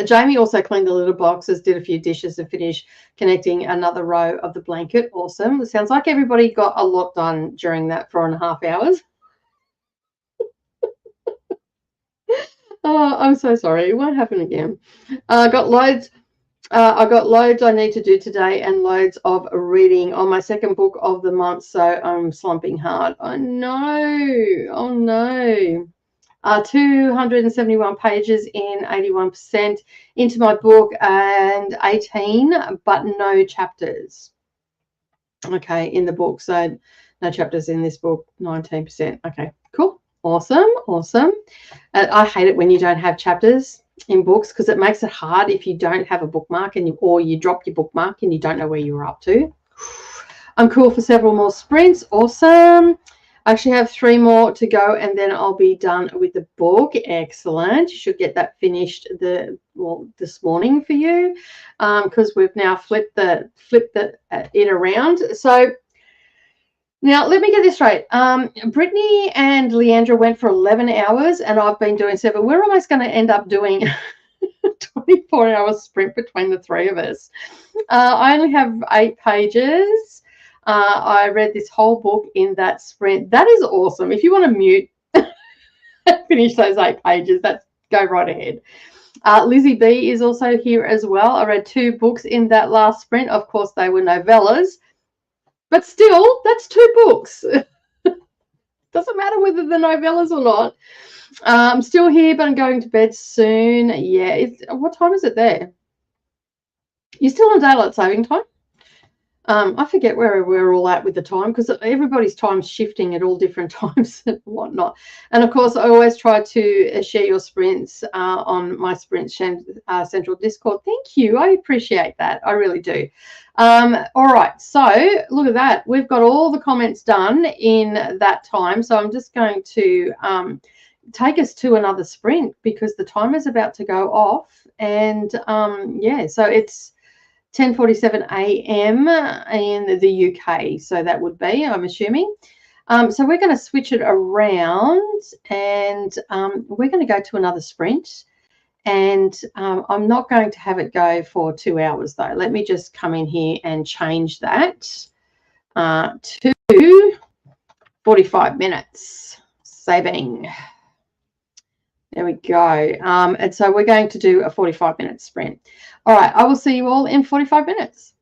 Jamie also cleaned the litter boxes, did a few dishes and finished connecting another row of the blanket. Awesome. It sounds like everybody got a lot done during that 4.5 hours. Oh, I'm so sorry. It won't happen again. I got loads I need to do today and loads of reading on my second book of the month, so I'm slumping hard. Oh no. 271 pages in, 81% into my book, and 18, but no chapters. Okay, in the book, so no chapters in this book, 19%. Okay, cool. Awesome. I hate it when you don't have chapters in books because it makes it hard if you don't have a bookmark or you drop your bookmark and you don't know where you're up to. I'm cool for several more sprints. Awesome. I actually have 3 more to go and then I'll be done with the book. Excellent. You should get that finished this morning for you because we've now flipped it around. So now, let me get this straight. Brittany and Leandra went for 11 hours, and I've been doing 7. We're almost going to end up doing a 24-hour sprint between the 3 of us. I only have 8 pages. I read this whole book in that sprint. That is awesome. If you want to mute and finish those 8 pages, go right ahead. Lizzie B is also here as well. I read 2 books in that last sprint. Of course, they were novellas. But still, that's 2 books. Doesn't matter whether they're novellas or not. I'm still here, but I'm going to bed soon. Yeah, what time is it there? You're still on daylight saving time? I forget where we're all at with the time because everybody's time's shifting at all different times and whatnot. And of course, I always try to share your sprints on my Sprint Central Discord. Thank you. I appreciate that. I really do. All right. So look at that. We've got all the comments done in that time. So I'm just going to take us to another sprint because the timer is about to go off. And yeah, so it's 10:47 a.m. in the UK, so that would be, I'm assuming. So we're going to switch it around and we're going to go to another sprint. And I'm not going to have it go for 2 hours, though. Let me just come in here and change that. to 45 minutes. Saving. There we go. And so we're going to do a 45-minute sprint. All right, I will see you all in 45 minutes.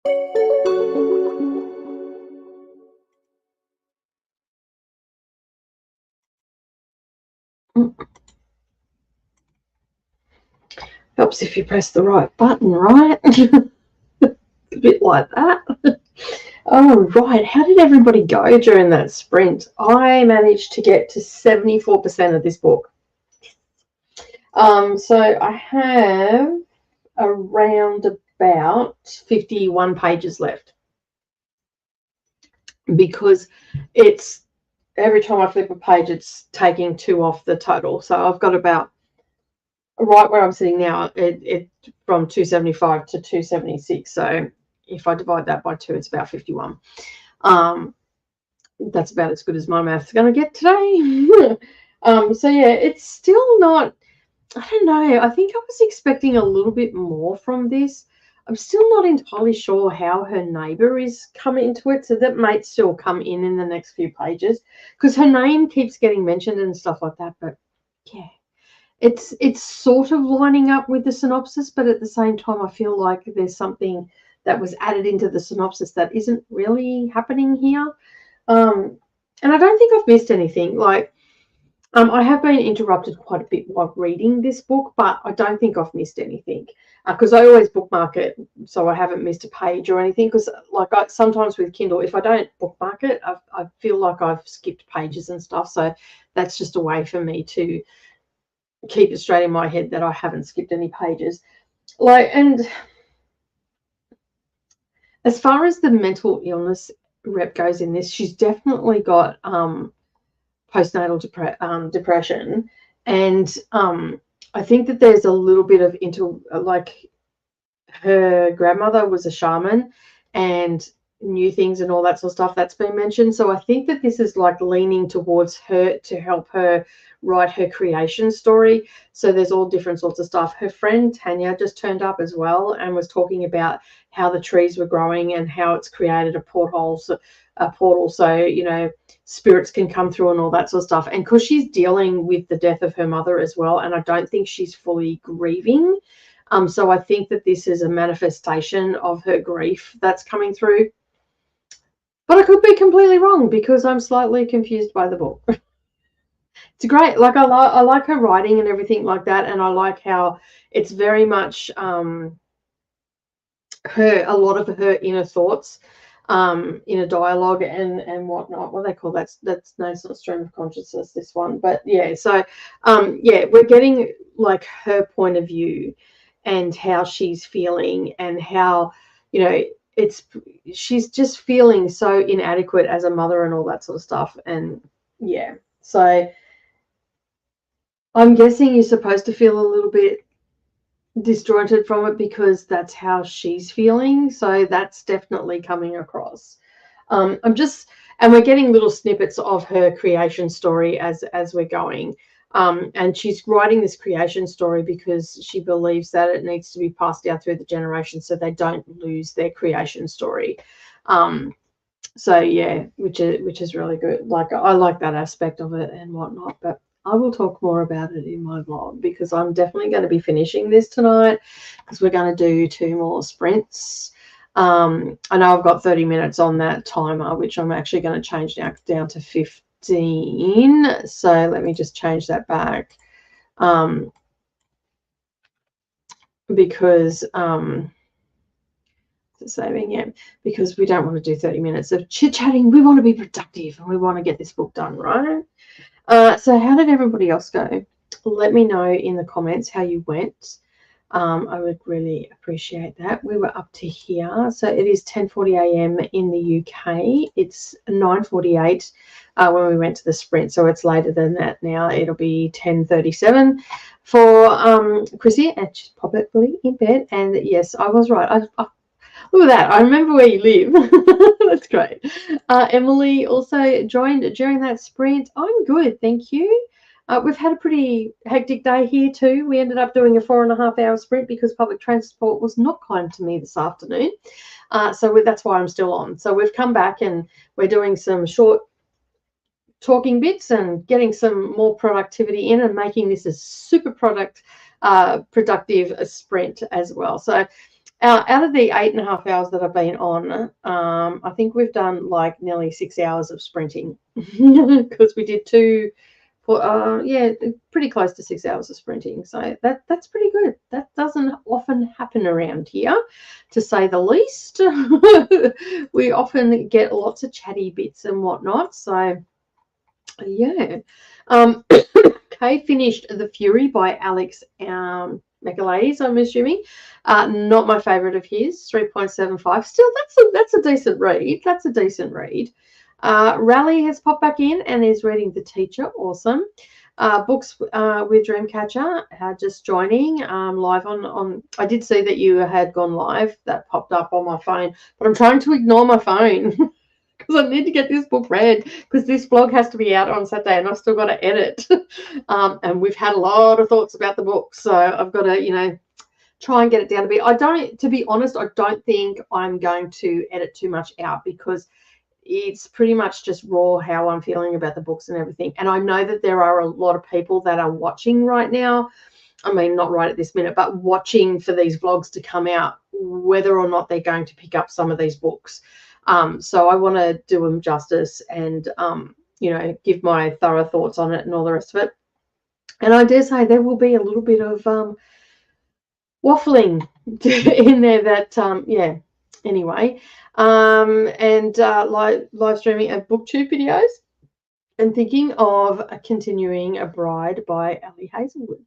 Helps if you press the right button, right? A bit like that. Oh, right. How did everybody go during that sprint? I managed to get to 74% of this book. So I have around about 51 pages left, because it's every time I flip a page, it's taking 2 off the total. So I've got about, right where I'm sitting now, it from 275 to 276. So if I divide that by 2, it's about 51. That's about as good as my math's going to get today. So yeah, it's still not, I don't know. I think I was expecting a little bit more from this. I'm still not entirely sure how her neighbor is coming into it. So that might still come in the next few pages, because her name keeps getting mentioned and stuff like that. But yeah, it's sort of lining up with the synopsis, but at the same time, I feel like there's something that was added into the synopsis that isn't really happening here. And I don't think I've missed anything. Like, I have been interrupted quite a bit while reading this book, but I don't think I've missed anything, because I always bookmark it, so I haven't missed a page or anything. Because sometimes with Kindle, if I don't bookmark it, I feel like I've skipped pages and stuff. So that's just a way for me to keep it straight in my head that I haven't skipped any pages. And as far as the mental illness rep goes in this, she's definitely got postnatal depression, and I think that there's a little bit of her grandmother was a shaman and knew things and all that sort of stuff that's been mentioned. So I think that this is like leaning towards her to help her write her creation story. So there's all different sorts of stuff. Her friend Tanya just turned up as well and was talking about how the trees were growing and how it's created a portal, so you know, spirits can come through and all that sort of stuff. And because she's dealing with the death of her mother as well, and I don't think she's fully grieving, so I think that this is a manifestation of her grief that's coming through. But I could be completely wrong, because I'm slightly confused by the book. It's great. Like, I like her writing and everything like that, and I like how it's very much a lot of her inner thoughts, inner dialogue and whatnot. What do they call that? That's no, it's not stream of consciousness, this one. But yeah, so yeah, we're getting like her point of view and how she's feeling, and how, you know, she's just feeling so inadequate as a mother and all that sort of stuff. And yeah, so I'm guessing you're supposed to feel a little bit disjointed from it, because that's how she's feeling. So that's definitely coming across. And we're getting little snippets of her creation story as we're going. And she's writing this creation story because she believes that it needs to be passed down through the generations so they don't lose their creation story. So yeah, which is really good. Like, I like that aspect of it and whatnot. But I will talk more about it in my vlog, because I'm definitely going to be finishing this tonight, because we're going to do 2 more sprints. I know I've got 30 minutes on that timer, which I'm actually going to change down to 15. So let me just change that back, because saving it, because we don't want to do 30 minutes of chit-chatting. We want to be productive and we want to get this book done, right? So how did everybody else go? Let me know in the comments how you went. I would really appreciate that. We were up to here. So it is 10:40 a.m. in the UK. It's 9:48 when we went to the sprint. So it's later than that now. It'll be 10:37 for Chrissy, and she's probably in bed. And yes, I was right. Look at that. I remember where you live. That's great. Emily also joined during that sprint. I'm good, thank you. We've had a pretty hectic day here too. We ended up doing a 4.5-hour sprint because public transport was not kind to me this afternoon. So that's why I'm still on. So we've come back and we're doing some short talking bits and getting some more productivity in and making this a super productive sprint as well. So Out of the 8.5 hours that I've been on, I think we've done like nearly 6 hours of sprinting because we did pretty close to 6 hours of sprinting. So that's pretty good. That doesn't often happen around here, to say the least. We often get lots of chatty bits and whatnot. So yeah. Kay finished The Fury by Alex Michaelis, I'm assuming. Not my favourite of his, 3.75. Still, that's a decent read. That's a decent read. Rally has popped back in and is reading The Teacher. Awesome. Books with Dreamcatcher, just joining live on. I did see that you had gone live. That popped up on my phone, but I'm trying to ignore my phone because I need to get this book read, because this vlog has to be out on Saturday and I've still got to edit. And we've had a lot of thoughts about the book, so I've got to, try and get it down a bit. To be honest, I don't think I'm going to edit too much out, because it's pretty much just raw how I'm feeling about the books and everything. And I know that there are a lot of people that are watching right now. I mean, not right at this minute, but watching for these vlogs to come out, whether or not they're going to pick up some of these books. So I want to do them justice and, give my thorough thoughts on it and all the rest of it. And I dare say there will be a little bit of waffling in there that, anyway. And live streaming of booktube videos, and thinking of continuing A Bride by Ali Hazelwood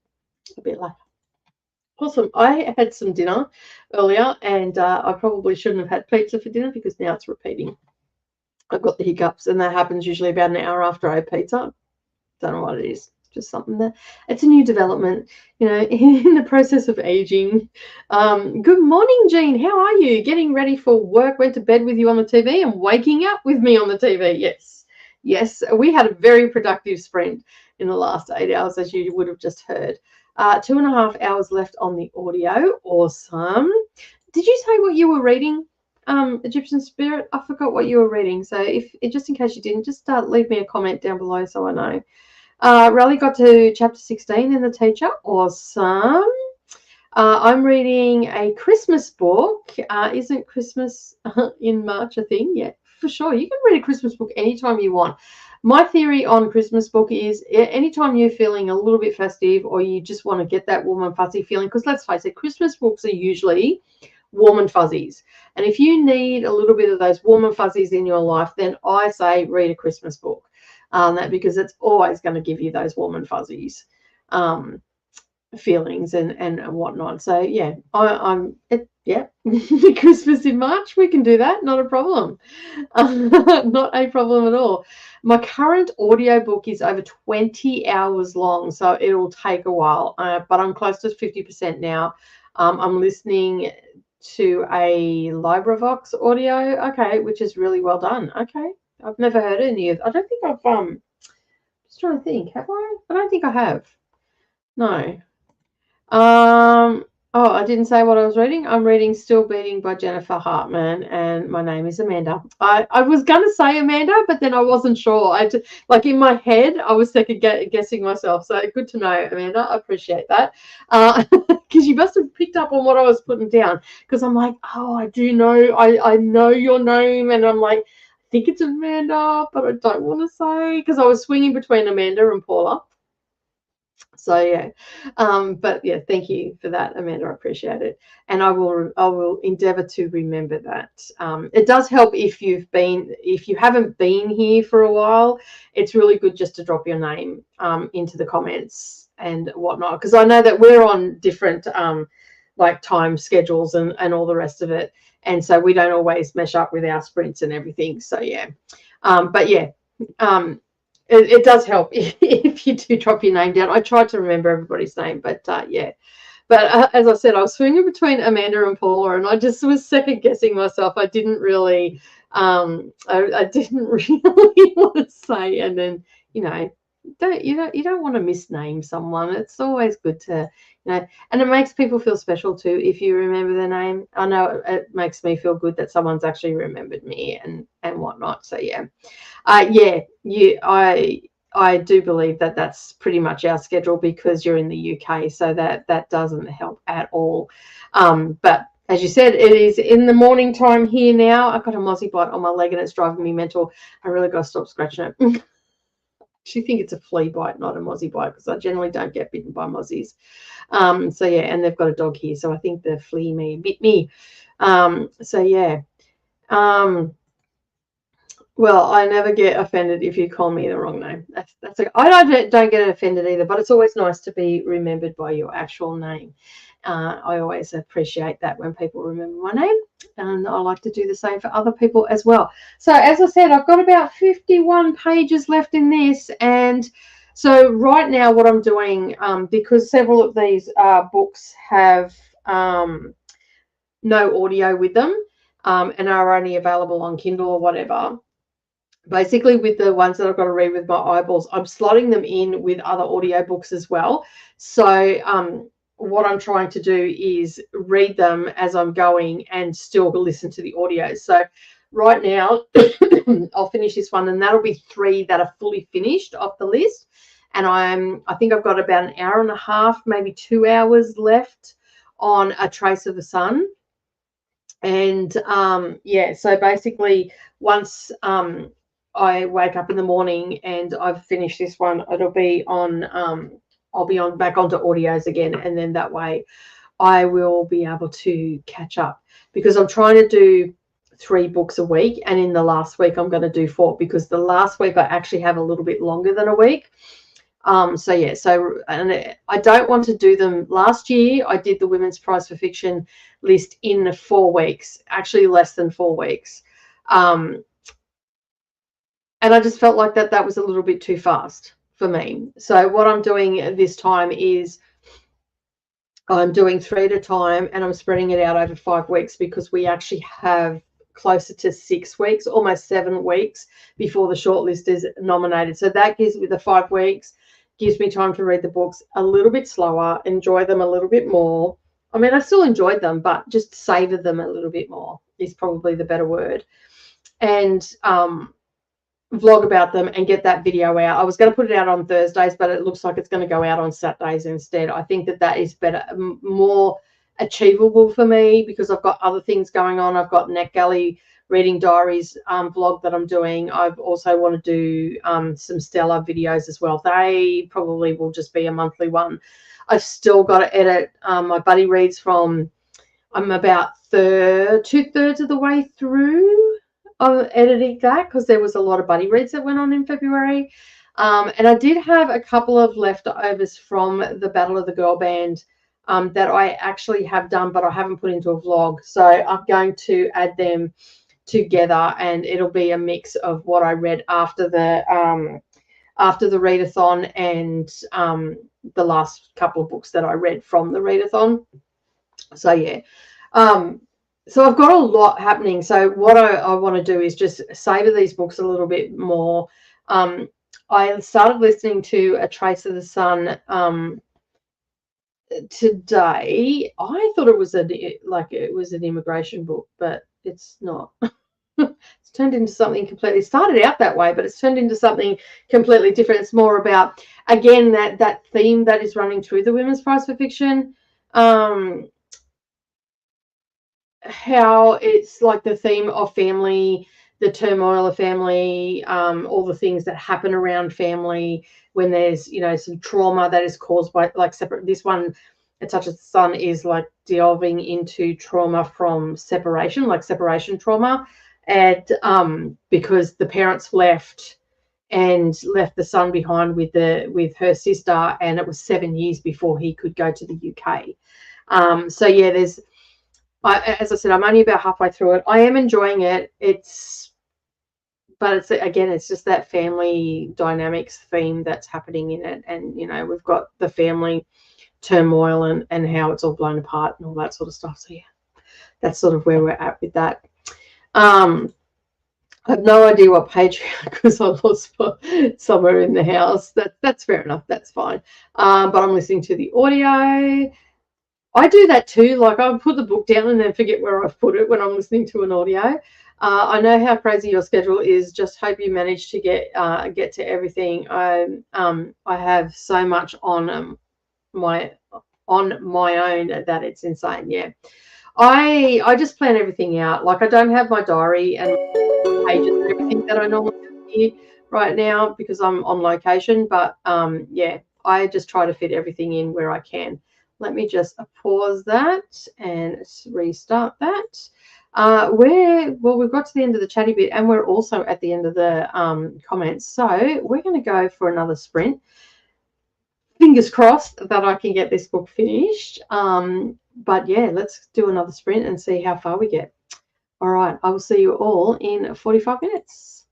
a bit later. Awesome. I had some dinner earlier, and I probably shouldn't have had pizza for dinner, because now it's repeating. I've got the hiccups, and that happens usually about an hour after I have pizza. Don't know what it is. Just something that it's a new development, in the process of aging. Good morning, Jean. How are you? Getting ready for work? Went to bed with you on the TV and waking up with me on the TV. Yes. We had a very productive sprint in the last 8 hours, as you would have just heard. 2.5 hours left on the audio. Awesome. Did you say what you were reading? Egyptian Spirit. I forgot what you were reading. So just in case you didn't, just leave me a comment down below so I know. Rally got to chapter 16 in The Teacher. Awesome. I'm reading a Christmas book. Isn't Christmas in March a thing? Yeah, for sure. You can read a Christmas book anytime you want. My theory on Christmas book is anytime you're feeling a little bit festive, or you just want to get that warm and fuzzy feeling, because let's face it, Christmas books are usually warm and fuzzies. And if you need a little bit of those warm and fuzzies in your life, then I say read a Christmas book. Because it's always going to give you those warm and fuzzies feelings and whatnot. So yeah, Christmas in March, we can do that, not a problem. Not a problem at all. My current audiobook is over 20 hours long, so it'll take a while, but I'm close to 50% now. I'm listening to a LibriVox audio, okay, which is really well done. Okay, I've never heard any of. I don't think I've just trying to think. Have I? I don't think I have. No. Oh, I didn't say what I was reading. I'm reading Still Beating by Jennifer Hartman, and my name is Amanda. I was gonna say Amanda, but then I wasn't sure. Like in my head, I was second guessing myself. So good to know, Amanda. I appreciate that. Because you must have picked up on what I was putting down. Because I'm like, oh, I do know. I know your name, and I'm like, I think it's Amanda, but I don't want to say, because I was swinging between Amanda and Paula. So yeah, but yeah, thank you for that, Amanda. I appreciate it, and I will endeavour to remember that. It does help if you haven't been here for a while. It's really good just to drop your name into the comments and whatnot, because I know that we're on different like time schedules and all the rest of it, and so we don't always mesh up with our sprints and everything. So yeah, but yeah. It does help if you do drop your name down. I tried to remember everybody's name, but yeah. But as I said, I was swinging between Amanda and Paula, and I just was second guessing myself. I didn't really, I didn't really want to say. And then you don't want to misname someone. It's always good to, and it makes people feel special too if you remember their name. I know it makes me feel good that someone's actually remembered me and whatnot. So yeah. I do believe that that's pretty much our schedule, because you're in the UK, so that doesn't help at all. But as you said, it is in the morning time here now. I've got a mozzie bite on my leg and it's driving me mental. I really got to stop scratching it. I actually think it's a flea bite, not a mozzie bite, because I generally don't get bitten by mozzies. So yeah, and they've got a dog here, so I think the flea bit me. So yeah. Well, I never get offended if you call me the wrong name. That's okay. I don't get offended either, but it's always nice to be remembered by your actual name. I always appreciate that when people remember my name, and I like to do the same for other people as well. So as I said, I've got about 51 pages left in this, and so right now what I'm doing, because several of these books have no audio with them, and are only available on Kindle or whatever. Basically, with the ones that I've got to read with my eyeballs, I'm slotting them in with other audiobooks as well. So what I'm trying to do is read them as I'm going and still listen to the audio. So right now, I'll finish this one, and that'll be 3 that are fully finished off the list. And I think I've got about an hour and a half, maybe 2 hours left on A Trace of the Sun. And yeah, so basically once I wake up in the morning and I've finished this one, it'll be on I'll be on back onto audios again, and then that way I will be able to catch up, because I'm trying to do 3 books a week, and in the last week I'm going to do 4, because the last week I actually have a little bit longer than a week. So yeah, so and I don't want to do them. Last year I did the Women's Prize for Fiction list in 4 weeks, actually less than 4 weeks. And I just felt like that was a little bit too fast for me. So what I'm doing this time is I'm doing 3 at a time, and I'm spreading it out over 5 weeks, because we actually have closer to 6 weeks, almost 7 weeks before the shortlist is nominated. So that gives me the 5 weeks, gives me time to read the books a little bit slower, enjoy them a little bit more. I mean, I still enjoyed them, but just savor them a little bit more is probably the better word. And vlog about them and get that video out. I was going to put it out on Thursdays, but it looks like it's going to go out on Saturdays instead. I think that is better, more achievable for me, because I've got other things going on. I've got NetGalley Reading Diaries vlog that I'm doing. I've also want to do some Stella videos as well. They probably will just be a monthly one. I've still got to edit my buddy reads from, I'm about 2/3 of the way through of editing that, because there was a lot of buddy reads that went on in February. And I did have a couple of leftovers from the Battle of the Girl Band that I actually have done, but I haven't put into a vlog. So I'm going to add them together, and it'll be a mix of what I read after the readathon and the last couple of books that I read from the readathon. So yeah, so I've got a lot happening. So what I want to do is just savor these books a little bit more. I started listening to A Trace of the Sun today. I thought it was an immigration book, but it's not. It's turned into something completely, started out that way, but it's turned into something completely different. It's more about, again, that theme that is running through the Women's Prize for Fiction, how it's like the theme of family, the turmoil of family, all the things that happen around family when there's, you know, some trauma that is caused by, like, separate. This one, A Touch of the Sun, is like delving into trauma from separation, like separation trauma. And because the parents left the son behind with her sister, and it was 7 years before he could go to the UK. So yeah, as I said, I'm only about halfway through it. I am enjoying it. But it's just that family dynamics theme that's happening in it, and you know, we've got the family turmoil and how it's all blown apart and all that sort of stuff. So yeah, that's sort of where we're at with that. I have no idea what page, because I lost somewhere in the house. That's fair enough. That's fine. But I'm listening to the audio. I do that too. Like, I'll put the book down and then forget where I've put it when I'm listening to an audio. I know how crazy your schedule is. Just hope you manage to get to everything. I have so much on my own that it's insane. Yeah. I just plan everything out. Like I don't have my diary and pages and everything that I normally have here right now because I'm on location. But yeah, I just try to fit everything in where I can. Let me just pause that and restart that. We've got to the end of the chatty bit, and we're also at the end of the comments. So we're going to go for another sprint. Fingers crossed that I can get this book finished. But yeah, let's do another sprint and see how far we get. All right, I will see you all in 45 minutes.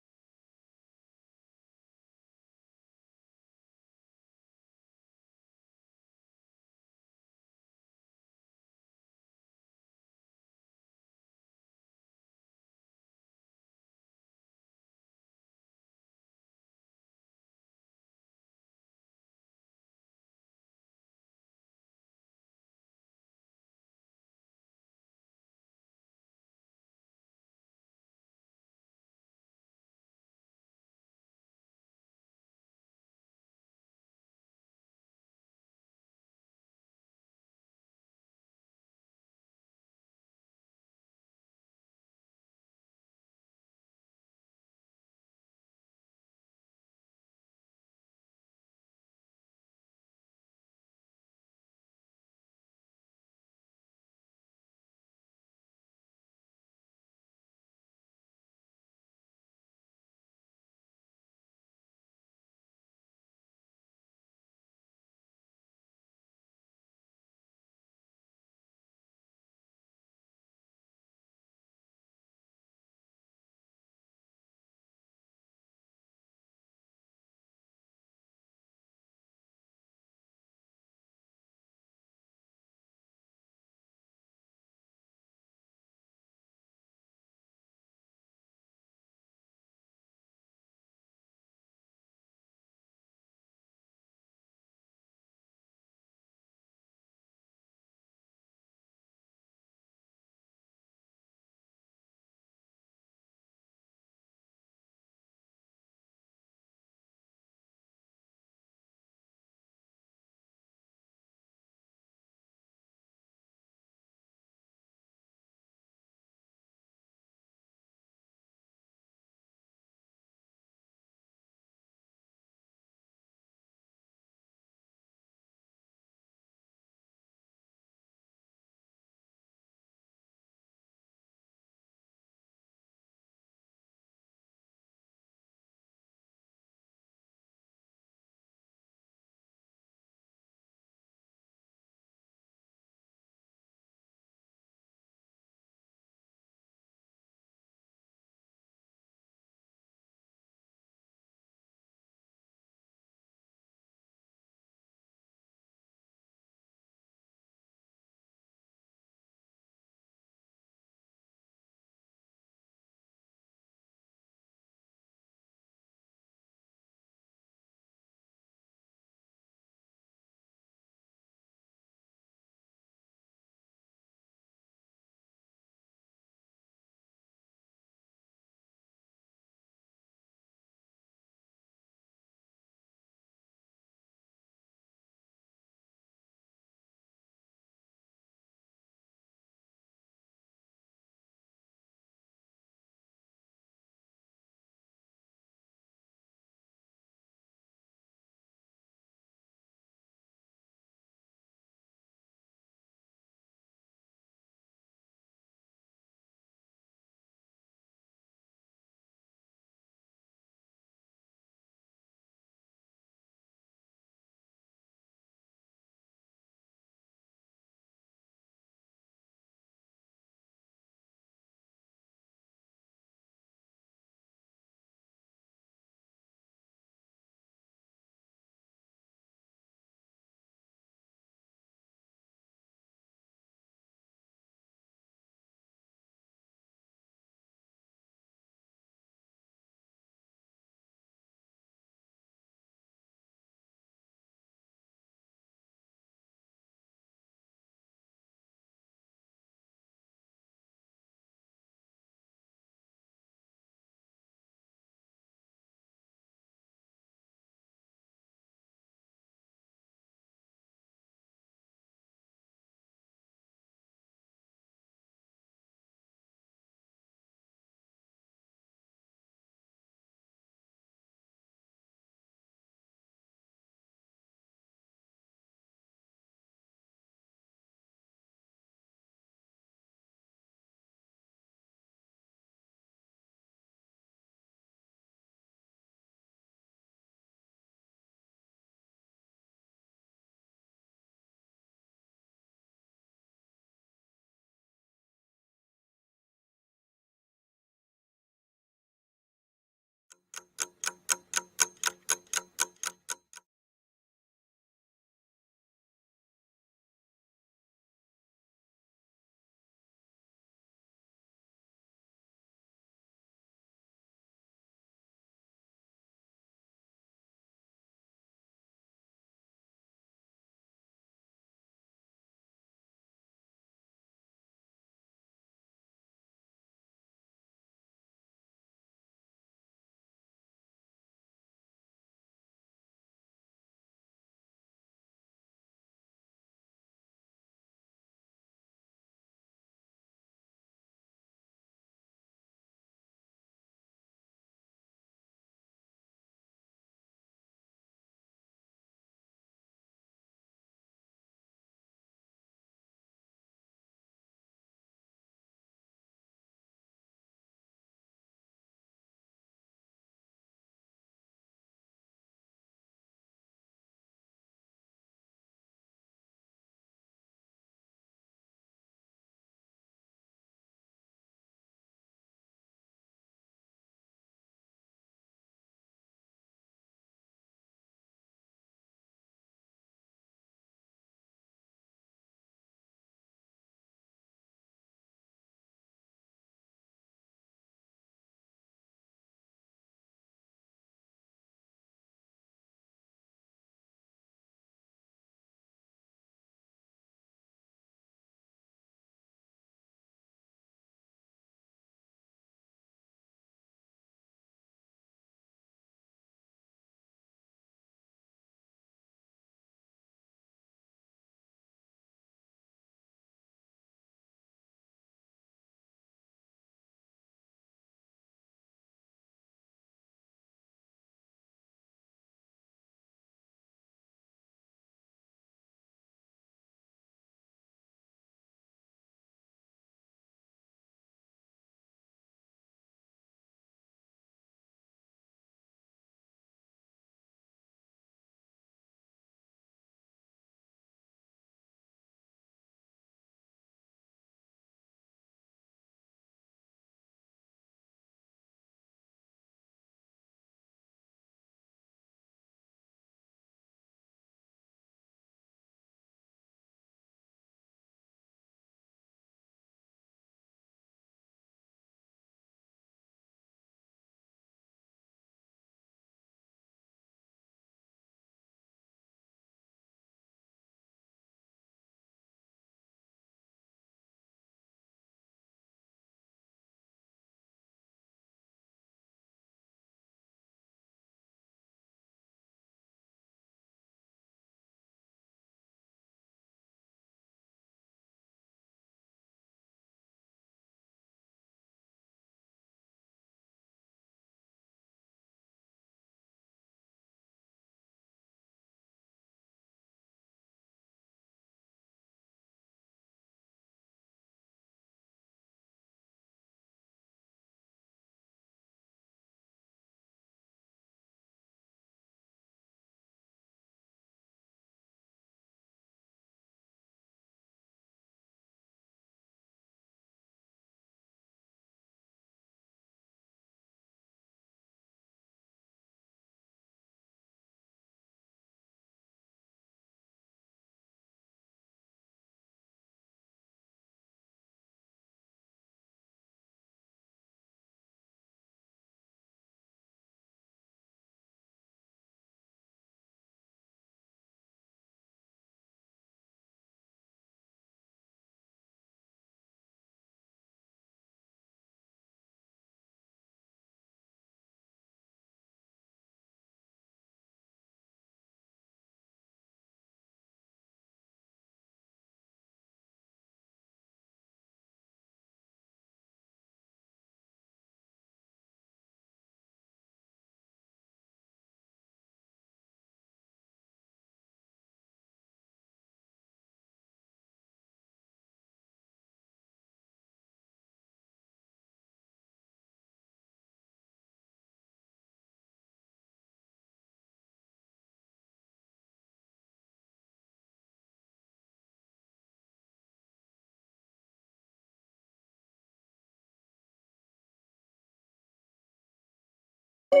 All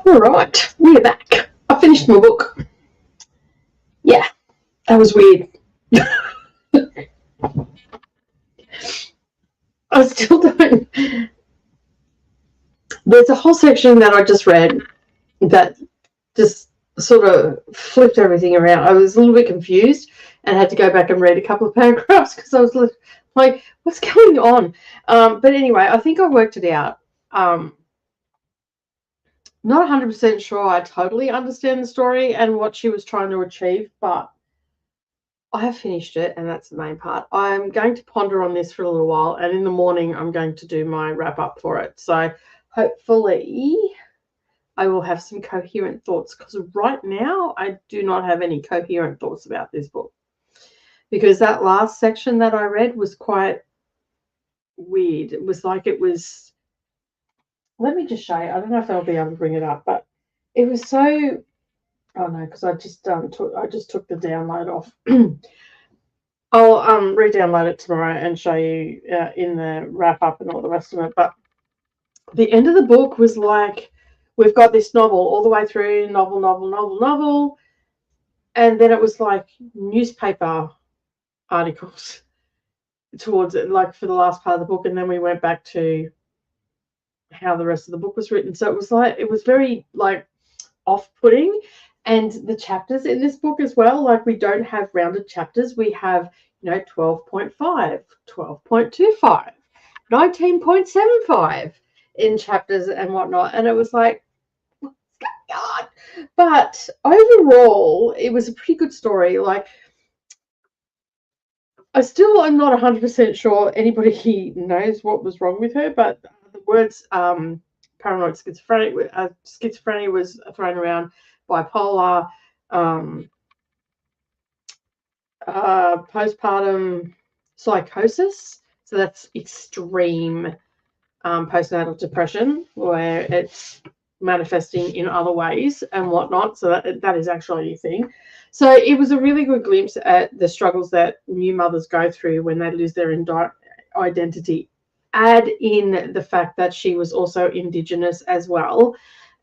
right, we're back. I finished my book. Yeah, that was weird. I still don't. There's a whole section that I just read that just sort of flipped everything around. I was a little bit confused and had to go back and read a couple of paragraphs because I was like, what's going on? But anyway, I think I worked it out. Not 100% sure I totally understand the story and what she was trying to achieve, but I have finished it, and that's the main part. I'm going to ponder on this for a little while, and in the morning I'm going to do my wrap-up for it. So hopefully I will have some coherent thoughts, because right now I do not have any coherent thoughts about this book, because that last section that I read was quite weird. It was like it was... Let me just show you. I don't know if I'll be able to bring it up, but it was so... Oh no, because I just took the download off. I'll re-download it tomorrow and show you in the wrap up and all the rest of it. But the end of the book was like, we've got this novel all the way through, novel, and then it was like newspaper articles towards it, like for the last part of the book, and then we went back to how the rest of the book was written. So it was like, it was very like off-putting. And the chapters in this book as well, like we don't have rounded chapters. We have, 12.5, 12.25, 19.75 in chapters and whatnot. And it was like, what's going on? But overall, it was a pretty good story. Like, I still am not 100% sure anybody knows what was wrong with her, but the words paranoid schizophrenia was thrown around, bipolar, postpartum psychosis. So that's extreme postnatal depression, where it's manifesting in other ways and whatnot. So that is actually a thing. So it was a really good glimpse at the struggles that new mothers go through when they lose their identity. Add in the fact that she was also Indigenous as well,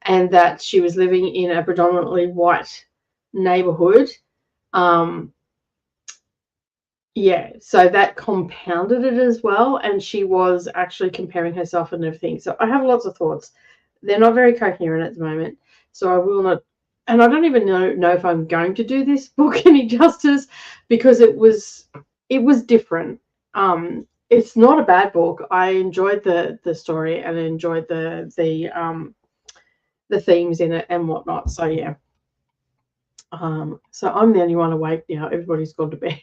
and that she was living in a predominantly white neighborhood. So that compounded it as well, and she was actually comparing herself and everything. So I have lots of thoughts. They're not very coherent at the moment, so I will not, and I don't even know if I'm going to do this book any justice, because it was different. It's not a bad book. I enjoyed the story, and I enjoyed the themes in it and whatnot. So yeah. So I'm the only one awake now. Everybody's gone to bed.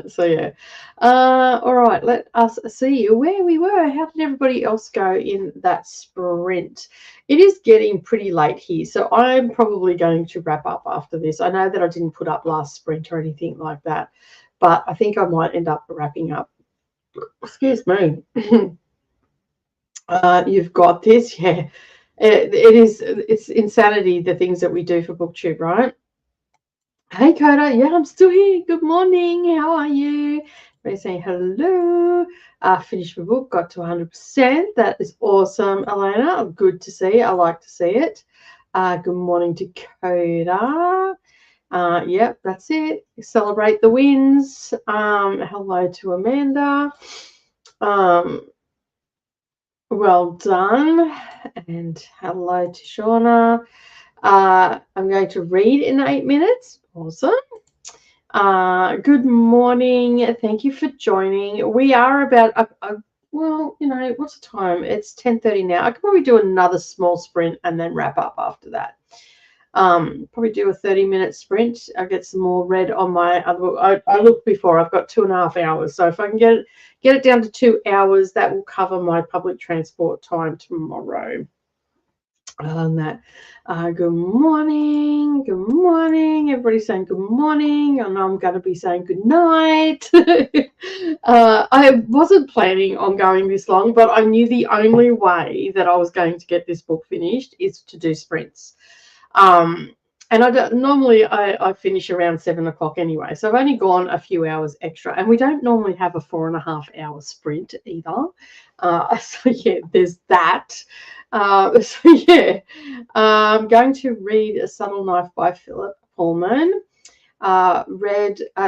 So yeah. All right, let us see where we were. How did everybody else go in that sprint? It is getting pretty late here, so I'm probably going to wrap up after this. I know that I didn't put up last sprint or anything like that, but I think I might end up wrapping up. Excuse me. You've got this, yeah. It's insanity, the things that we do for BookTube, right? Hey, Coda. Yeah, I'm still here. Good morning. How are you? Everybody saying hello. Finished my book. Got to 100%. That is awesome, Elena. Good to see. I like to see it. Good morning to Coda. Yep, that's it. Celebrate the wins. Hello to Amanda. Well done. And hello to Shauna. I'm going to read in 8 minutes. Awesome. Good morning. Thank you for joining. We are about, well, what's the time? It's 10:30 now. I could probably do another small sprint and then wrap up after that. Probably do a 30-minute sprint. I'll get some more read on my other book. I looked before. I've got 2.5 hours. So if I can get it down to 2 hours, that will cover my public transport time tomorrow. Good morning. Good morning. Everybody's saying good morning. And I'm going to be saying good night. I wasn't planning on going this long, but I knew the only way that I was going to get this book finished is to do sprints. And I don't, normally I finish around 7 o'clock anyway, so I've only gone a few hours extra, and we don't normally have a 4.5 hour sprint either. So yeah, there's that. So yeah, I'm going to read A Subtle Knife by Philip Pullman.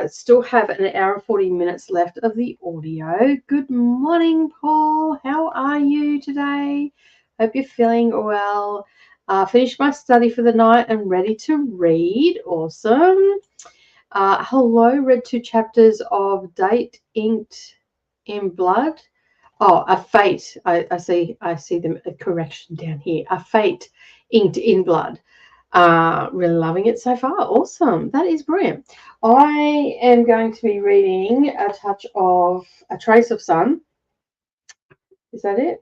Still have an hour and 40 minutes left of the audio. Good morning, Paul. How are you today? Hope you're feeling well. Finished my study for the night and ready to read. Awesome. Hello, read 2 chapters of Date Inked in Blood. Oh, A Fate. I see the correction down here. A Fate Inked in Blood. Really loving it so far. Awesome. That is brilliant. I am going to be reading A Touch of A Trace of Sun. Is that it?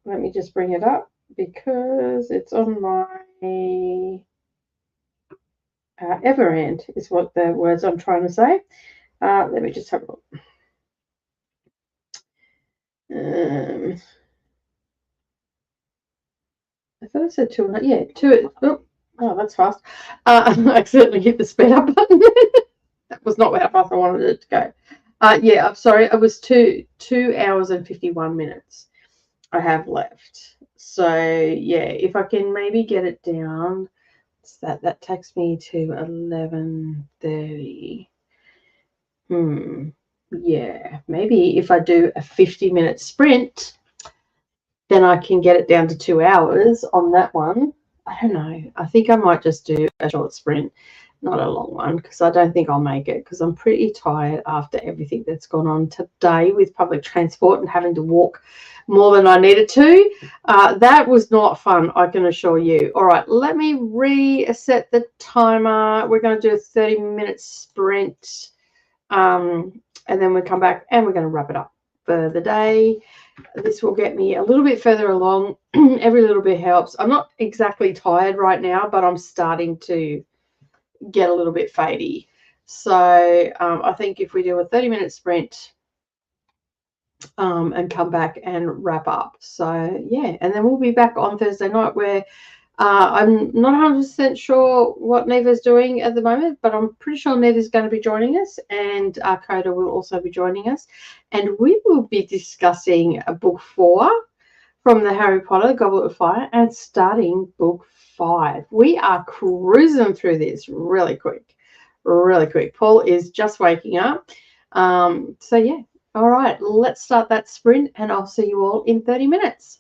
Let me just bring it up because it's on my Everand is what the words I'm trying to say. Let me just have a look. I thought I said 2. Yeah, 2. Oh, that's fast. I accidentally hit the speed up button. That was not how fast I wanted it to go. Yeah, I'm sorry. It was 2 hours and 51 minutes I have left. So yeah, if I can maybe get it down, that takes me to 11:30. Yeah, maybe if I do a 50-minute sprint, then I can get it down to 2 hours on that one. I don't know. I think I might just do a short sprint, not a long one, because I don't think I'll make it because I'm pretty tired after everything that's gone on today with public transport and having to walk more than I needed to. That was not fun, I can assure you. All right, let me reset the timer. We're going to do a 30-minute sprint, and then we'll come back and we're going to wrap it up for the day. This will get me a little bit further along. Every little bit helps. I'm not exactly tired right now, but I'm starting to get a little bit fadey. So I think if we do a 30-minute sprint and come back and wrap up. So yeah, and then we'll be back on Thursday night where I'm not 100% sure what Neva's doing at the moment, but I'm pretty sure Neva's going to be joining us, and Coda will also be joining us. And we will be discussing book 4 from the Harry Potter Goblet of Fire and starting book 5. We are cruising through this really quick, really quick. Paul is just waking up. So yeah, all right, let's start that sprint, and I'll see you all in 30 minutes.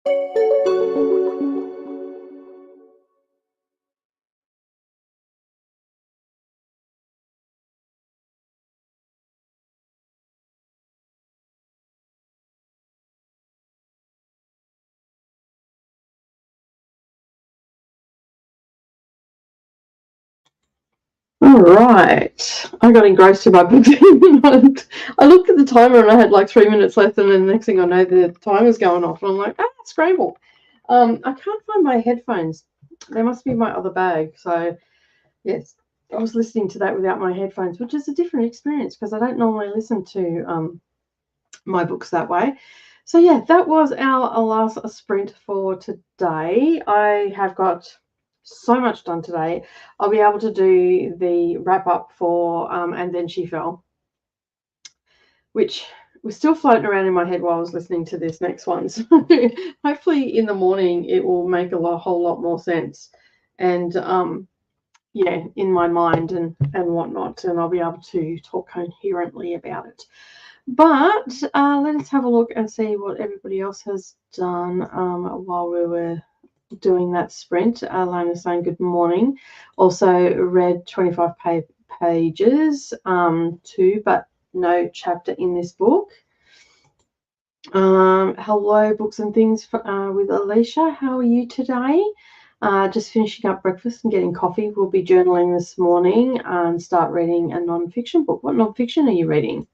All right. I got engrossed in my book. I looked at the timer and I had like 3 minutes left, and then the next thing I know, the timer's going off, and I'm like, scramble. I can't find my headphones. They must be in my other bag. So, yes, I was listening to that without my headphones, which is a different experience because I don't normally listen to my books that way. So, yeah, that was our last sprint for today. I have got so much done today. I'll be able to do the wrap up for And Then She Fell, which was still floating around in my head while I was listening to this next one. So hopefully in the morning it will make a whole lot more sense, and yeah, in my mind and whatnot, and I'll be able to talk coherently about it. But let us have a look and see what everybody else has done while we were doing that sprint. Lana saying good morning. Also read 25 pages too, but no chapter in this book. Hello, Books and Things with Alicia. How are you today? Just finishing up breakfast and getting coffee. We'll be journaling this morning and start reading a non-fiction book. What non-fiction are you reading?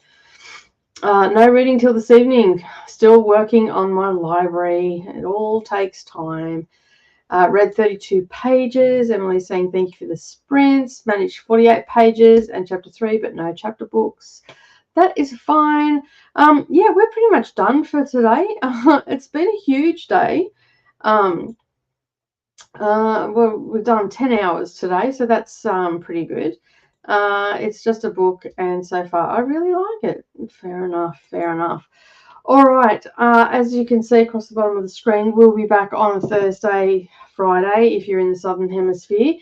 No reading till this evening. Still working on my library. It all takes time. Read 32 pages. Emily's saying thank you for the sprints. Managed 48 pages and chapter 3, but no chapter books. That is fine. Yeah, we're pretty much done for today. It's been a huge day. Well, we've done 10 hours today, so that's pretty good. It's just a book, and so far I really like it. Fair enough, fair enough. All right, as you can see across the bottom of the screen, we'll be back on a Thursday, Friday, if you're in the Southern Hemisphere.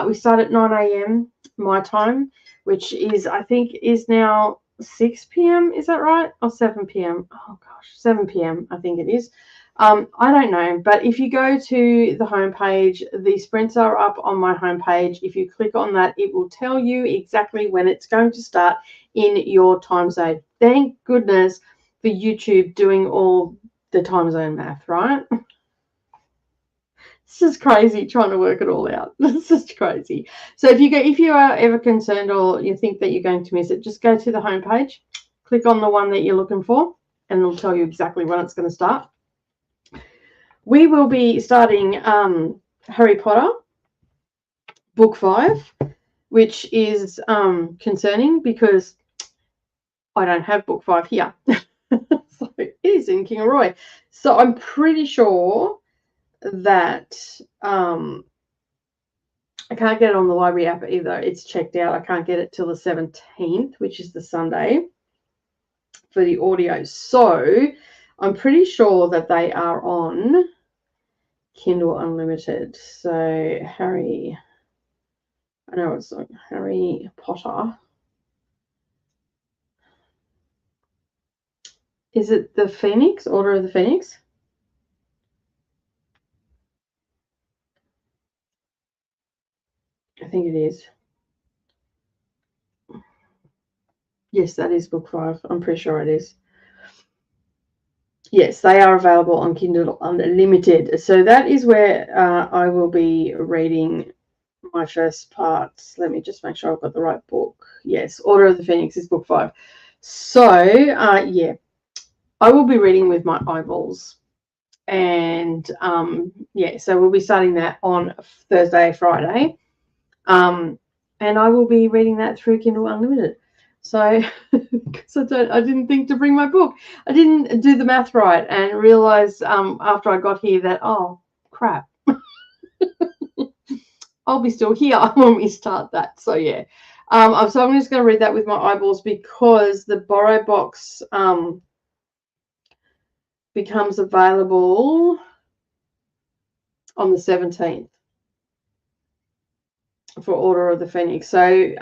We start at 9 a.m. my time, which is, I think, is now 6 p.m. Is that right? Or 7 p.m.? Oh, gosh, 7 p.m. I think it is. I don't know, but if you go to the homepage, the sprints are up on my homepage. If you click on that, it will tell you exactly when it's going to start in your time zone. Thank goodness for YouTube doing all the time zone math, right? This is crazy trying to work it all out. This is crazy. So if you are ever concerned or you think that you're going to miss it, just go to the homepage, click on the one that you're looking for, and it'll tell you exactly when it's going to start. We will be starting Harry Potter, book 5, which is concerning because I don't have book 5 here. So it is in Kingaroy. So I'm pretty sure that I can't get it on the library app either. It's checked out. I can't get it till the 17th, which is the Sunday, for the audio. So I'm pretty sure that they are on Kindle Unlimited. So I know it's like Harry Potter. Is it the Phoenix, Order of the Phoenix? I think it is. Yes, that is book 5. I'm pretty sure it is. Yes, they are available on Kindle Unlimited. So that is where I will be reading my first part. Let me just make sure I've got the right book. Yes, Order of the Phoenix is book 5. So, yeah, I will be reading with my eyeballs. And, yeah, so we'll be starting that on Thursday, Friday. And I will be reading that through Kindle Unlimited. So, because I didn't think to bring my book. I didn't do the math right and realize after I got here that, oh, crap. I'll be still here when we start that. So, yeah. So I'm just going to read that with my eyeballs because the Borrow box becomes available on the 17th for Order of the Phoenix. So,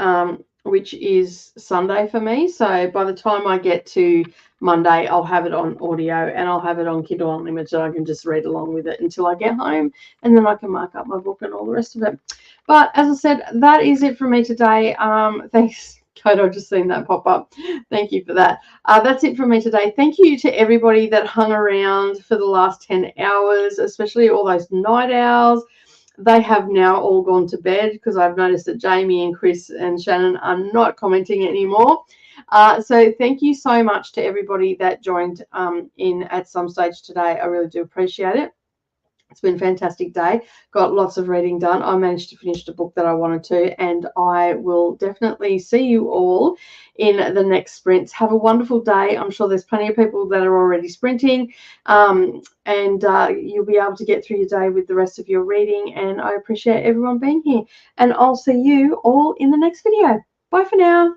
which is Sunday for me. So by the time I get to Monday, I'll have it on audio and I'll have it on Kindle Unlimited. I can just read along with it until I get home, and then I can mark up my book and all the rest of it. But as I said, that is it for me today. Thanks, Code. I've just seen that pop up. Thank you for that. That's it for me today. Thank you to everybody that hung around for the last 10 hours, especially all those night owls. They have now all gone to bed because I've noticed that Jamie and Chris and Shannon are not commenting anymore. So thank you so much to everybody that joined in at some stage today. I really do appreciate it. It's been a fantastic day. Got lots of reading done. I managed to finish the book that I wanted to, and I will definitely see you all in the next sprints. Have a wonderful day. I'm sure there's plenty of people that are already sprinting, and you'll be able to get through your day with the rest of your reading, and I appreciate everyone being here, and I'll see you all in the next video. Bye for now.